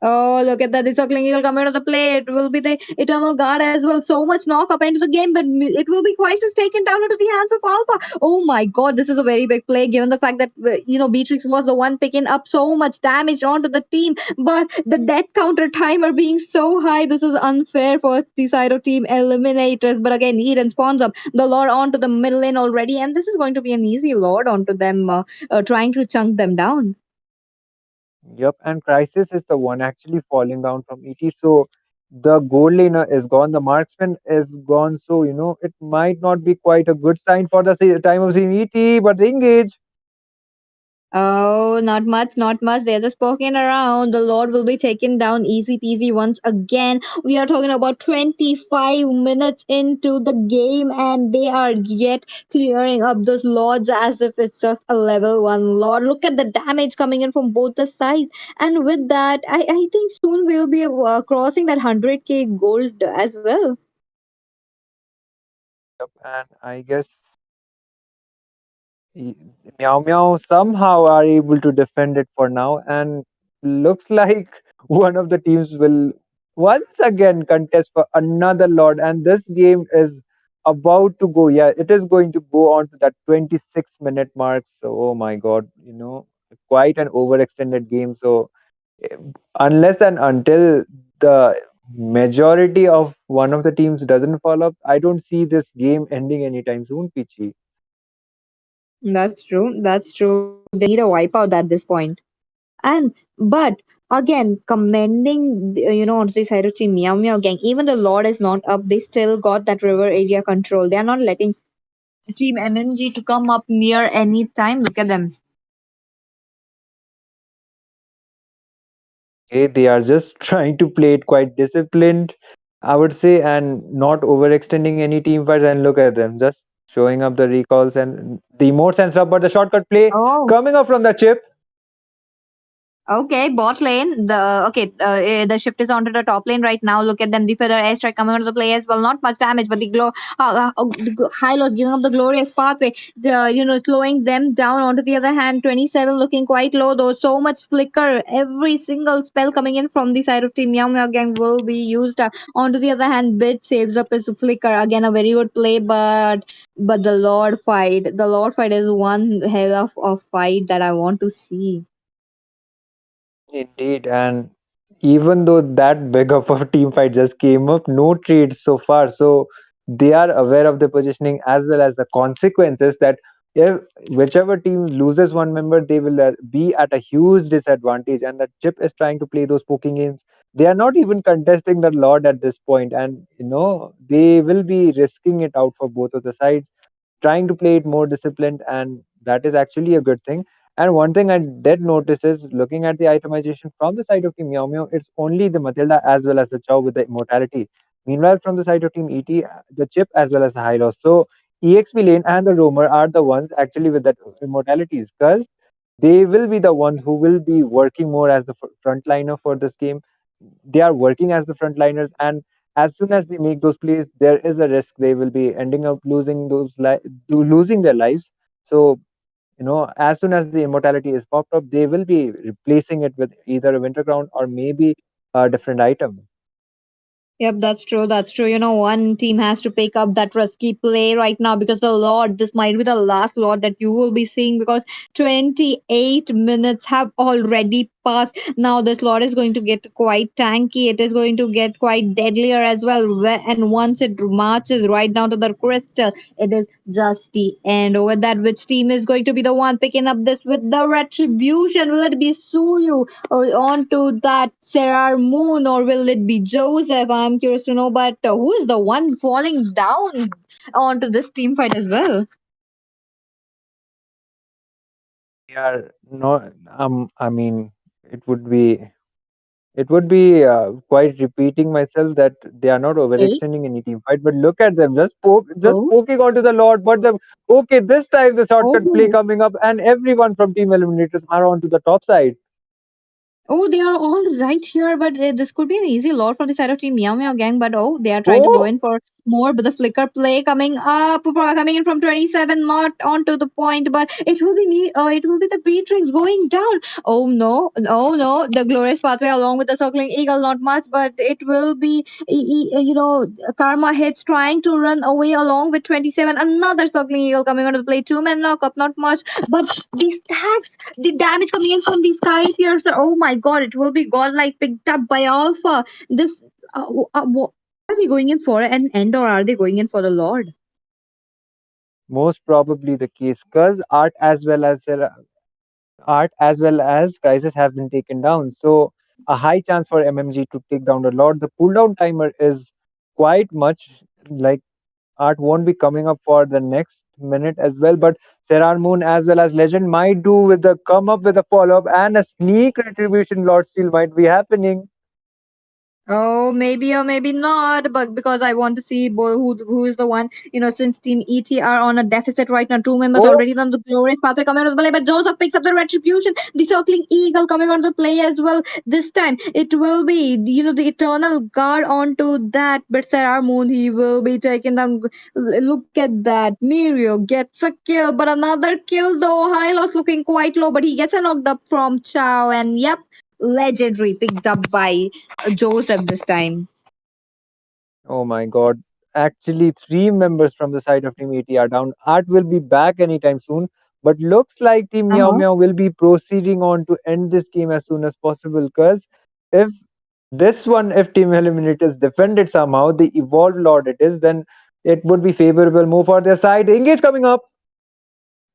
Oh, look at that. The circling eagle coming to the play. It will be the eternal guard as well. So much knock up into the game, but it will be Crisis taken down into the hands of Alpha. Oh my god, this is a very big play given the fact that, Beatrix was the one picking up so much damage onto the team. But the death counter timer being so high, this is unfair for the side of team eliminators. But again, Eden spawns up the Lord onto the middle lane already, and this is going to be an easy Lord onto them, trying to chunk them down. Yep, and Crisis is the one actually falling down from ET. So the gold laner is gone, the marksman is gone. So, it might not be quite a good sign for the time of seeing ET, but they engage. Oh, not much, not much. They're just poking around. The Lord will be taken down easy peasy once again. We are talking about 25 minutes into the game, and they are yet clearing up those Lords as if it's just a level 1 Lord. Look at the damage coming in from both the sides. And with that, I think soon we'll be crossing that 100k gold as well. Yep, and I guess Y- Meow Meow somehow are able to defend it for now, and looks like one of the teams will once again contest for another Lord. And this game is about to go. Yeah, it is going to go on to that 26-minute mark. So, oh my God, quite an overextended game. So, eh, unless and until the majority of one of the teams doesn't fall up, I don't see this game ending anytime soon, Pichi. That's true. That's true. They need a wipeout at this point. And but again, commending onto the side of Team Meow Meow Gang, even the Lord is not up, they still got that river area control. They are not letting Team MMG to come up near any time. Look at them. Okay, they are just trying to play it quite disciplined, I would say, and not overextending any team fights. And look at them, just showing up the recalls and the emotes and stuff. But the shortcut play Oh, coming up from the chip. okay, bot lane. The shift is onto the top lane right now. Look at them. The further airstrike coming onto the play as well. Not much damage, but the high loss giving up the glorious pathway. Slowing them down. Onto the other hand, 27 looking quite low though. So much flicker. Every single spell coming in from the side of Team Meow Meow Gang will be used. Onto the other hand, Bit saves up his flicker. Again, a very good play, but the Lord fight is one hell of a fight that I want to see. Indeed, and even though that big of a team fight just came up, no trades so far. So they are aware of the positioning as well as the consequences that if whichever team loses one member, they will be at a huge disadvantage. And the chip is trying to play those poking games. They are not even contesting the Lord at this point, and they will be risking it out for both of the sides, trying to play it more disciplined, and that is actually a good thing. And one thing I did notice is looking at the itemization from the side of Team Meow Meow, it's only the Matilda as well as the Chow with the immortality. Meanwhile, from the side of Team ET, the Chip as well as the Hylos. So EXP lane and the Roamer are the ones actually with that immortalities, because they will be the ones who will be working more as the frontliner for this game. They are working as the frontliners, and as soon as they make those plays, there is a risk they will be ending up losing their lives. So as soon as the immortality is popped up, they will be replacing it with either a winter crown or maybe a different item. Yep, that's true. That's true. One team has to pick up that risky play right now because the Lord, this might be the last Lord that you will be seeing because 28 minutes have already passed. Now, this Lord is going to get quite tanky. It is going to get quite deadlier as well. And once it marches right down to the crystal, it is just the end. With that, which team is going to be the one picking up this with the retribution? Will it be Suyu? Onto that Sarah Moon, or will it be Joseph? I'm curious to know. But who is the one falling down onto this team fight as well? They are not. I mean, it would be it would be quite repeating myself that they are not Eight. overextending any team fight. But look at them, just Oh, poking onto the Lord. But okay, this time the shortcut play oh, coming up, and everyone from Team Eliminators are onto the top side. oh! They are all right here, but this could be an easy lot from the side of Team Meow Meow Gang. But they are trying to go Oh, in for. more, but the flicker play coming in from 27, not onto the point, but it will be the Beatrix going down. Oh no, oh no, the glorious pathway along with the circling eagle, not much, but it will be, Karma hits trying to run away along with 27. Another circling eagle coming onto the play. Two men knock up, not much, but the stacks, the damage coming in from the Sky Piercer. Oh my god, it will be godlike picked up by Alpha. This, are they going in for an end or are they going in for the Lord? Most probably the case, because Art as well as Crisis have been taken down. So a high chance for MMG to take down the Lord. The cooldown timer is quite much, like Art won't be coming up for the next minute as well. But Serar Moon as well as Legend might do with the come up with a follow up, and a sneak retribution Lord Steel might be happening. Oh, maybe or maybe not, but because I want to see who is the one, since Team ET are on a deficit right now, two members Oh, already on the glorious pathway coming out of the play, but Joseph picks up the retribution, the circling eagle coming on the play as well. This time it will be, the eternal guard onto that, but Sarah Moon, he will be taken down. Look at that. Mirio gets a kill, but another kill though. Hylos looking quite low, but he gets a knocked up from Chow, and yep, legendary picked up by Joseph this time. oh my god. Actually, three members from the side of Team 80 are down. Art will be back anytime soon, but looks like Team Meow Uh-huh. Meow will be proceeding on to end this game as soon as possible. Because if if Team Eliminators defend it somehow, the Evolved Lord it is, then it would be favorable move for their side. Engage coming up.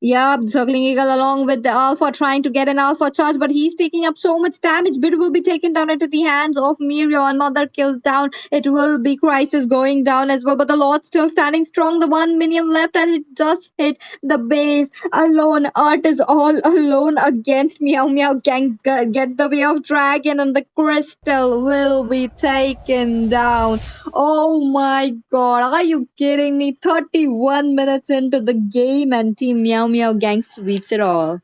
Yeah, circling eagle along with the alpha trying to get an alpha charge, but he's taking up so much damage. Bid will be taken down into the hands of Mirio. Another kill down. It will be Crisis going down as well, but the Lord still standing strong. The one minion left, and it just hit the base alone. Art is all alone against Meow Meow Gang. Get the way of dragon, and the crystal will be taken down. Oh my god, are you kidding me? 31 minutes into the game and Team Meow Meow Gang sweeps it all.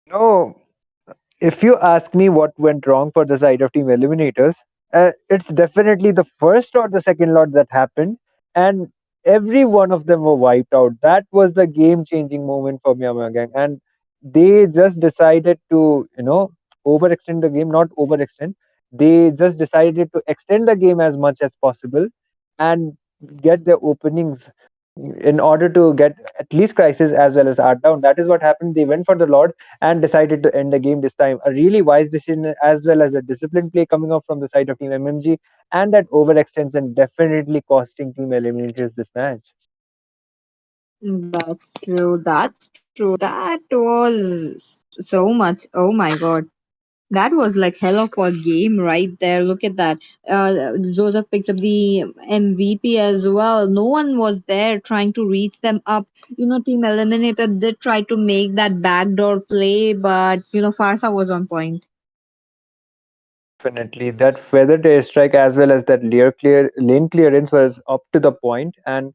No, if you ask me what went wrong for the side of Team Eliminators, it's definitely the first or the second lot that happened, and every one of them were wiped out. That was the game-changing moment for Myanmar Gang, and they just decided to, overextend the game. Not overextend. They just decided to extend the game as much as possible and get their openings in order to get at least Crisis as well as Art down. That is what happened. They went for the Lord and decided to end the game this time. A really wise decision as well as a disciplined play coming up from the side of Team MMG, and that overextension definitely costing Team Eliminators this match. That's true. That's true. That was so much. Oh my god. That was like hell of a game right there. Look at that. Joseph picks up the MVP as well. No one was there trying to reach them up. Team Eliminator did try to make that backdoor play, but Farsa was on point. Definitely, that feathered airstrike as well as that lane clearance was up to the point, and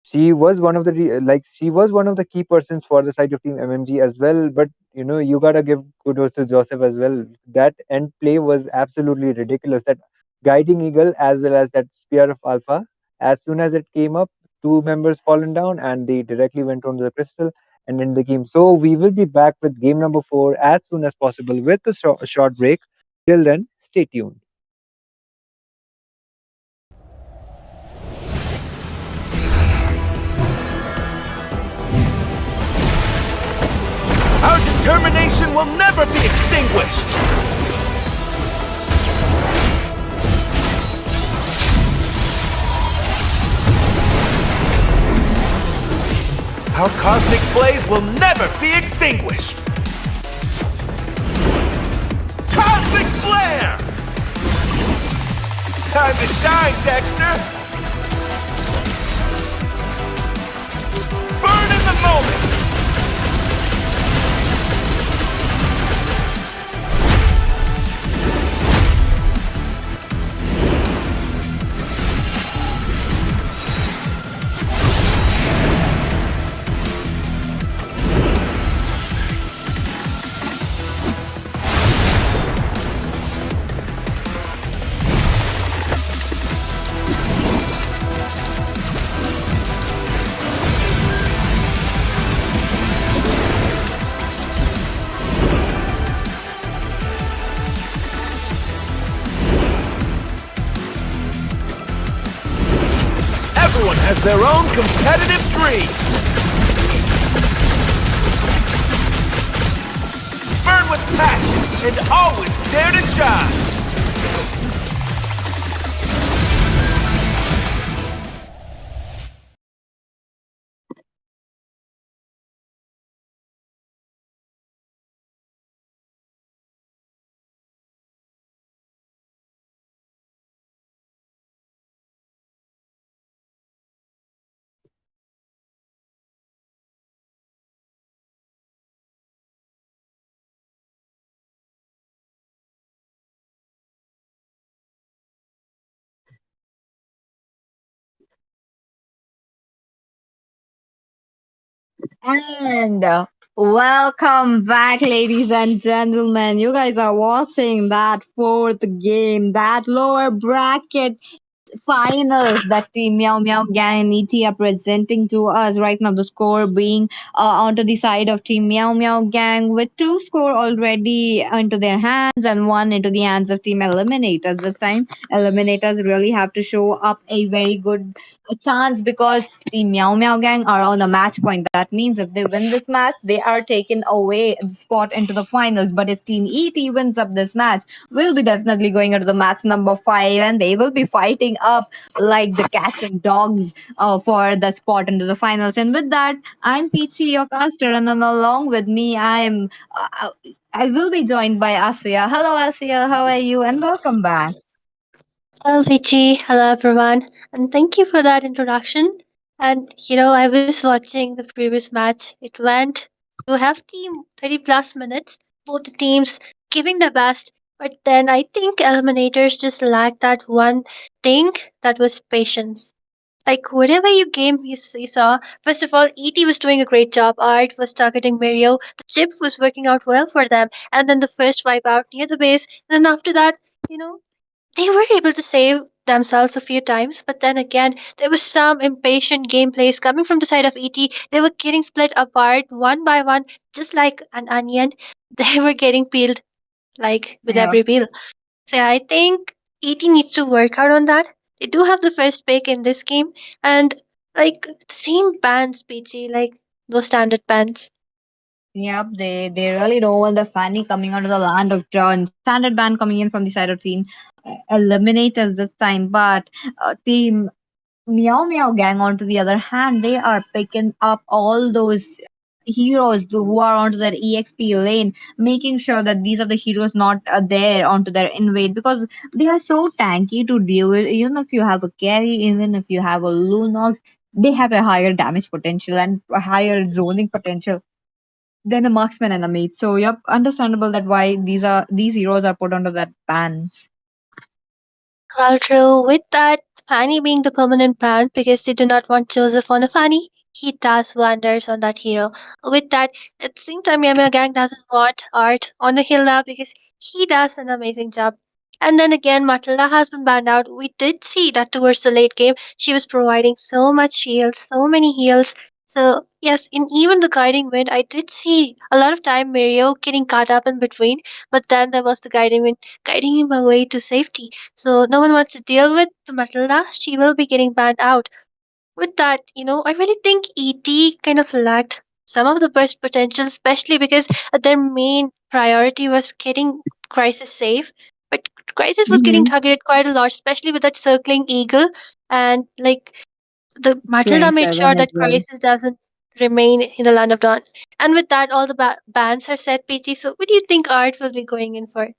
she was one of the she was one of the key persons for the side of Team MMG as well. But you gotta give kudos to Joseph as well. That end play was absolutely ridiculous. That guiding eagle as well as that spear of alpha. As soon as it came up, two members fallen down and they directly went on to the crystal and end the game. So we will be back with game number 4 as soon as possible with a short break. Till then, stay tuned. Our determination will never be extinguished! Our cosmic blaze will never be extinguished! Cosmic flare! Time to shine, Dexter! Burn in the moment! has their own competitive dream. Burn with passion and always dare to shine. And welcome back, ladies and gentlemen. You guys are watching that fourth game, that lower bracket finals that Team Meow Meow Gang and ET are presenting to us right now. The score being onto the side of Team Meow Meow Gang, with two score already into their hands and one into the hands of Team Eliminators. This time, Eliminators really have to show up a very good chance because the Meow Meow Gang are on a match point. That means if they win this match, they are taken away the spot into the finals. But if Team ET wins up this match, will be definitely going into the match number 5, and they will be fighting up like the cats and dogs for the spot into the finals. And with that, I'm Peachy, your caster, and then along with me, I will be joined by Asya. Hello, Asya. How are you? And welcome back. Hello, Vici. Hello, everyone. And thank you for that introduction. And, I was watching the previous match. It went to have team 30 plus minutes, both the teams giving their best. But then I think Eliminators just lacked that one thing that was patience. Like, whatever you saw, first of all, ET was doing a great job. Art was targeting Mario. The chip was working out well for them. And then the first wipe out near the base. And then after that, you know, they were able to save themselves a few times, but then again, there was some impatient gameplays coming from the side of ET. They were getting split apart one by one, just like an onion. They were getting peeled like with Yeah. every peel. So I think ET needs to work out on that. They do have the first pick in this game, and like the same bans, PG, like those standard bans. Yep, they really don't want the Fanny coming out of the land of John. Standard ban coming in from the side of Team Eliminators this time, but Team Meow Meow Gang, on to the other hand, they are picking up all those heroes who are onto their EXP lane, making sure that these are the heroes not there onto their invade, because they are so tanky to deal with. Even if you have a carry, even if you have a Lunox, they have a higher damage potential and a higher zoning potential than a marksman and a mate. So, yep, understandable that why these heroes are put under that bans. Well, true. With that, Fanny being the permanent ban because they do not want Joseph on the Fanny, he does wonders on that hero. With that, it seems like Miyama Gang doesn't want Art on the hill now because he does an amazing job. And then again, Matilda has been banned out. We did see that towards the late game, she was providing so much heals, so many heals. So, yes, in even the guiding wind, I did see a lot of time Mario getting caught up in between, but then there was the guiding wind guiding him away to safety. So no one wants to deal with the Matilda. She will be getting banned out. With that, I really think ET kind of lacked some of the best potential, especially because their main priority was getting Crisis safe. But Crisis was getting Mm-hmm. targeted quite a lot, especially with that circling eagle. And like the Matilda made 27 sure as that well. Crisis doesn't remain in the land of dawn. And with that, all the bans are set, PG. So what do you think Art will be going in for?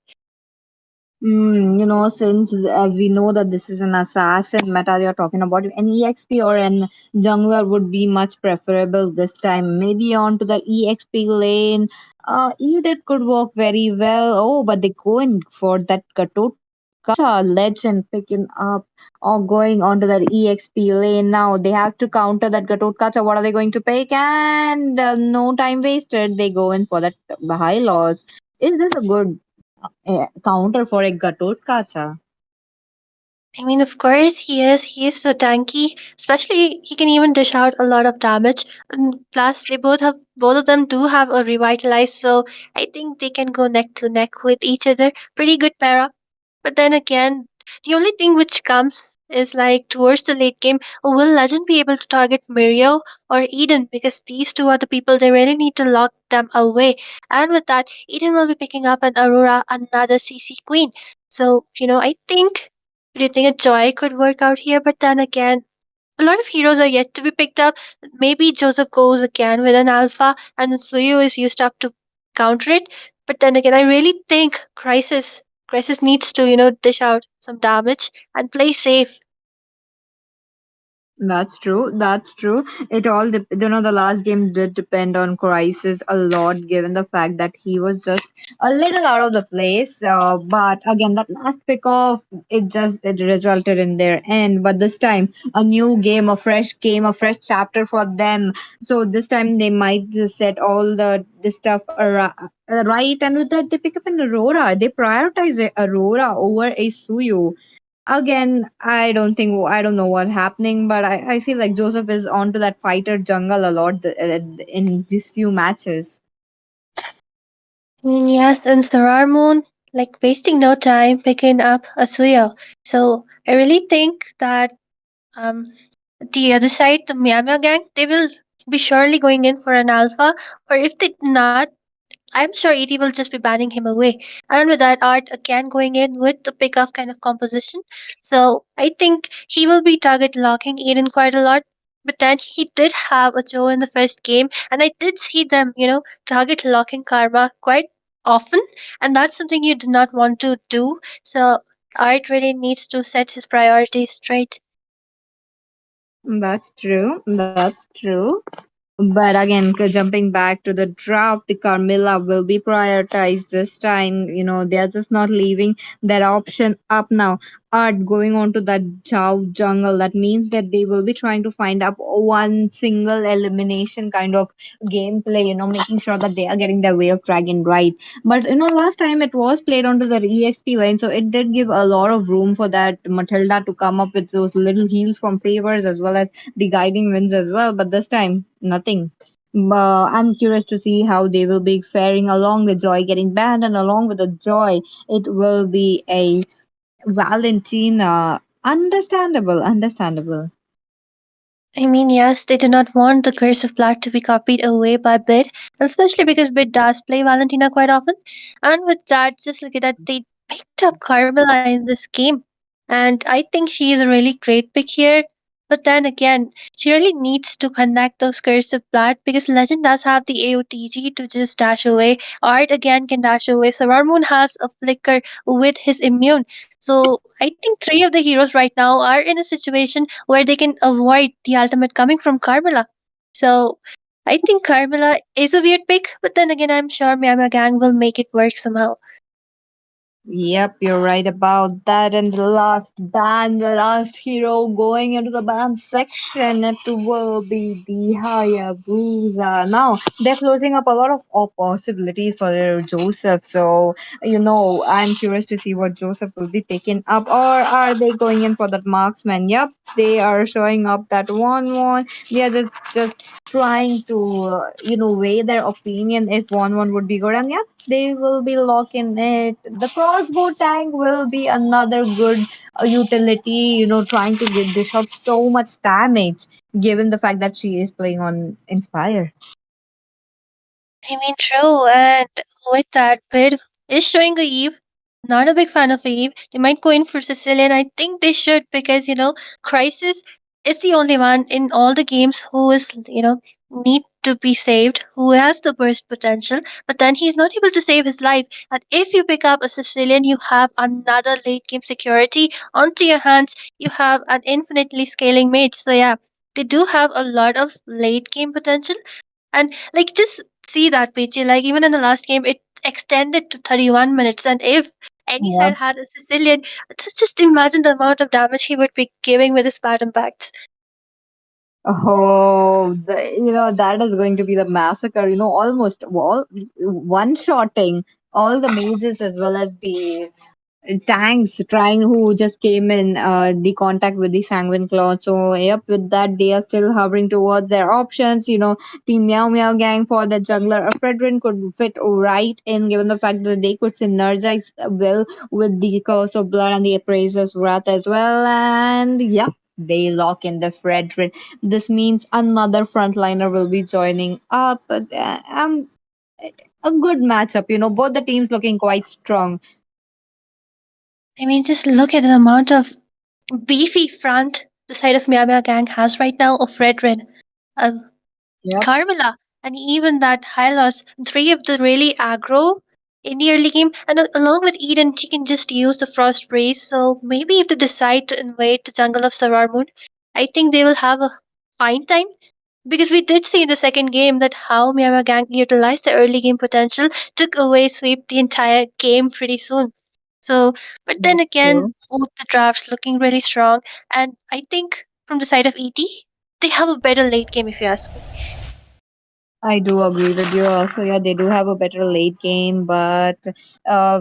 Since as we know that this is an assassin meta you're talking about, an EXP or an jungler would be much preferable this time. Maybe onto the EXP lane. Edith could work very well. Oh, but they going for that Katot legend picking up or going onto that EXP lane now. They have to counter that Gatot Kacha. What are they going to pick? And no time wasted. They go in for that high loss. Is this a good counter for a Gatot Kacha? I mean, of course he is. He is so tanky. Especially, he can even dish out a lot of damage. And plus, both of them do have a revitalize, so I think they can go neck to neck with each other. Pretty good pair up. But then again, the only thing which comes is like towards the late game, will Legend be able to target Mirio or Eden? Because these two are the people they really need to lock them away. And with that, Eden will be picking up an Aurora, another CC Queen. So, I think, do you think a Joy could work out here? But then again, a lot of heroes are yet to be picked up. Maybe Joseph goes again with an alpha, and then Suyu is used up to counter it. But then again, I really think Crisis needs to, dish out some damage and play safe. That's true. That's true. It all, the last game did depend on Crisis a lot, given the fact that he was just a little out of the place. But again, that last pick off, it resulted in their end. But this time, a new game, a fresh game, a fresh chapter for them. So this time they might just set all the stuff right, and with that they pick up an Aurora. They prioritize Aurora over a Suyu. Again, I don't know what's happening, but I feel like Joseph is onto that fighter jungle a lot in these few matches. Yes, and Sarar Moon, like wasting no time picking up Asuya. So I really think that um the other side, the Miyama gang, they will be surely going in for an alpha, or if they not, I'm sure ET will just be banning him away. And with that, Art again going in with the pickoff kind of composition. So I think he will be target locking Aiden quite a lot. But then he did have a Joe in the first game, and I did see them, target locking Karma quite often, and that's something you do not want to do. So Art really needs to set his priorities straight. That's true. That's true. But again, jumping back to the draft, the Carmilla will be prioritized this time. They are just not leaving that option up now. Art going on to that Chow jungle. That means that they will be trying to find up one single elimination kind of gameplay, making sure that they are getting their way of dragon right. But last time it was played onto the EXP lane, so it did give a lot of room for that Matilda to come up with those little heals from favors as well as the guiding winds as well. But this time, nothing. I'm curious to see how they will be faring along with Joy getting banned, and along with the Joy, it will be a Valentina. Understandable, understandable. I mean, yes, they do not want the Curse of Blood to be copied away by Bid, especially because Bid does play Valentina quite often. And with that, just look at that, they picked up Carmela in this game. And I think she is a really great pick here. But then again, she really needs to connect those Curse of Blood because Legend does have the AOTG to just dash away. Art again can dash away. Sarar Moon has a flicker with his immune. So I think three of the heroes right now are in a situation where they can avoid the ultimate coming from Carmela. So I think Carmela is a weird pick, but then again, I'm sure Miyama Gang will make it work somehow. Yep, you're right about that. And the last band, the last hero going into the band section, it will be the Hayabusa. Now, they're closing up a lot of possibilities for their Joseph. So, I'm curious to see what Joseph will be picking up. Or are they going in for that marksman? Yep, they are showing up that 1-1. They are just trying to, weigh their opinion if 1-1 would be good. And yeah, they will be locking it. The crossbow tank will be another good utility, trying to dish out so much damage given the fact that she is playing on Inspire. I mean, true, and with that, Bid is showing a Eve. Not a big fan of Eve. They might go in for Sicilian. I think they should because, Crisis is the only one in all the games who is, need to be saved, who has the burst potential, but then he's not able to save his life. And if you pick up a Sicilian, you have another late game security onto your hands. You have an infinitely scaling mage. So, yeah, they do have a lot of late game potential and like just see that PG, like even in the last game, it extended to 31 minutes. And if any Yep. side had a Sicilian, just imagine the amount of damage he would be giving with his bad impacts. Oh, that is going to be the massacre, almost one shotting all the mages as well as the tanks trying who just came in the contact with the sanguine claw. So yep, with that they are still hovering towards their options. Team Meow Meow Gang for the jungler Fredrin could fit right in, given the fact that they could synergize well with the Curse of Blood and the Appraiser's Wrath as well. And yep, they lock in the Fredrin. This means another frontliner will be joining up. A good matchup. Both the teams looking quite strong. I mean, just look at the amount of beefy front the side of Meow Meow Gang has right now of Red Red, uh, Yep. Carmilla, and even that Hylos. Three of the really aggro in the early game, and along with Eden, she can just use the Frost Breeze. So maybe if they decide to invade the jungle of Sarar Moon, I think they will have a fine time. Because we did see in the second game that how Miyama Gang utilized the early game potential, took away sweep the entire game pretty soon. So, but then That's again, true. both the drafts looking really strong, and I think from the side of ET, they have a better late game if you ask me. I do agree with you also. Yeah, they do have a better late game, but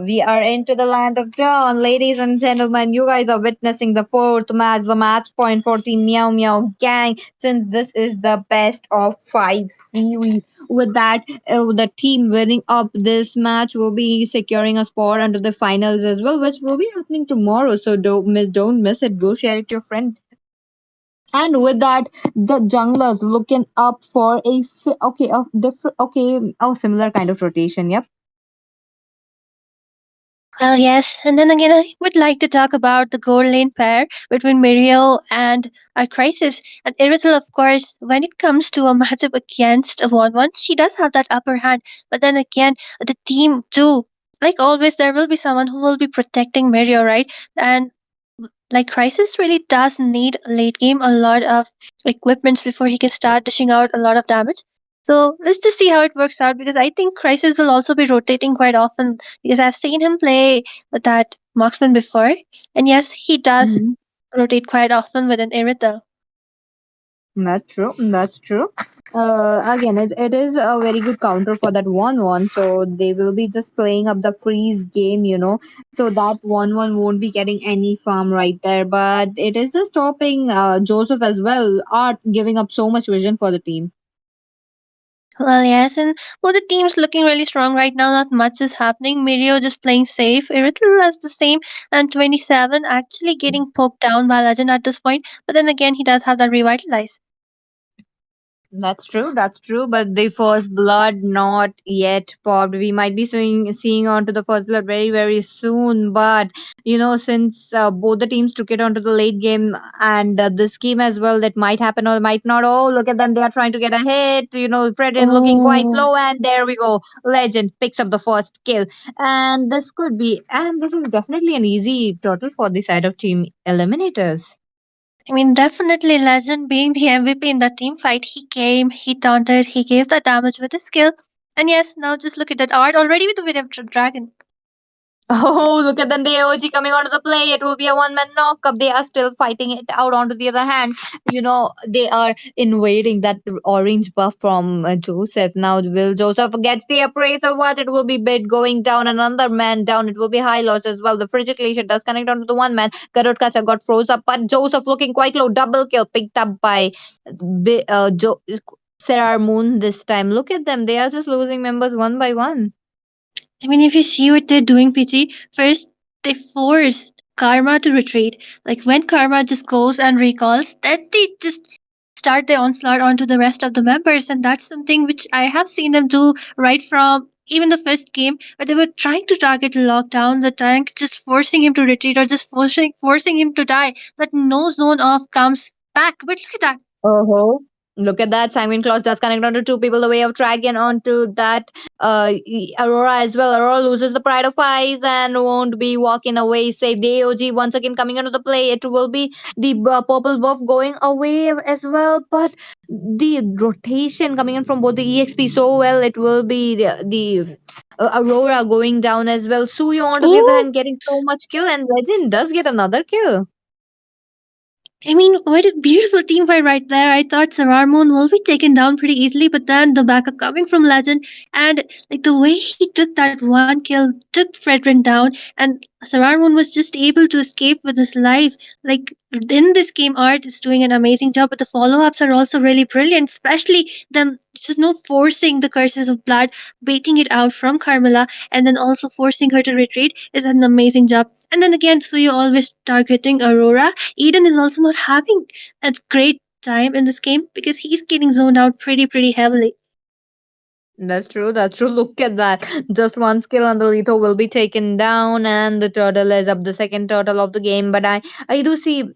we are into the land of Dawn. Ladies and gentlemen, you guys are witnessing the fourth match, the match point for Team Meow Meow Gang, since this is the best of five series. With that, the team winning up this match will be securing a spot under the finals as well, which will be happening tomorrow. So don't miss it. Go share it to your friend. And with that, the junglers looking up for okay, a different, okay, similar kind of rotation. Yep. Well, yes, and then again, I would like to talk about the goal lane pair between Mirio and Crisis. And Irital, of course, when it comes to a matchup against a 1-1, she does have that upper hand. But then again, the team too. Like always, there will be someone who will be protecting Mirio, right? And like Crisis really does need late game a lot of equipments before he can start dishing out a lot of damage. So let's just see how it works out because I think Crisis will also be rotating quite often because I've seen him play with that marksman before, and yes, he does Mhm. rotate quite often with an Irithel. That's true. That's true. Again, it is a very good counter for that 1-1. So they will be just playing up the freeze game. So that 1-1 won't be getting any farm right there. But it is just stopping Joseph as well, Art giving up so much vision for the team. Well, yes, and both the teams looking really strong right now. Not much is happening. Mirio just playing safe. Irithel has the same, and 27 actually getting poked down by Legend at this point. But then again, he does have that revitalize. That's true. That's true. But the first blood not yet popped. We might be seeing onto the first blood very very soon. But since both the teams took it onto the late game and this game as well, that might happen or might not. Oh, look at them! They are trying to get a hit. Fredrin looking quite Oh, low, and there we go. Legend picks up the first kill, and this could be, and this is definitely an easy total for the side of team eliminators. I mean, definitely Legend being the MVP in that team fight. He came, he taunted, he gave the damage with his skill. And yes, now just look at that art already with the Wither Dragon. Oh, look at the AOG coming onto the play. It will be a one-man knockup. They are still fighting it out. Onto the other hand, they are invading that orange buff from Joseph. Now, will Joseph gets the appraisal? What? It will be bid going down. Another man down. It will be high loss as well. The Frigid Glacier does connect onto the one man. Garotkacha got froze up, but Joseph looking quite low. Double kill picked up by Sarah Moon this time. Look at them. They are just losing members one by one. I mean, if you see what they're doing, PG, first they forced Karma to retreat. Like when Karma just goes and recalls, then they just start their onslaught onto the rest of the members, and that's something which I have seen them do right from even the first game, where they were trying to target lockdown the tank, just forcing him to retreat or just forcing him to die, so that no zone off comes back. But look at that. Oh, look at that. Sanguine Clause does connect onto two people. The way of Dragon onto that Aurora as well. Aurora loses the Pride of Eyes and won't be walking away. Save the AOG once again coming onto the play. It will be the purple buff going away as well. But the rotation coming in from both the EXP so well. It will be the Aurora going down as well. Suyo onto the other Ooh, hand getting so much kill. And Legend does get another kill. I mean, what a beautiful team fight right there. I thought Sarar Moon will be taken down pretty easily, but then the backup coming from Legend and like the way he took that one kill, took Fredrin down, and Sarar Moon was just able to escape with his life. Like in this game, Art is doing an amazing job, but the follow-ups are also really brilliant, especially them just no forcing the curses of blood, baiting it out from Carmilla, and then also forcing her to retreat is an amazing job. And then again, so you're always targeting Aurora. Eden is also not having a great time in this game because he's getting zoned out pretty heavily. That's true. That's true. Look at that. Just one skill and the Lito will be taken down, and the turtle is up, the second turtle of the game. But I do see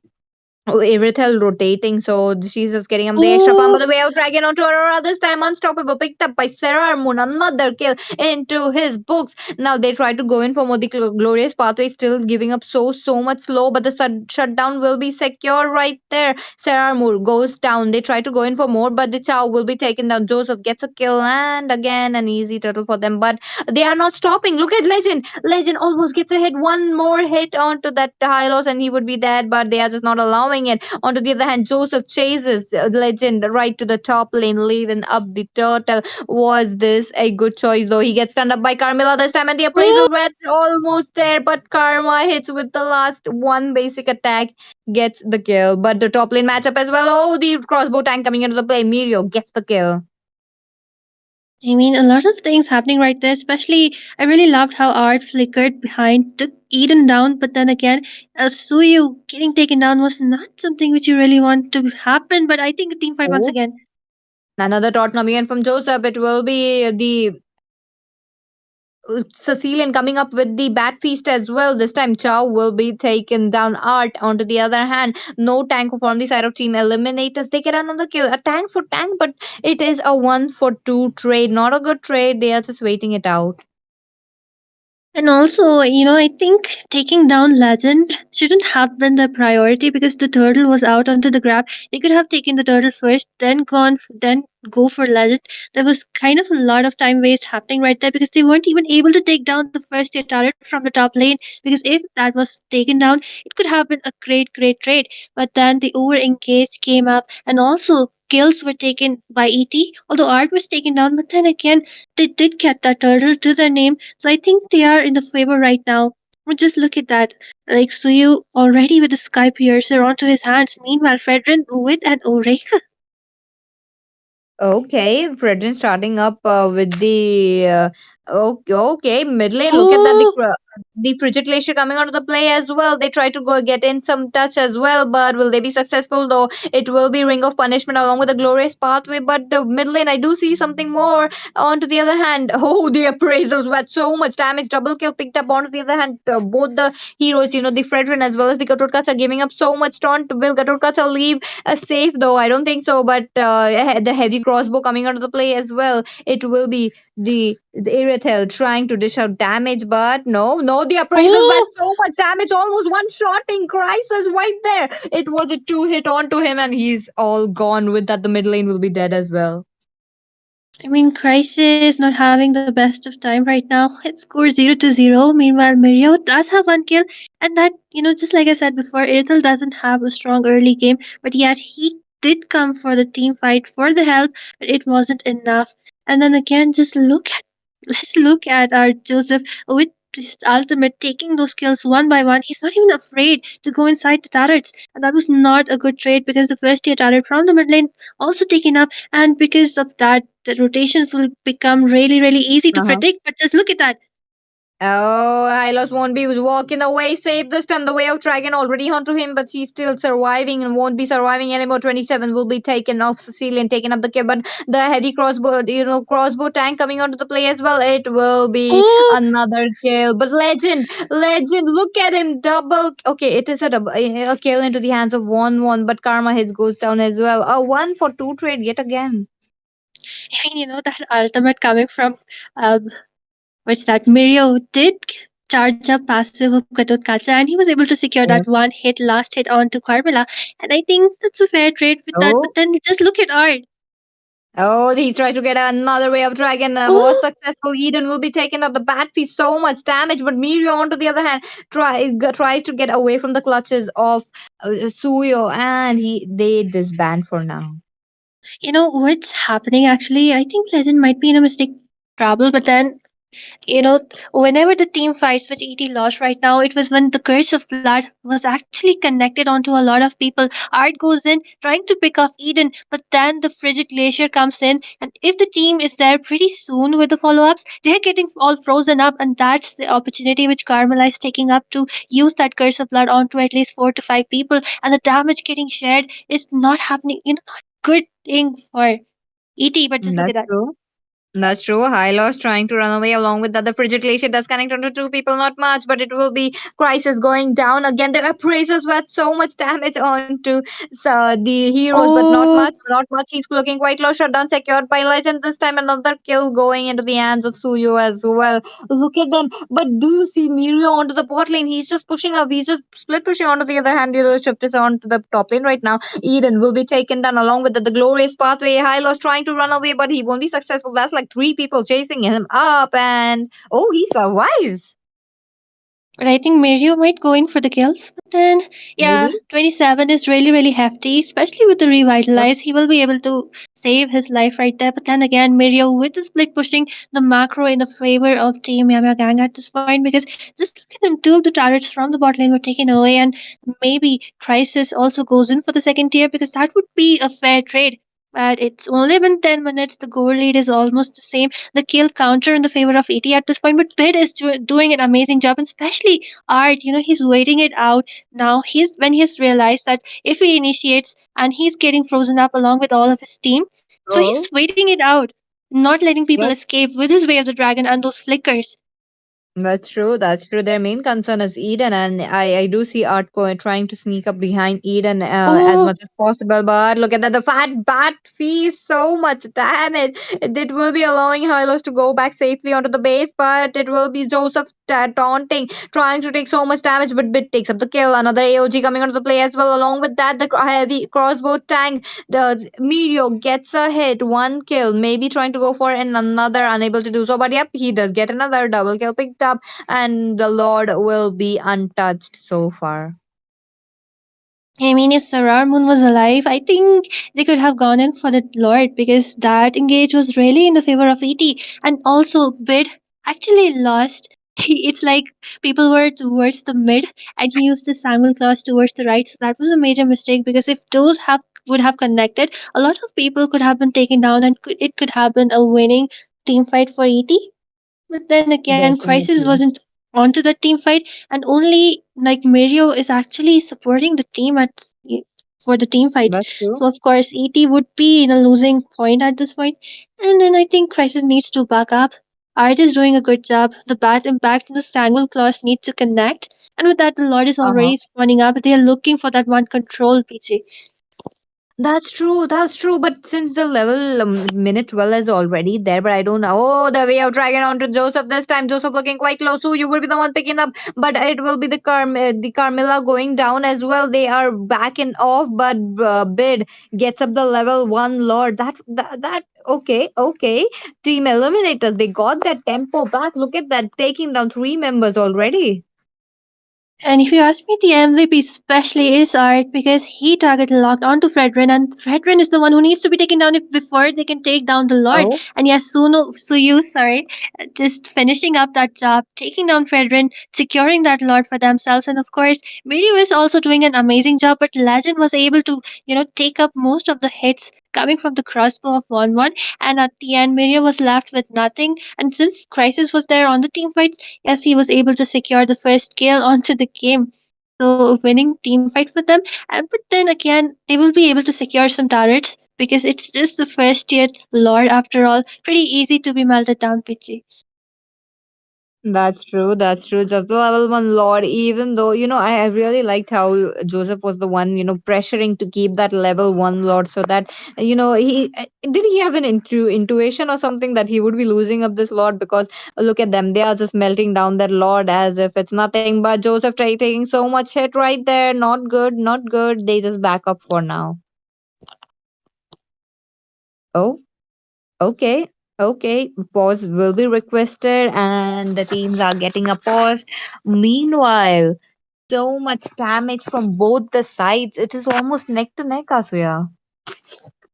Irithel rotating, so she's just getting up the extra farm. But Oh, the way out dragon onto Aurora this time unstoppable, picked up by Sarah Moon. Another kill into his books. Now they try to go in for more. The glorious pathway still giving up so much slow, but the shutdown will be secure right there. Sarah Moore goes down. They try to go in for more, but the Chow will be taken down. Joseph gets a kill, and again an easy turtle for them. But they are not stopping. Look at Legend. Legend almost gets a hit. One more hit onto that high loss, and he would be dead. But they are just not allowing it. On the other hand, Joseph chases Legend right to the top lane, leaving up the turtle. Was this a good choice though? He gets stunned up by Carmilla this time, and the oh, appraisal red almost there, but Karma hits with the last one basic attack, gets the kill. But the top lane matchup as well. Oh, the crossbow tank coming into the play. Mirio gets the kill. I mean, a lot of things happening right there. Especially, I really loved how Art flickered behind, took Eden down, but then again, Suyu getting taken down was not something which you really want to happen. But I think a team fight once Oh, again. another thought coming in from Joseph. It will be the Sicilian coming up with the bat feast as well. This time, Chow will be taken down. Art, on the other hand, no tank from the side of Team Eliminators. They get another kill. A tank for tank, but it is a 1 for 2 trade. Not a good trade. They are just waiting it out. And also, I think taking down Legend shouldn't have been the priority because the turtle was out onto the grab. They could have taken the turtle first, then go for Legend. There was kind of a lot of time waste happening right there because they weren't even able to take down the first tier turret from the top lane. Because if that was taken down, it could have been a great trade. But then the over engage came up, and also kills were taken by ET. Although Art was taken down, but then again, they did get that turtle to their name, so I think they are in the favor right now. But just look at that. Like Suyu already with the Sky Piercer onto his hands. Meanwhile, Fredrin with an Oracle. Okay, Fredrin starting up with the okay mid lane. Look at that, Oh, the frigid glacier coming onto the play as well. They try to go get in some touch as well, but will they be successful though? It will be ring of punishment along with the glorious pathway. But the mid lane, I do see something more. On the other hand, oh, the appraisals were so much damage. Double kill picked up. On the other hand, both the heroes, the Fredrin as well as the Gatorkacha are giving up so much taunt. Will Gatorkacha leave safe though? I don't think so. But the heavy crossbow coming out of the play as well. It will be the Irithel trying to dish out damage, but no, the appraisals were oh, so much damage, almost one shot in crisis right there. It was a two hit onto him, and he's all gone. With that, the mid lane will be dead as well. I mean, Crisis not having the best of time right now. It scores 0-0. Meanwhile, Mirio does have one kill, and that, just like I said before, Airtel doesn't have a strong early game, but yet he did come for the team fight for the help, but it wasn't enough. And then again, let's look at our Joseph with his ultimate taking those kills one by one. He's not even afraid to go inside the turrets, and that was not a good trade because the first tier turret from the mid lane also taken up, and because of that, the rotations will become really easy to Uh-huh. predict. But just look at that. Oh, Hylos won't be walking away safe this time. The way of Dragon already onto him, but he's still surviving and won't be surviving anymore. 27 will be taken off Sicilian, taken up the kill, but the heavy crossbow tank coming onto the play as well. It will be Oh, another kill. But legend, look at him double. Okay, it is a kill into the hands of 1-1, but Karma hits goes down as well. A 1 for 2 trade yet again. I mean, that ultimate coming from um, what's that? Mirio did charge up passive of Gatotkacha, and he was able to secure that one hit, last hit onto Carmilla. And I think that's a fair trade with that. Oh. But then just look at Art. Oh, he tried to get another way of dragon. Was Oh, successful. Eden will be taken out. The bat feels so much damage, but Mirio, on to the other hand, tries to get away from the clutches of Suyo, and he did this ban for now. you know what's happening actually? I think Legend might be in a mistake trouble, but then you know, whenever the team fights which ET lost right now, it was when the curse of blood was actually connected onto a lot of people. Art goes in trying to pick off Eden, but then the frigid glacier comes in, and if the team is there pretty soon with the follow-ups, they're getting all frozen up, and that's the opportunity which Carmela is taking up to use that curse of blood onto at least 4 to 5 people, and the damage getting shared is not happening. Not good thing for ET, but just look at That's that. true. That's true. Hylos trying to run away along with the other frigid glacier does connect onto two people, not much, but it will be Crisis going down again. There are praises with so much damage onto the heroes, but not much. Oh, Not much. He's looking quite low. Shutdown secured by Legend this time. Another kill going into the hands of Suyu as well. Look at them. But do you see Mirio onto the bot lane? He's just pushing up. He's just split pushing onto the other hand. The shift is onto the top lane right now. Eden will be taken down along with the glorious pathway. Hylos trying to run away, but he won't be successful. That's like three people chasing him up, and oh, he survives. but I think Mario might go in for the kills. But then, yeah, Maybe. 27 is really, really hefty, especially with the Yep. revitalize. He will be able to save his life right there. But then again, Mario with the split pushing the macro in the favor of Team Yama Gang at this point because just look at them, two of the turrets from the bot lane were taken away, and maybe Crisis also goes in for the second tier because that would be a fair trade. But it's only been 10 minutes. The goal lead is almost the same, the kill counter in the favor of ET at this point, but Bid is doing an amazing job, and especially Art, he's waiting it out now. He's realized that if he initiates and he's getting frozen up along with all of his team, so he's Oh. waiting it out, not letting people Yep. escape with his way of the dragon and those flickers. That's true. That's true. Their main concern is Eden, and I do see Art trying to sneak up behind Eden as Oh, much as possible. But look at that, the fat bat fees so much damage. It will be allowing Hylos to go back safely onto the base, but it will be Joseph taunting, trying to take so much damage. But Bit takes up the kill. Another AOG coming onto the play as well. Along with that, the heavy crossbow tank, the Meteor gets a hit, one kill, maybe trying to go for another, unable to do so. But yep, he does get another double kill picked up, and the Lord will be untouched so far. I mean, if Sarar Moon was alive, I think they could have gone in for the Lord because that engage was really in the favor of ET. And also, Bid actually lost. It's like people were towards the mid and he used the Samuel clause towards the right. So that was a major mistake because if those have would have connected, a lot of people could have been taken down and it could have been a winning team fight for ET. But then again, Crisis Definitely. wasn't onto that team fight, and only like Mario is actually supporting the team for the team fights. That's true. So of course, ET would be in a losing point at this point, and then I think Crisis needs to back up. Art is doing a good job. The bat impact and the Sanguine Claws need to connect, and with that, the Lord is Uh-huh. already spawning up. They are looking for that one control, PG. That's true. That's true. But since the level minute 12 is already there, but I don't know. Oh, the way of dragging on to Joseph this time. Joseph looking quite low. So you will be the one picking up, but it will be the Carmilla going down as well. They are backing off, but Bid gets up the level one Lord. That okay, okay. Team Eliminators, they got that tempo back. Look at that, taking down three members already. And if you ask me, the MVP especially is Art because he targeted locked onto Fredrin, and Fredrin is the one who needs to be taken down before they can take down the Lord. Oh, And yes, Suyu, sorry, just finishing up that job, taking down Fredrin, securing that Lord for themselves, and of course, Mirio is also doing an amazing job. But Legend was able to, take up most of the hits coming from the crossbow of 1-1, and at the end, Mirio was left with nothing. And since Crisis was there on the team fights, yes, he was able to secure the first kill onto the game. So winning team fight with them, and but then again they will be able to secure some turrets because it's just the first tier lord after all. Pretty easy to be melted down, Pichi. that's true. That's true. Just the level one Lord, even though, I really liked how Joseph was the one, pressuring to keep that level one Lord so that, did he have an intuition or something that he would be losing up this Lord? Because look at them, they are just melting down their Lord as if it's nothing. But Joseph taking so much hit right there. Not good, not good. They just back up for now. Oh. Okay, okay. Pause will be requested, and the teams are getting a pause. Meanwhile, so much damage from both the sides. It is almost neck to neck, Asuya.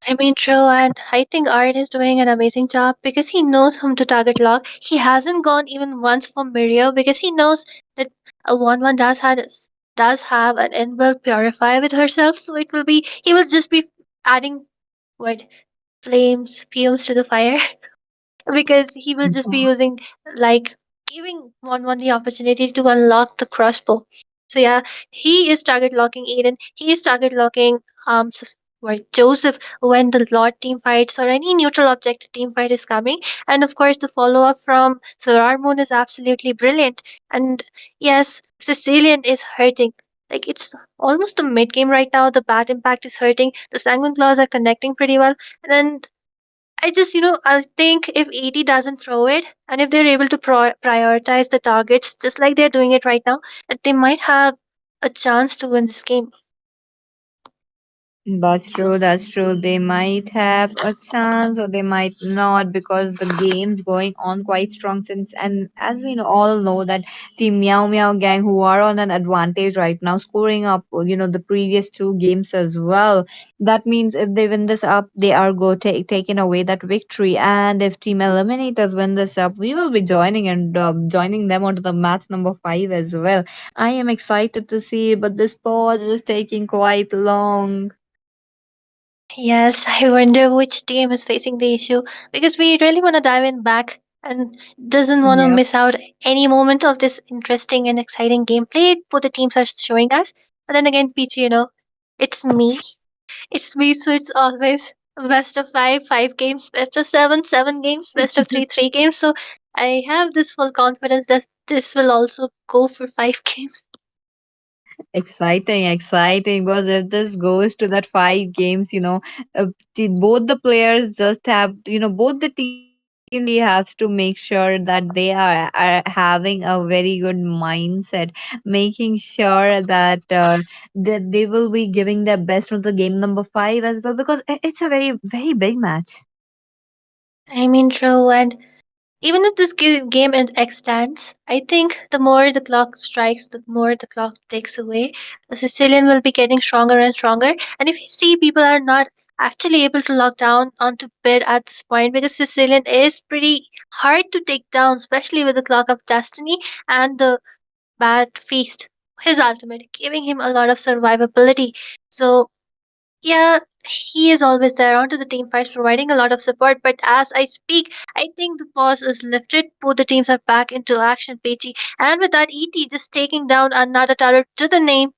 I mean, true, and I think Art is doing an amazing job because he knows whom to target lock. He hasn't gone even once for Mirio because he knows that a 1-1 does have an inbuilt purifier with herself, so it will be he will just be adding what fumes to the fire. Because he will just be using like giving 1-1 the opportunity to unlock the crossbow. So yeah, he is target locking Aiden. He is target locking Joseph when the Lord team fights or any neutral objective team fight is coming. And of course, the follow up from Solar Moon is absolutely brilliant. And yes, Sicilian is hurting. Like it's almost the mid game right now. The bat impact is hurting. The Sanguine Claws are connecting pretty well. And then I think if 80 doesn't throw it, and if they're able to prioritize the targets just like they're doing it right now, that they might have a chance to win this game. That's true, that's true. They might have a chance or they might not because the game's going on quite strong since, and as we all know that Team Meow Meow Gang who are on an advantage right now, scoring up, the previous two games as well. That means if they win this up, they are taking away that victory. And if Team Eliminators win this up, we will be joining and joining them onto the match number 5 as well. I am excited to see, but this pause is taking quite long. Yes, I wonder which team is facing the issue because we really want to dive in back and doesn't want to Yep. miss out any moment of this interesting and exciting gameplay both the teams are showing us. But then again, Peachy, it's me. It's me, so it's always best of five, 5 games, best of seven, 7 games, best of three, 3 games. So I have this full confidence that this will also go for 5 games. Exciting, exciting. Because if this goes to that 5 games, both the players just have, both the teams really has to make sure that they are having a very good mindset, making sure that they will be giving their best for the game number 5 as well, because it's a very, very big match. I mean, true, and even if this game extends, I think the more the clock strikes, the more the clock takes away. The Sicilian will be getting stronger and stronger. And if you see people are not actually able to lock down onto bid at this point, because Sicilian is pretty hard to take down, especially with the Clock of Destiny and the Bad Feast, his ultimate, giving him a lot of survivability. So yeah, he is always there onto the team fights, providing a lot of support. But as I speak, I think the pause is lifted. Both the teams are back into action, Peachy. And with that, ET just taking down another turret to the name.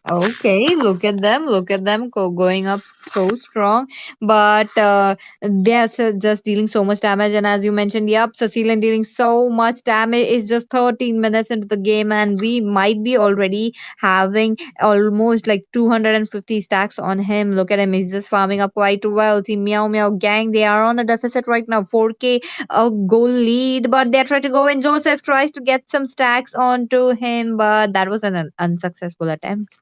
Okay, look at them going up so strong, but they're just dealing so much damage. And as you mentioned, yep, Cecilian dealing so much damage. It's just 13 minutes into the game, and we might be already having almost like 250 stacks on him. Look at him, he's just farming up quite well. Team Meow Meow Gang, they are on a deficit right now, 4K goal lead, but they're trying to go in. Joseph tries to get some stacks onto him, but that was an unsuccessful attempt.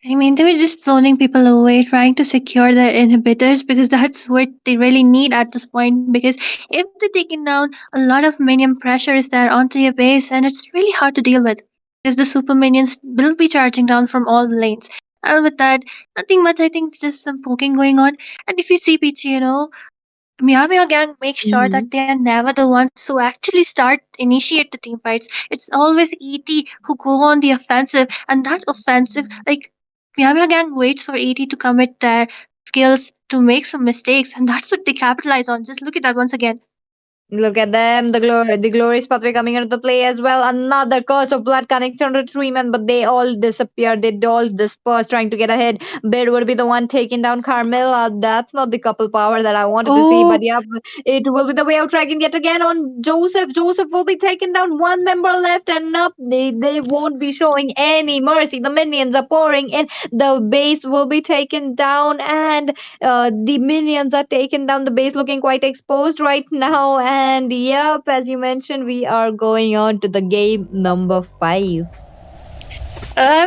I mean, they were just zoning people away, trying to secure their inhibitors because that's what they really need at this point. Because if they're taking down, a lot of minion pressure is there onto your base, and it's really hard to deal with because the super minions will be charging down from all the lanes. And with that, nothing much. I think just some poking going on. And if you see Peachy, Mia gang makes sure that they are never the ones who actually initiate the team fights. It's always ET who go on the offensive, and that offensive, like Mia gang waits for ET to commit their skills to make some mistakes, and that's what they capitalize on. Just look at that once again. Look at them, the glorious pathway coming into the play as well. Another curse of blood connection to three men, but they all disappear. They all disperse, trying to get ahead. Bid would be the one taking down Carmilla. That's not the couple power that I wanted to see, but Oh, yeah, it will be the way of dragging yet again on Joseph. Joseph will be taken down. One member left, and up they won't be showing any mercy. The minions are pouring in. The base will be taken down, and the minions are taken down. The base looking quite exposed right now. And yep, as you mentioned, we are going on to the game number 5. I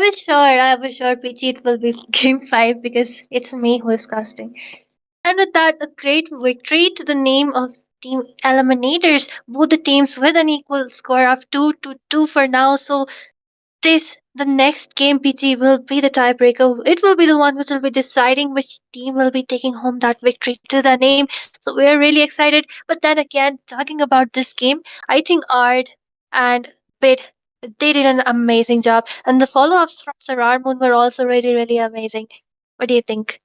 was sure, Peachy, it will be game 5 because it's me who is casting. And with that, a great victory to the name of Team Eliminators. Both the teams with an equal score of 2-2 for now. So the next game, PG, will be the tiebreaker. It will be the one which will be deciding which team will be taking home that victory to the name. So we're really excited. But then again, talking about this game, I think Ard and Bid, they did an amazing job, and the follow-ups from Sarar Moon were also really, really amazing. What do you think?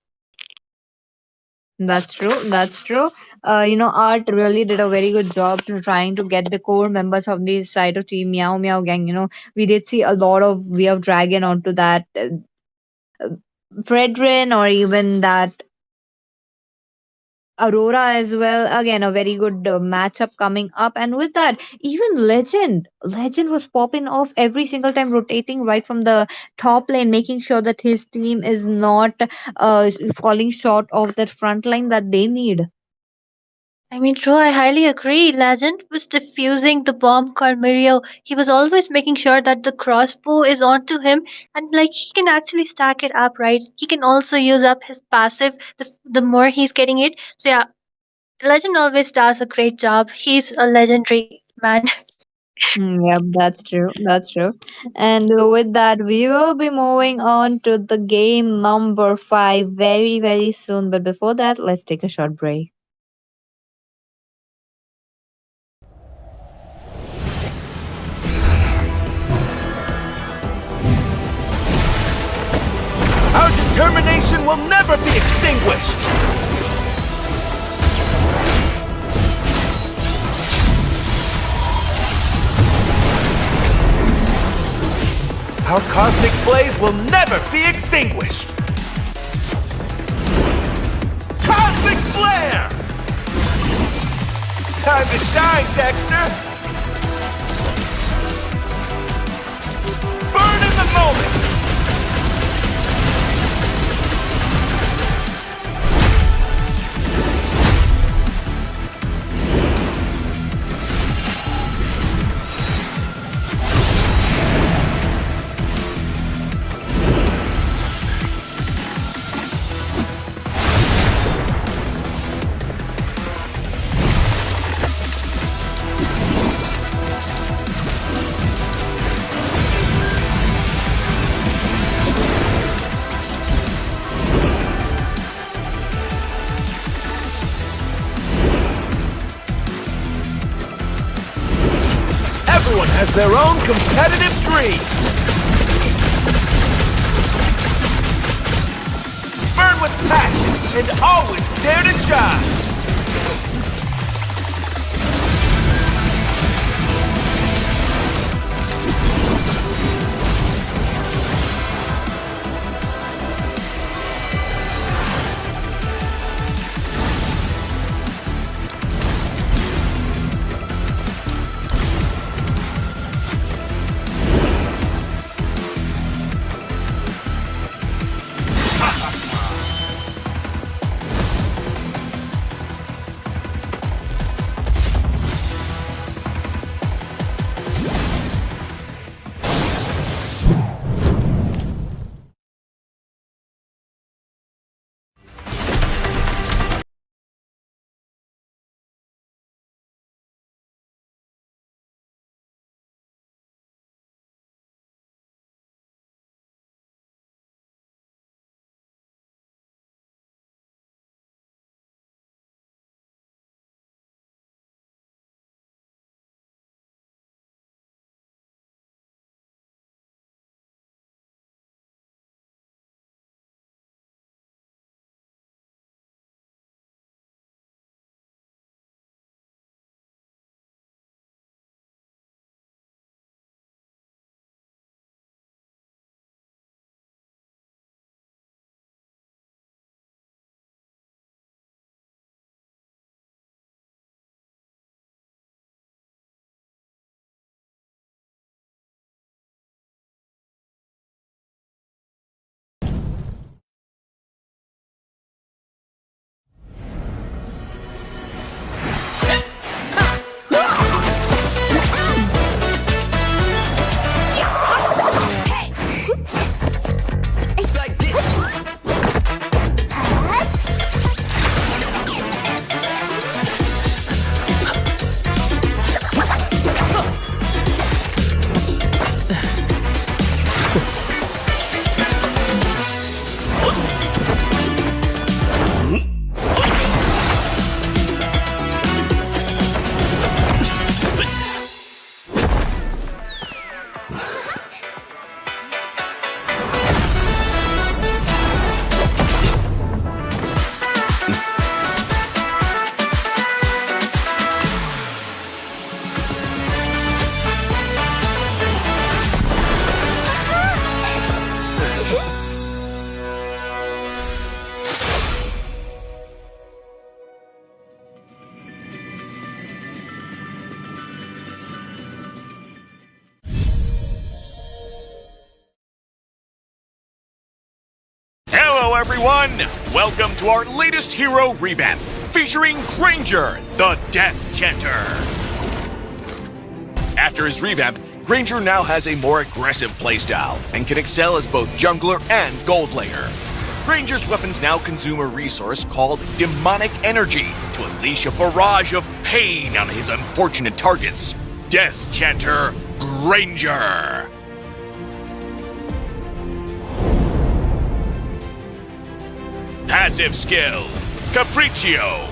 That's true. That's true. Art really did a very good job to trying to get the core members of the side of Team Meow Meow Gang. We did see a lot of Way of Dragon onto that Fredrin, or even that Aurora as well. Again, a very good matchup coming up. And with that, even Legend was popping off every single time, rotating right from the top lane, making sure that his team is not falling short of that front line that they need. I mean, true, I highly agree. Legend was defusing the bomb called Mirio. He was always making sure that the crossbow is onto him, and like he can actually stack it up, right? He can also use up his passive the more he's getting it. So yeah, Legend always does a great job. He's a legendary man. Yep, that's true. That's true. And with that, we will be moving on to the game number five very, very soon. But before that, let's take a short break. Our determination will never be extinguished! Our cosmic blaze will never be extinguished! Cosmic flare! Time to shine, Dexter! Burn in the moment! Everyone has their own competitive dream. Burn with passion and always dare to shine. everyone! Welcome to our latest hero revamp, featuring Granger, the Death Chanter. After his revamp, Granger now has a more aggressive playstyle and can excel as both jungler and gold layer. Granger's weapons now consume a resource called demonic energy to unleash a barrage of pain on his unfortunate targets. Death Chanter Granger. Passive skill, Capriccio.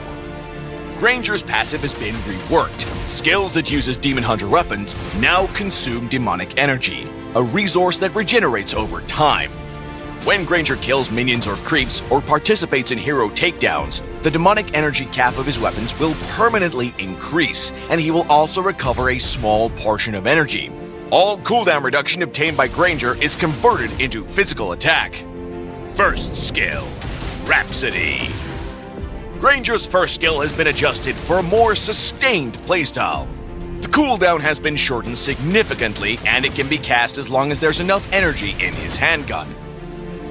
Granger's passive has been reworked. Skills that uses Demon Hunter weapons now consume demonic energy, a resource that regenerates over time. When Granger kills minions or creeps or participates in hero takedowns, the demonic energy cap of his weapons will permanently increase, and he will also recover a small portion of energy. All cooldown reduction obtained by Granger is converted into physical attack. First skill, Rhapsody. Granger's first skill has been adjusted for a more sustained playstyle. The cooldown has been shortened significantly, and it can be cast as long as there's enough energy in his handgun.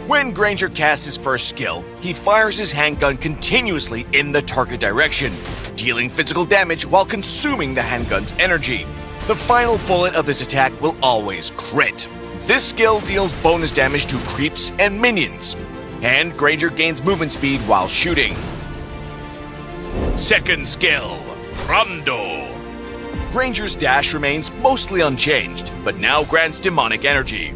When Granger casts his first skill, he fires his handgun continuously in the target direction, dealing physical damage while consuming the handgun's energy. The final bullet of this attack will always crit. This skill deals bonus damage to creeps and minions, and Granger gains movement speed while shooting. Second skill, Rondo. Granger's dash remains mostly unchanged, but now grants demonic energy.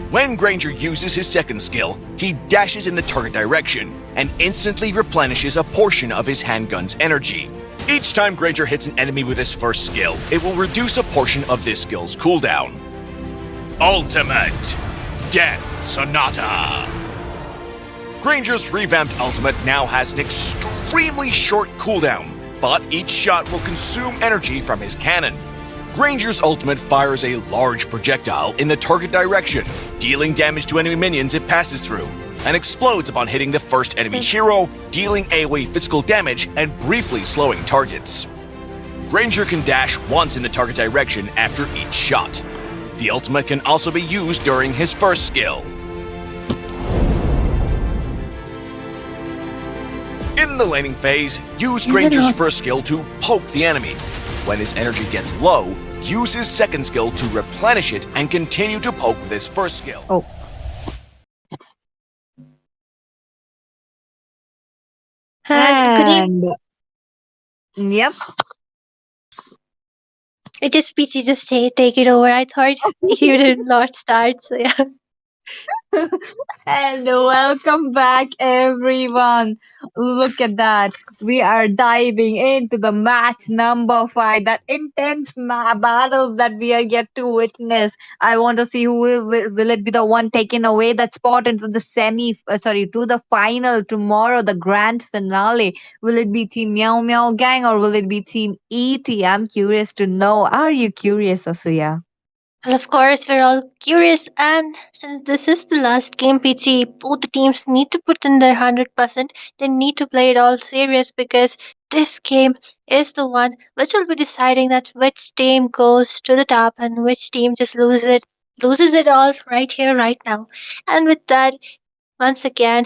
When Granger uses his second skill, he dashes in the target direction and instantly replenishes a portion of his handgun's energy. Each time Granger hits an enemy with his first skill, it will reduce a portion of this skill's cooldown. Ultimate, Death Sonata. Granger's revamped ultimate now has an extremely short cooldown, but each shot will consume energy from his cannon. Granger's ultimate fires a large projectile in the target direction, dealing damage to enemy minions it passes through, and explodes upon hitting the first enemy hero, dealing AoE physical damage and briefly slowing targets. Granger can dash once in the target direction after each shot. The ultimate can also be used during his first skill. In the laning phase, use Granger's first skill to poke the enemy. When his energy gets low, use his second skill to replenish it and continue to poke with his first skill. Oh. Good evening. And yep. It just PC just take it over. I thought you did not start, so yeah. And welcome back, everyone. Look at that. We are diving into the match number 5, that intense battle that we are yet to witness. I want to see who will it be the one taking away that spot into the to the final tomorrow, the grand finale. Will it be Team Meow Meow Gang or will it be Team ET? I'm curious to know. Are you curious, Asuya? Well, of course, we're all curious, and since this is the last game, PG, both the teams need to put in their 100%. They need to play it all serious because this game is the one which will be deciding that which team goes to the top and which team just loses it all right here, right now. And with that, once again,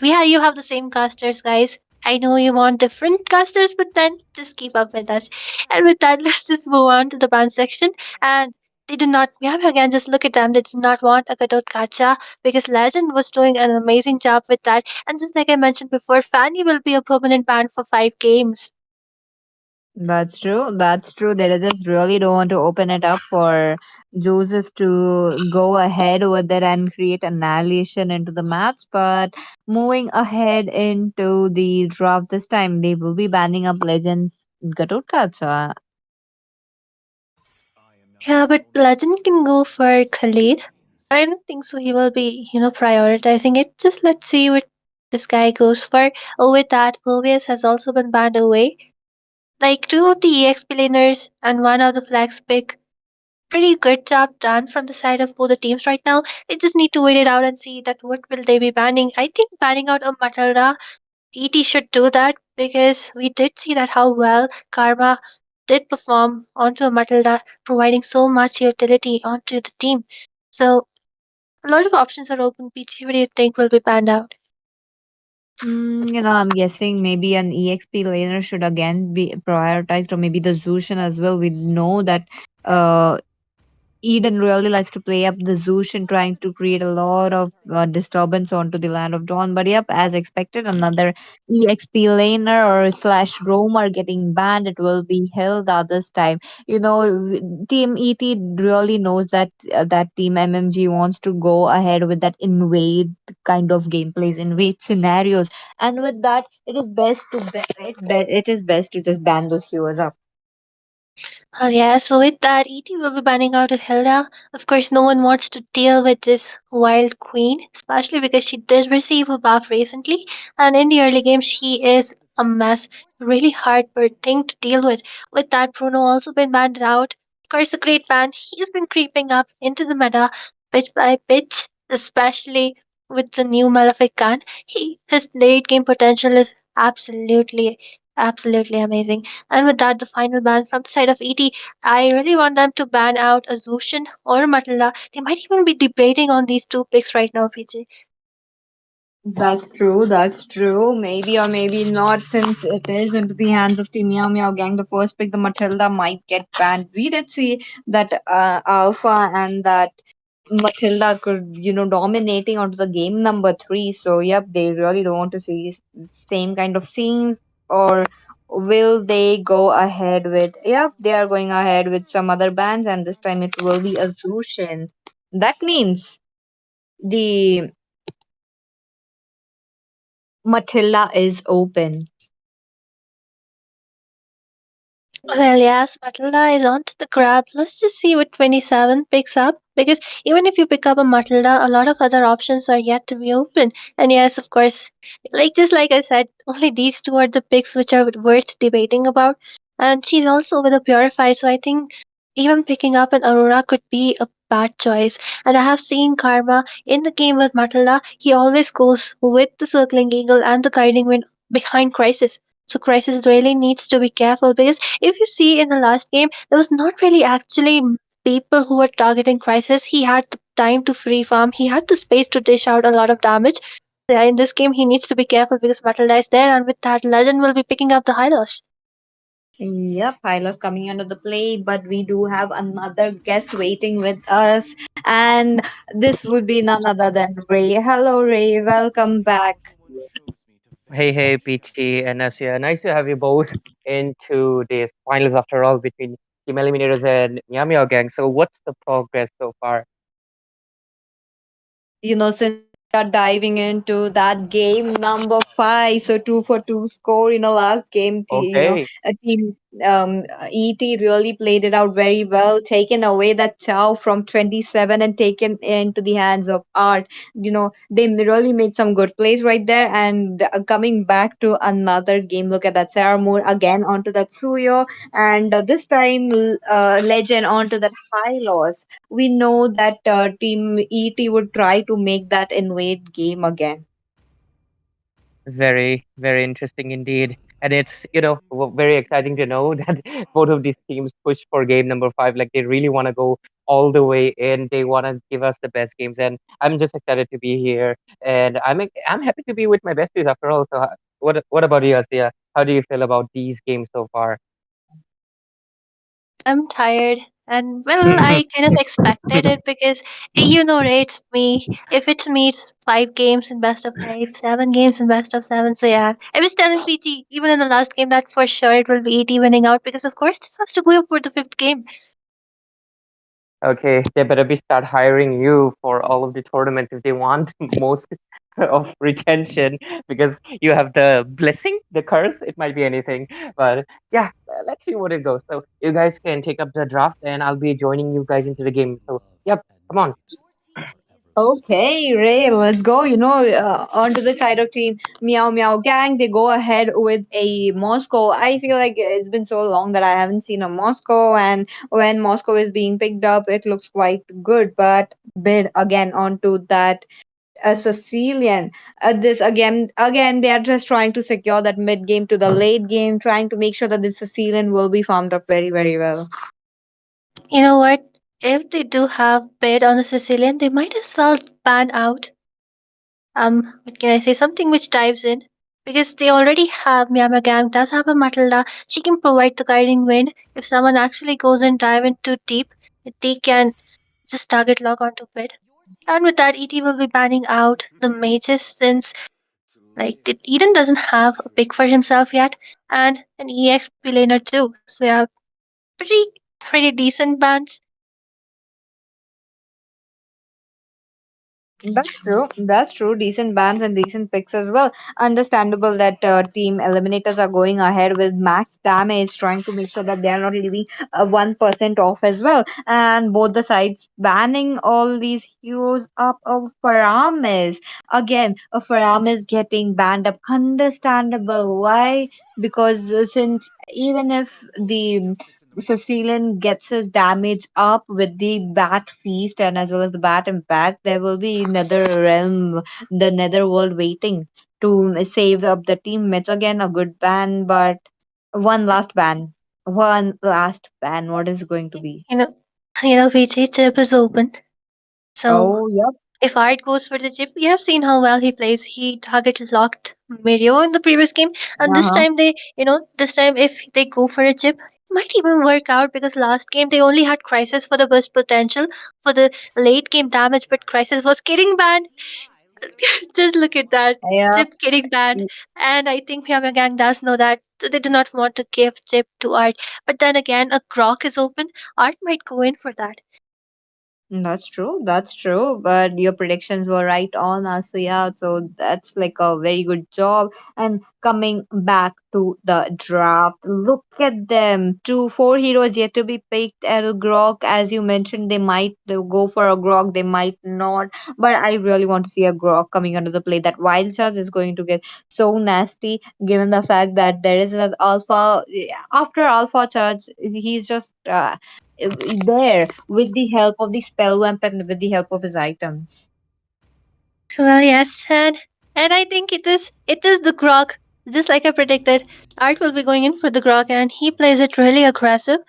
you have the same casters, guys. I know you want different casters, but then just keep up with us. And with that, let's just move on to the ban section. And they did not. We have again. Just look at them. They did not want a Gadot Gacha because Legend was doing an amazing job with that. And just like I mentioned before, Fanny will be a permanent ban for 5 games. That's true. That's true. They just really don't want to open it up for Joseph to go ahead with it and create annihilation into the match. But moving ahead into the draft this time, they will be banning up Legends Gatotka. So Yeah, but Legend can go for Khalid. I don't think so. He will be, prioritizing it. Just let's see what this guy goes for. Oh, with that, Mobius has also been banned away. Like 2 of the EXP laners and 1 of the flags pick. Pretty good job done from the side of both the teams right now. They just need to wait it out and see that what will they be banning. I think banning out a Matilda, ET should do that because we did see that how well Karma did perform onto a Matilda, providing so much utility onto the team. So a lot of options are open. Peachy, what do you think will be banned out? I'm guessing maybe an EXP laner should again be prioritized, or maybe the Zushin as well. We know that uh, Eden really likes to play up the Zushin, trying to create a lot of disturbance onto the land of Dawn. But yep, as expected, another EXP laner or slash roamer getting banned. It will be held this time. Team ET really knows that that Team MMG wants to go ahead with that invade kind of gameplays, invade scenarios, and with that, it is best to it is best to just ban those heroes up. Oh yeah, so with that, ET will be banning out Hilda. Of course, no one wants to deal with this wild queen, especially because she did receive a buff recently, and in the early game, she is a mess. Really hard for thing to deal with. With that, Bruno also been banned out. Of course, a great ban. He's been creeping up into the meta bit by bit, especially with the new Malefic gun. His late game potential is absolutely amazing. And with that, the final ban from the side of ET, I really want them to ban out Azushin or Matilda. They might even be debating on these two picks right now, PJ. That's true. That's true. Maybe or maybe not, since it is into the hands of Team Meow Meow Gang. The first pick, the Matilda, might get banned. We did see that Alpha and that Matilda could, dominating onto the game number three. So, yep, they really don't want to see same kind of scenes. Or will they go ahead with, yep, they are going ahead with some other bands, and this time it will be Azushin. That means the Matilda is open. Well, yes, Matilda is onto the grab. Let's just see what 27 picks up. Because even if you pick up a Matilda, a lot of other options are yet to be open. And yes, of course, just like I said, only these two are the picks which are worth debating about. And she's also with a Purify, so I think even picking up an Aurora could be a bad choice. And I have seen Karma in the game with Matilda. He always goes with the Circling Eagle and the Guiding Wind behind Crisis. So Crisis really needs to be careful because if you see in the last game, there was not really actually people who were targeting Crisis. He had the time to free farm, he had the space to dish out a lot of damage. Yeah, in this game, he needs to be careful because Matilda is there, and with that, Legend will be picking up the high loss. Yep, Hyla's coming under the play, but we do have another guest waiting with us, and this would be none other than Ray. Hello, Ray. Welcome back. Hey, Peachy and Asia. Nice to have you both into this finals after all between Team Eliminators and MEOW Gang. So, what's the progress so far? Since we are diving into that game number five, so 2 for 2 score in the last game, Okay, a team ET really played it out very well, taken away that Chow from 27 and taken into the hands of Art. They really made some good plays right there. And coming back to another game, look at that Sarah Moore again onto that Tsuyo, and this time Legend onto that high loss. We know that Team ET would try to make that invade game again. very interesting indeed. And it's, very exciting to know that both of these teams push for game number five. Like, they really want to go all the way in. They want to give us the best games. And I'm just excited to be here. And I'm happy to be with my besties after all. So, what about you, Asia? How do you feel about these games so far? I'm tired. And well, I kind of expected it because right, it's me. If it's me, it's 5 games in best of 5, 7 games in best of 7. So yeah, I was telling PG even in the last game that for sure it will be 80 winning out because of course this has to go for the fifth game. Okay, they better be start hiring you for all of the tournaments if they want most of retention, because you have the blessing, the curse. It might be anything, but yeah, let's see what it goes. So you guys can take up the draft, and I'll be joining you guys into the game. So yep, come on. Okay, Ray, let's go. Onto the side of Team Meow Meow Gang, they go ahead with a Moscow. I feel like it's been so long that I haven't seen a Moscow, and when Moscow is being picked up, it looks quite good. But bid again onto that a Sicilian. This again, they are just trying to secure that mid game to the late game, trying to make sure that the Sicilian will be farmed up very, very well. You know what? If they do have bid on the Sicilian, they might as well ban out what can I say? Something which dives in. because they already have Miyama Gang does have a Matilda. She can provide the guiding wind. If someone actually goes and dive into deep, they can just target lock onto it. And with that, ET will be banning out the mages since Eden doesn't have a pick for himself yet, and an EXP laner too. So yeah, pretty pretty decent bans. That's true. That's true. Decent bans and decent picks as well. Understandable that team eliminators are going ahead with max damage, trying to make sure that they are not leaving 1% off as well. And both the sides banning all these heroes up of Faramis. Again, a Faramis getting banned up. Understandable. Why? Because since even if the Sicilian gets his damage up with the Bat Feast and as well as the Bat Impact, there will be another realm, the Netherworld waiting to save up the teammates. Again, a good ban, but one last ban. One last ban. What is going to be? You know, VG chip is open. So Oh, yep. if Art goes for the chip, we have seen how well he plays. He target locked Mario in the previous game, and this Uh-huh. time this time if they go for a chip, it might even work out because last game they only had Crisis for the burst potential for the late game damage, but Crisis was getting banned. Just look at that. Yep. Chip getting banned. And I think Pyongyang Gang does know that. So they do not want to give Chip to Art. But then again, a Grok is open. Art might go in for that. That's true. That's true. But your predictions were right on, Asuya. So that's like a very good job. And coming back to the draft, look at them. Four heroes yet to be picked at a Grok. As you mentioned, they'll go for a Grok, they might not. But I really want to see a Grok coming under the play. That wild charge is going to get so nasty given the fact that there is an alpha. After alpha charge, he's just there with the help of the spell vamp and with the help of his items. Well, yes, and I think it is the Grok. Just like I predicted, Art will be going in for the Grok, and he plays it really aggressive.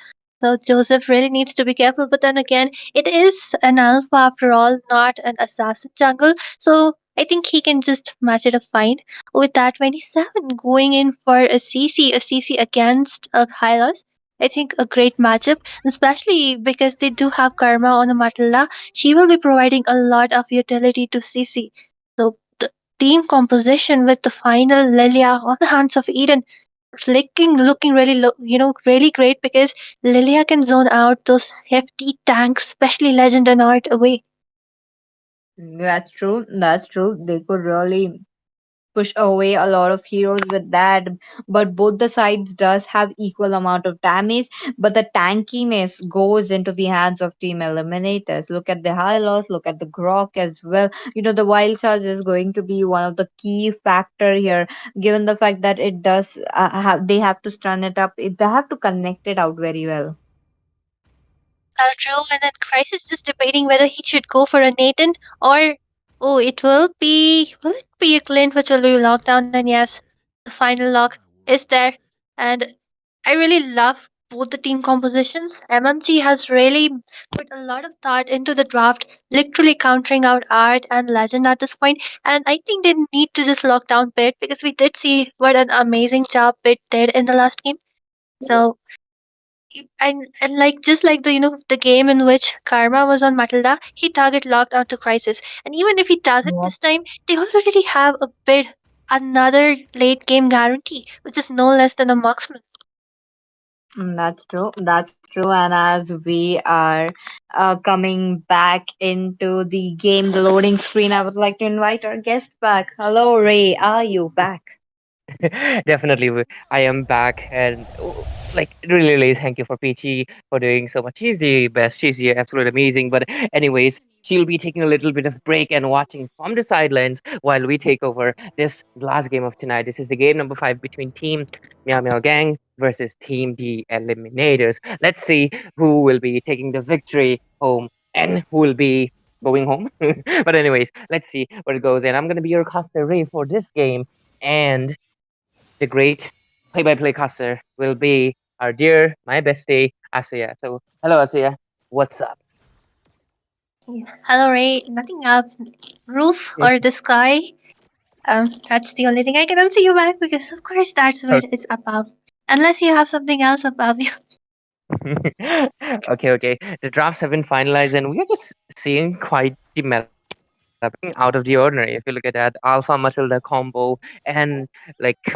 So Joseph really needs to be careful. But then again, it is an alpha after all, not an assassin jungle. So I think he can just match it up fine. With that 27 going in for a CC against a Hylos. I think a great matchup, especially because they do have Karma on the Matala. She will be providing a lot of utility to CC. So the team composition with the final Lilia on the hands of Eden looking really really great because Lilia can zone out those hefty tanks, especially Legend and Art away. That's true. That's true. They could really push away a lot of heroes with that, but both the sides does have equal amount of damage, but the tankiness goes into the hands of team eliminators. Look at the high loss, look at the grok as well. The wild charge is going to be one of the key factor here, given the fact that it does they have to stun it up, they have to connect it out very well. True, and then Crisis just debating whether he should go for a Nathan or will it be a Clint which will be locked down, and yes, the final lock is there. And I really love both the team compositions. MMG has really put a lot of thought into the draft, literally countering out Art and Legend at this point. And I think they need to just lock down Pit because we did see what an amazing job Pit did in the last game. So and like just like the game in which Karma was on Matilda, he target locked onto Crisis. And even if he does it this time, they already have a bid, another late game guarantee, which is no less than a marksman. That's true. That's true. And as we are coming back into the game, the loading screen, I would like to invite our guest back. Hello, Ray. Are you back? Definitely, I am back, and like really, really thank you for Peachy for doing so much. She's the best. She's the absolute amazing. But anyways, she'll be taking a little bit of break and watching from the sidelines while we take over this last game of tonight. This is the game number 5 between Team Meow Meow Gang versus Team the Eliminators. Let's see who will be taking the victory home and who will be going home. But anyways, let's see where it goes. And I'm gonna be your caster Ray for this game. And the great play-by-play caster will be our dear, my bestie, Asuya. So, hello, Asuya. What's up? Hello, Ray. Nothing up. Roof or the sky? That's the only thing I can answer you back because, of course, that's where it's above. Unless you have something else above you. Okay, okay. The drafts have been finalized, and we are just seeing quite the meta out of the ordinary. If you look at that Alpha Matilda combo and like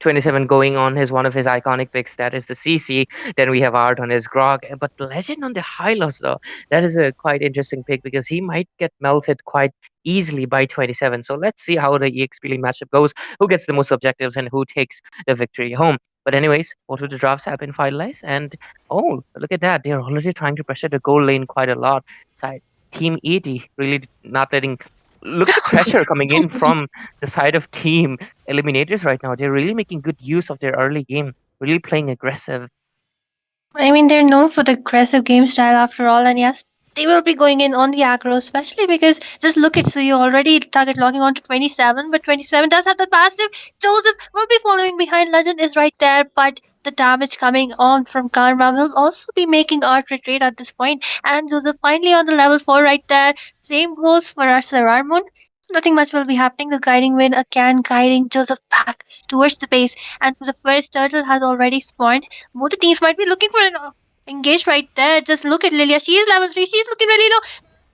27 going on his one of his iconic picks, that is the CC. Then we have Art on his Grog, but Legend on the Hylos though, that is a quite interesting pick because he might get melted quite easily by 27. So let's see how the EXP League matchup goes, who gets the most objectives and who takes the victory home. But anyways, both of the drafts have been finalized, and oh, look at that, they're already trying to pressure the goal lane quite a lot. Side Team 80 really not letting. Look at the pressure coming in from the side of Team Eliminators right now. They're really making good use of their early game, really playing aggressive. I mean, they're known for the aggressive game style after all, and yes, they will be going in on the aggro, especially because just look at so you already target logging on to 27, but 27 does have the passive. Joseph will be following behind. Legend is right there, but the damage coming on from Karma will also be making Art retreat at this point. And Joseph finally on the level 4 right there. Same goes for our Sararmun. Nothing much will be happening. The guiding wind again guiding Joseph back towards the base, and the first turtle has already spawned. Both the teams might be looking for an engage right there. Just look at Lilia. She is level 3. She's looking really low.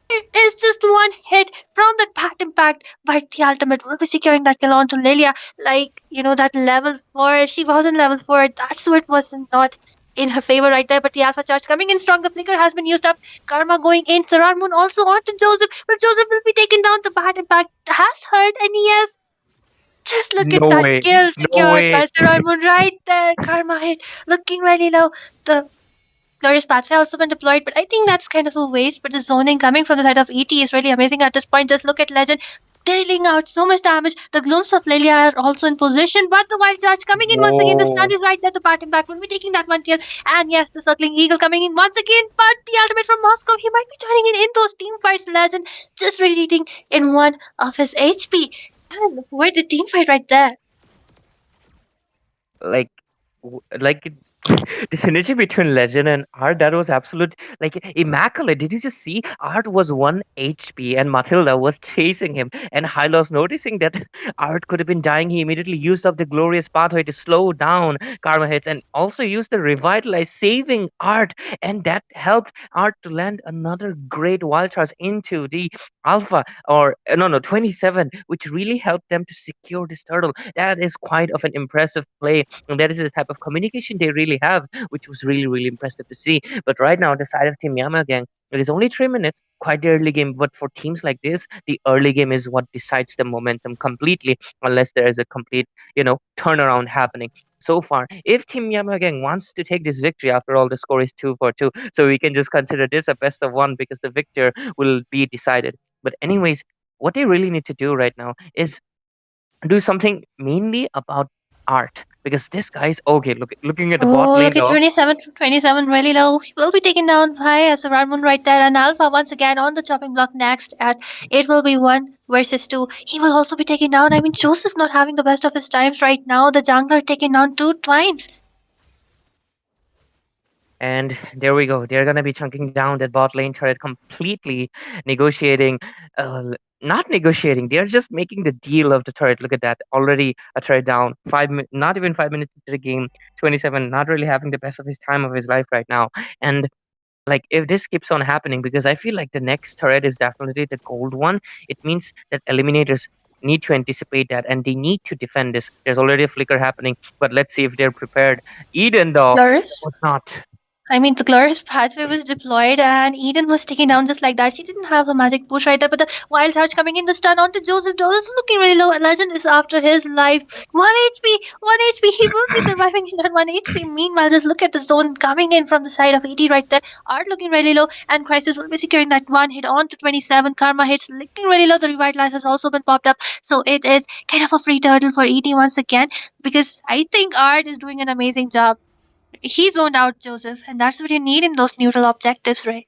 It is just one hit from that packed impact, but the ultimate will be securing that kill onto Lilia. Like, that level 4. She wasn't level 4. That's what was not in her favor right there. But the Alpha Charge coming in strong. The flicker has been used up. Karma going in. Sarar Moon also onto Joseph. But Joseph will be taken down. The bad impact has hurt. And yes, just look at No that way. kill No secured way. by Sarar Moon right there. Karma hit. Looking really low. The Glorious Pathway also been deployed, but I think that's kind of a waste. But the zoning coming from the side of ET is really amazing at this point. Just look at Legend dealing out so much damage. The Glooms of Lilia are also in position, but the Wild Charge coming in once again. The stun Whoa. is right there. The part impact will be taking that one kill. And yes, the Circling Eagle coming in once again, but the ultimate from Moscow, he might be joining in those team fights. Legend just reading in one of his HP. And where the team fight right there? Like, like the synergy between Legend and Art, that was absolute, like, immaculate. Did you just see? Art was 1 HP and Matilda was chasing him, and Hylos, noticing that Art could have been dying, he immediately used up the Glorious Pathway to slow down Karma hits, and also used the Revitalize, saving Art, and that helped Art to land another great wild charge into the Alpha, or no, 27, which really helped them to secure this turtle. That is quite of an impressive play, and that is the type of communication they really have, which was really, really impressive to see. But right now, the side of Team Yama gang, it is only 3 minutes, quite the early game. But for teams like this, the early game is what decides the momentum completely, unless there is a complete, turnaround happening. So far, if Team Yama gang wants to take this victory, after all, the score is 2-2, so we can just consider this a best of one because the victor will be decided. But anyways, what they really need to do right now is do something mainly about Art, because this guy's okay. Looking at the bot Oh, lane look at though, 27, 27 really low. He will be taken down by a Moon right there. And Alpha once again on the chopping block next. At it will be 1 versus 2. He will also be taken down. I mean, Joseph not having the best of his times right now. The jungler taken down 2 times. and there we go. They're gonna be chunking down that bot lane turret completely, negotiating. Not negotiating. They're just making the deal of the turret. Look at that. Already a turret down. Not even 5 minutes into the game. 27, not really having the best of his time of his life right now. And like, if this keeps on happening, because I feel like the next turret is definitely the gold one, it means that eliminators need to anticipate that, and they need to defend this. There's already a flicker happening, but let's see if they're prepared. Eden though Glorious. was not. I mean, the Glorious Pathway was deployed and Eden was taken down just like that. She didn't have a magic push right there, but the Wild Charge coming in, the stun onto Joseph. Joseph looking really low. Legend is after his life. 1 HP, 1 HP. He will be surviving in that 1 HP. Meanwhile, just look at the zone coming in from the side of ED right there. Art looking really low, and Crisis will be securing that one hit on to 27. Karma hits looking really low. The Revitalize has also been popped up. So it is kind of a free turtle for ED once again, because I think Art is doing an amazing job. He zoned out Joseph, and that's what you need in those neutral objectives, right?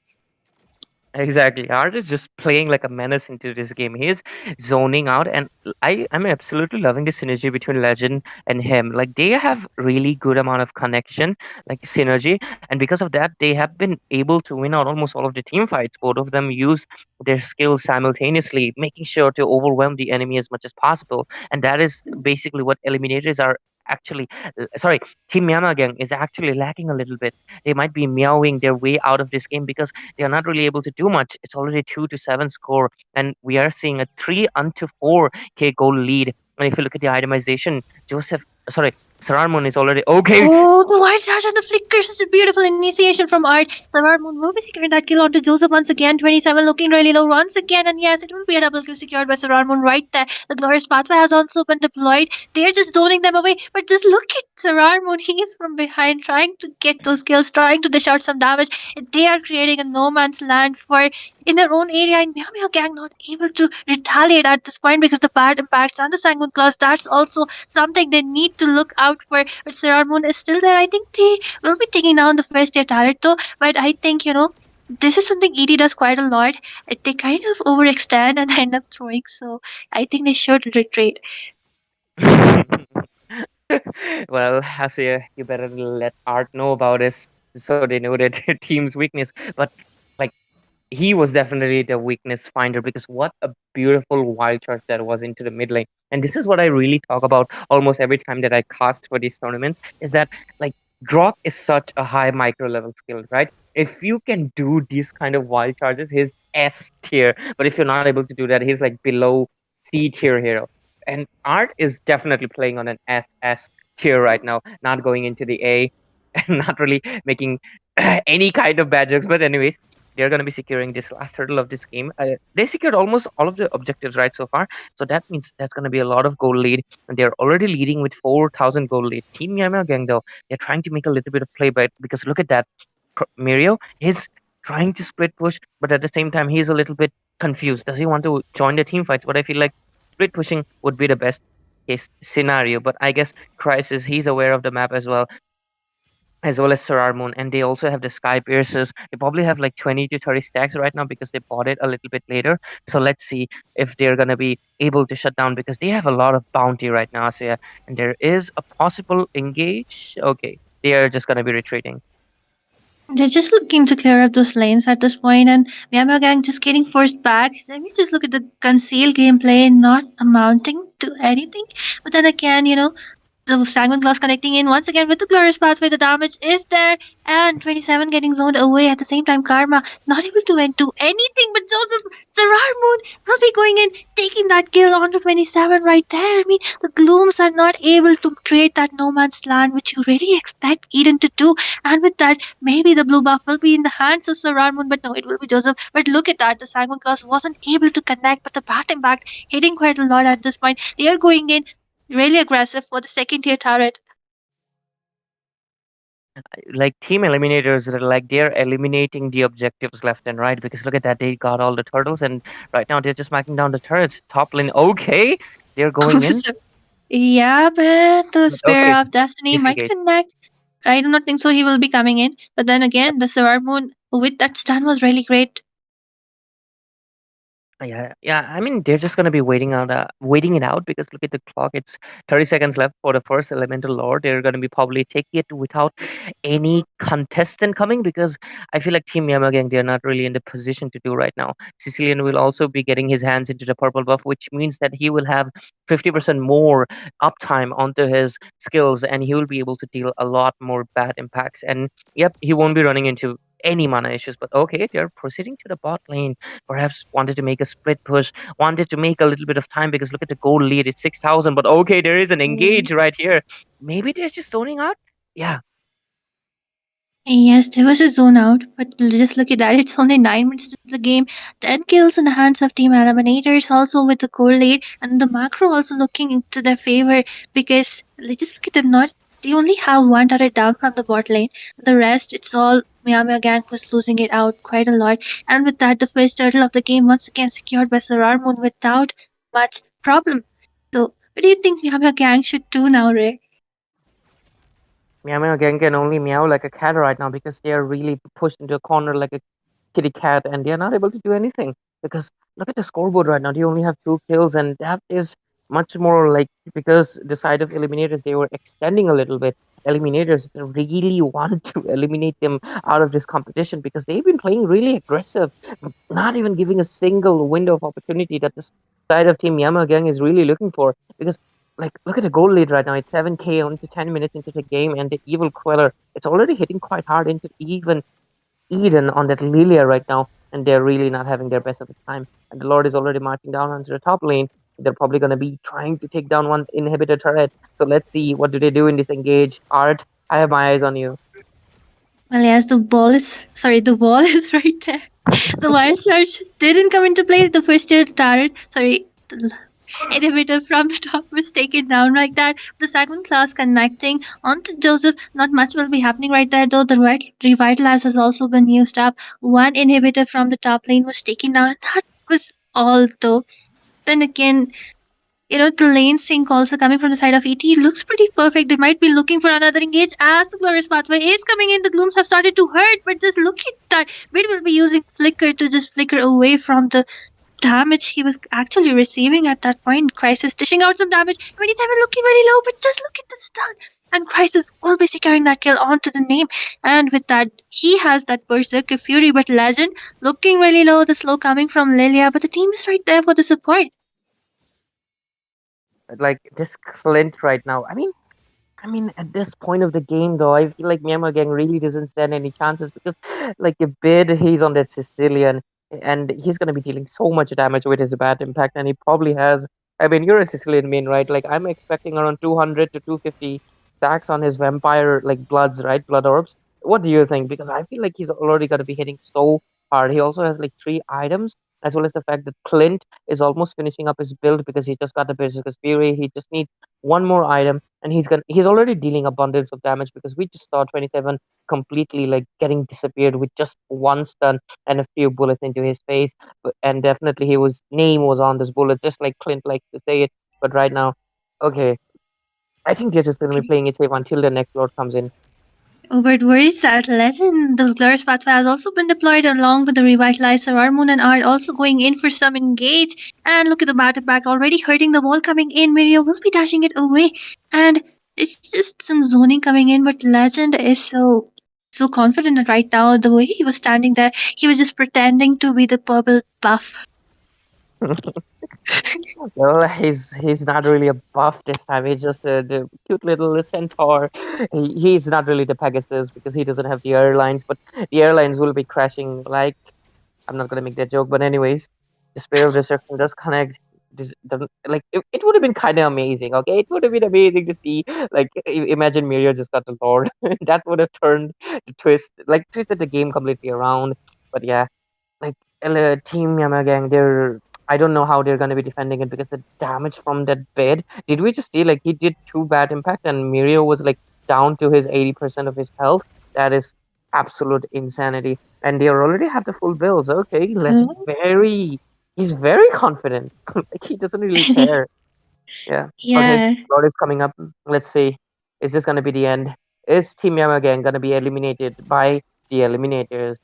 Exactly. Art is just playing like a menace into this game. He is zoning out, and I'm absolutely loving the synergy between Legend and him. Like they have really good amount of connection, like synergy, and because of that, they have been able to win out almost all of the team fights. Both of them use their skills simultaneously, making sure to overwhelm the enemy as much as possible, and that is basically what eliminators are actually. Sorry, Team Myanmar Gang is actually lacking a little bit. They might be meowing their way out of this game because they are not really able to do much. It's already 2-7 score, and we are seeing a 3-4K goal lead. And if you look at the itemization, Joseph, sorry, Sararmon is already okay. Oh, the white dash and the flicker. Such a beautiful initiation from Art. Savar Moon will be securing that kill onto Joseph once again. 27 looking really low once again. And yes, it will be a double kill secured by Savar Moon right there. The Glorious Pathway has also been deployed. They're just zoning them away. But just look at Savar Moon. He is from behind trying to get those kills, trying to dish out some damage. They are creating a no man's land for in their own area. And Meow Meow Gang not able to retaliate at this point because the bad impacts and the Sanguine Claws. That's also something they need to look out for. But Sarah Moon is still there. I think they will be taking down the first tier turret though. But I think, this is something ED does quite a lot. They kind of overextend and end up throwing. So I think they should retreat. Well, Hasia, you better let Art know about this so they know that their team's weakness. But like he was definitely the weakness finder because what a beautiful wild charge that was into the mid lane. And this is what I really talk about almost every time that I cast for these tournaments is that like Grok is such a high micro level skill, right? If you can do these kind of wild charges, he's S tier. But if you're not able to do that, he's like below C tier hero. And Art is definitely playing on an S tier right now, not going into the A and not really making any kind of bad jokes. But anyways, they're going to be securing this last hurdle of this game. They secured almost all of the objectives right so far, so that means that's going to be a lot of goal lead, and they're already leading with 4,000 goal lead. Team Myanmar Gang though, they're trying to make a little bit of play, but because look at that, Mirio is trying to split push, but at the same time he's a little bit confused. Does he want to join the team fights? But I feel like split pushing would be the best case scenario. But I guess Crisis, he's aware of the map as well as Sorar Moon, and they also have the Sky Piercers. They probably have like 20 to 30 stacks right now because they bought it a little bit later. So let's see if they're gonna be able to shut down because they have a lot of bounty right now. So yeah, and there is a possible engage. Okay, they are just gonna be retreating. They're just looking to clear up those lanes at this point, and Myanmar Gang just getting forced back. Let me just look at the concealed gameplay, not amounting to anything. But then again, the Sanguine Glass connecting in once again with the Glorious Pathway. The damage is there, and 27 getting zoned away at the same time. Karma is not able to do anything, but Joseph Zerar Moon will be going in, taking that kill onto 27 right there. I mean, the Glooms are not able to create that no man's land, which you really expect Eden to do. And with that, maybe the blue buff will be in the hands of Zerar Moon, but no, it will be Joseph. But look at that, the Sanguine Class wasn't able to connect, but the bat impact hitting quite a lot at this point. They are going in really aggressive for the second tier turret. Like team eliminators, like they're eliminating the objectives left and right because look at that, they got all the turtles, and right now they're just marking down the turrets. Top lane, okay, they're going in. Yeah, but the But okay, Spear of Destiny might disengage. connect. I do not think so. He will be coming in. But then again, the Silver Moon with that stun was really great. Yeah, yeah. I mean, they're just gonna be waiting it out because look at the clock. It's 30 seconds left for the first elemental lord. They're gonna be probably taking it without any contestant coming because I feel like Team Yamagang they're not really in the position to do right now. Sicilian will also be getting his hands into the purple buff, which means that he will have 50% more uptime onto his skills, and he will be able to deal a lot more bad impacts. And yep, he won't be running into any mana issues. But okay, they're proceeding to the bot lane. Perhaps wanted to make a split push, wanted to make a little bit of time because look at the goal lead. It's 6,000. But okay, there is an Mm. engage right here. Maybe they're just zoning out. Yeah, Yes, there was a zone out, but just look at that. It's only 9 minutes into the game. 10 kills in the hands of Team Eliminators, also with the goal lead, and the macro also looking into their favor because just look at them. Not they only have one turret down from the bot lane. The rest, it's all Miyama Gang was losing it out quite a lot. And with that, the first turtle of the game once again secured by Sarar Moon without much problem. So, what do you think Miyama Gang should do now, Ray? Meow Meow Gang can only meow like a cat right now because they are really pushed into a corner like a kitty cat, and they are not able to do anything because look at the scoreboard right now. They only have 2 kills, and that is much more like because the side of eliminators they were extending a little bit. Eliminators really want to eliminate them out of this competition because they've been playing really aggressive, not even giving a single window of opportunity that the side of Team Yama Gang is really looking for. Because like look at the goal lead right now. It's 7K only 10 minutes into the game, and the evil Queller it's already hitting quite hard into even Eden on that Lilia right now, and they're really not having their best of the time. And the Lord is already marching down onto the top lane. They're probably going to be trying to take down one inhibitor turret. So let's see what do they do in this engage. Art, I have my eyes on you. Well, yes, the wall is right there. The wild search didn't come into play. The first year turret, sorry, the inhibitor from the top was taken down like that. The second class connecting onto Joseph. Not much will be happening right there though. The right revitalize has also been used up. One inhibitor from the top lane was taken down. That was all though. Then again, the lane sync also coming from the side of ET looks pretty perfect. They might be looking for another engage as the glorious pathway is coming in. The glooms have started to hurt, but just look at that. Bit will be using flicker to just flicker away from the damage he was actually receiving at that point. Crisis dishing out some damage. 27 looking really low, but just look at the stun. And Crisis will be securing that kill onto the name. And with that, he has that Berserker Fury, but Legend looking really low. The slow coming from Lilia, but the team is right there for the support. Like this Clint right now. I mean, at this point of the game, though, I feel like Myanmar Gang really doesn't stand any chances because, like, a bid, he's on that Sicilian, and he's gonna be dealing so much damage with his bad impact, and he probably has. I mean, you're a Sicilian main, right? Like, I'm expecting around 200 to 250 stacks on his vampire, like, bloods, right? Blood orbs. What do you think? Because I feel like he's already gonna be hitting so hard. He also has like 3 items, as well as the fact that Clint is almost finishing up his build because he just got the Berserker's Fury. He just needs one more item and he's already dealing abundance of damage because we just saw 27 completely like getting disappeared with just one stun and a few bullets into his face. And definitely his name was on this bullet, just like Clint likes to say it. But right now, okay, I think they're just gonna be playing it safe until the next lord comes in. But where is that legend? The Glorious Pathway has also been deployed along with the Revitalizer. Armoon and Art also going in for some engage. And look at the battle back already hurting the wall coming in. Mirio will be dashing it away. And it's just some zoning coming in, but Legend is so confident right now. The way he was standing there, he was just pretending to be the purple buff. Well, he's not really a buff this time. He's just the cute little centaur. He's not really the Pegasus because he doesn't have the airlines, but the airlines will be crashing. Like I'm not gonna make that joke, but anyways, the Spear of Destruction does connect. Like it would have been kind of amazing. Okay, it would have been amazing to see. Like imagine Mirio just got the Lord. That would have turned the twisted the game completely around. But yeah, like Team Yamagang, I don't know how they're gonna be defending it because the damage from that bed. Did we just see like he did 2 bad impact and Mirio was like down to his 80% of his health? That is absolute insanity. And they already have the full bills. Okay, he's very confident. Like he doesn't really care. Yeah. Okay, Yeah. Lord is coming up. Let's see. Is this gonna be the end? Is Team Yamagang gonna be eliminated by the eliminators?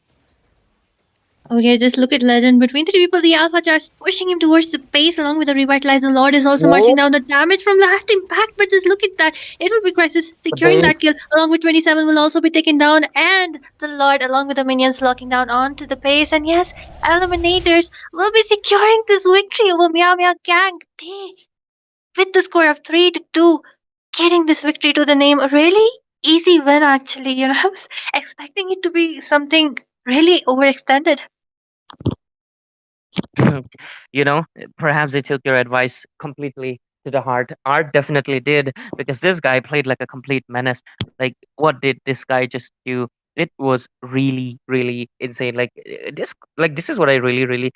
Okay, just look at Legend. Between the two people, the Alpha Charge pushing him towards the base along with the Revitalizer Lord is also marching Whoa, down the damage from last impact, but just look at that. It will be Crisis the securing that base. kill along with 27 will also be taken down and the Lord along with the minions locking down onto the base. And yes, Eliminators will be securing this victory over Meow Meow Gang. They, with the score of 3-2, getting this victory to the name. A really easy win actually. I was expecting it to be something really overextended. you know, perhaps they took your advice completely to the heart. Art definitely did because this guy played like a complete menace. Like, what did this guy just do? It was really, really insane. This is what I really, really,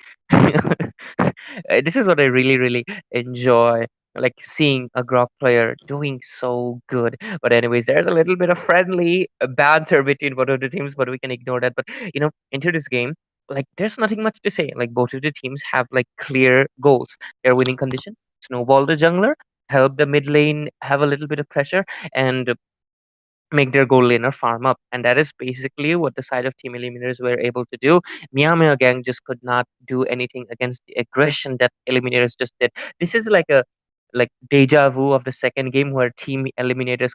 this is what I really, really enjoy. Like seeing a Grok player doing so good. But anyways, there's a little bit of friendly banter between both of the teams, but we can ignore that. But into this game like there's nothing much to say. Like both of the teams have like clear goals. Their winning condition: snowball the jungler, help the mid lane have a little bit of pressure, and make their goal laner farm up. And that is basically what the side of Team Eliminators were able to do. Meow Gang just could not do anything against the aggression that Eliminators just did. This is like a deja vu of the second game where Team Eliminators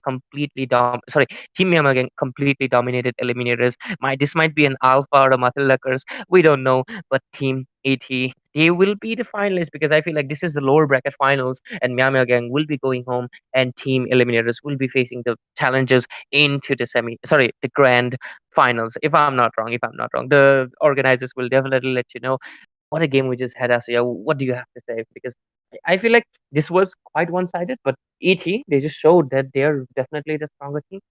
Team Meow Gang completely dominated Eliminators. This might be an alpha or a Matalackers, we don't know, but Team AT, they will be the finalists because I feel like this is the lower bracket finals and Meow Gang will be going home and Team Eliminators will be facing the challenges into the grand finals. If I'm not wrong, the organizers will definitely let you know what a game we just had. So yeah, what do you have to say? Because I feel like this was quite one-sided, but ET, they just showed that they're definitely the stronger team.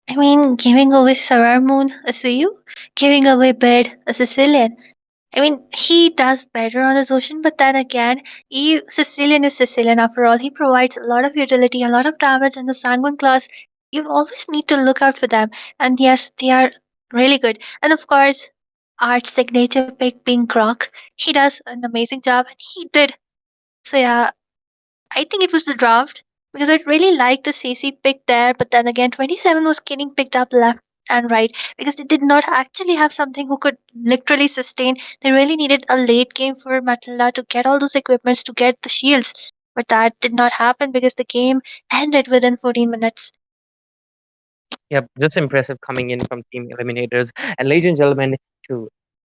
I mean, giving away Sarar Moon, a Suyu, giving away Bed, a Sicilian. I mean, he does better on his ocean, but then again, Sicilian is Sicilian after all. He provides a lot of utility, a lot of damage in the Sanguine class. You always need to look out for them. And yes, they are really good. And of course, Art's signature pick being Grok. He does an amazing job, and he did. So yeah, I think it was the draft because I really liked the CC pick there, but then again, 27 was getting picked up left and right because they did not actually have something who could literally sustain. They really needed a late game for Matilda to get all those equipments to get the shields, but that did not happen because the game ended within 14 minutes. Yep, just impressive coming in from Team Eliminators. And ladies and gentlemen, to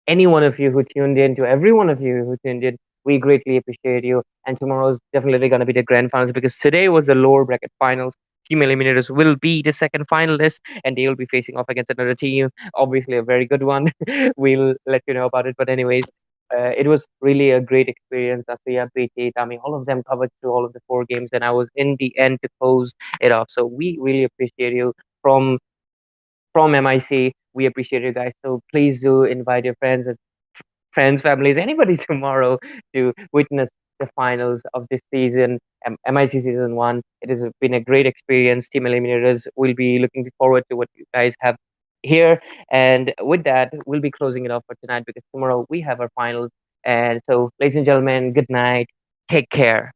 any one of you who tuned in, to every one of you who tuned in, we greatly appreciate you. And tomorrow's definitely going to be the grand finals because today was the lower bracket finals. Team Eliminators will be the second finalist and they will be facing off against another team. Obviously, a very good one. We'll let you know about it. But, anyways, it was really a great experience. Asuya, BT, Tami, all of them covered through all of the 4 games, and I was in the end to close it off. So, we really appreciate you from MIC. We appreciate you guys. So please do invite your friends, families, anybody tomorrow to witness the finals of this season, MIC season 1. It has been a great experience. Team Eliminators will be looking forward to what you guys have here. And with that, we'll be closing it off for tonight because tomorrow we have our finals. And so, ladies and gentlemen, good night. Take care.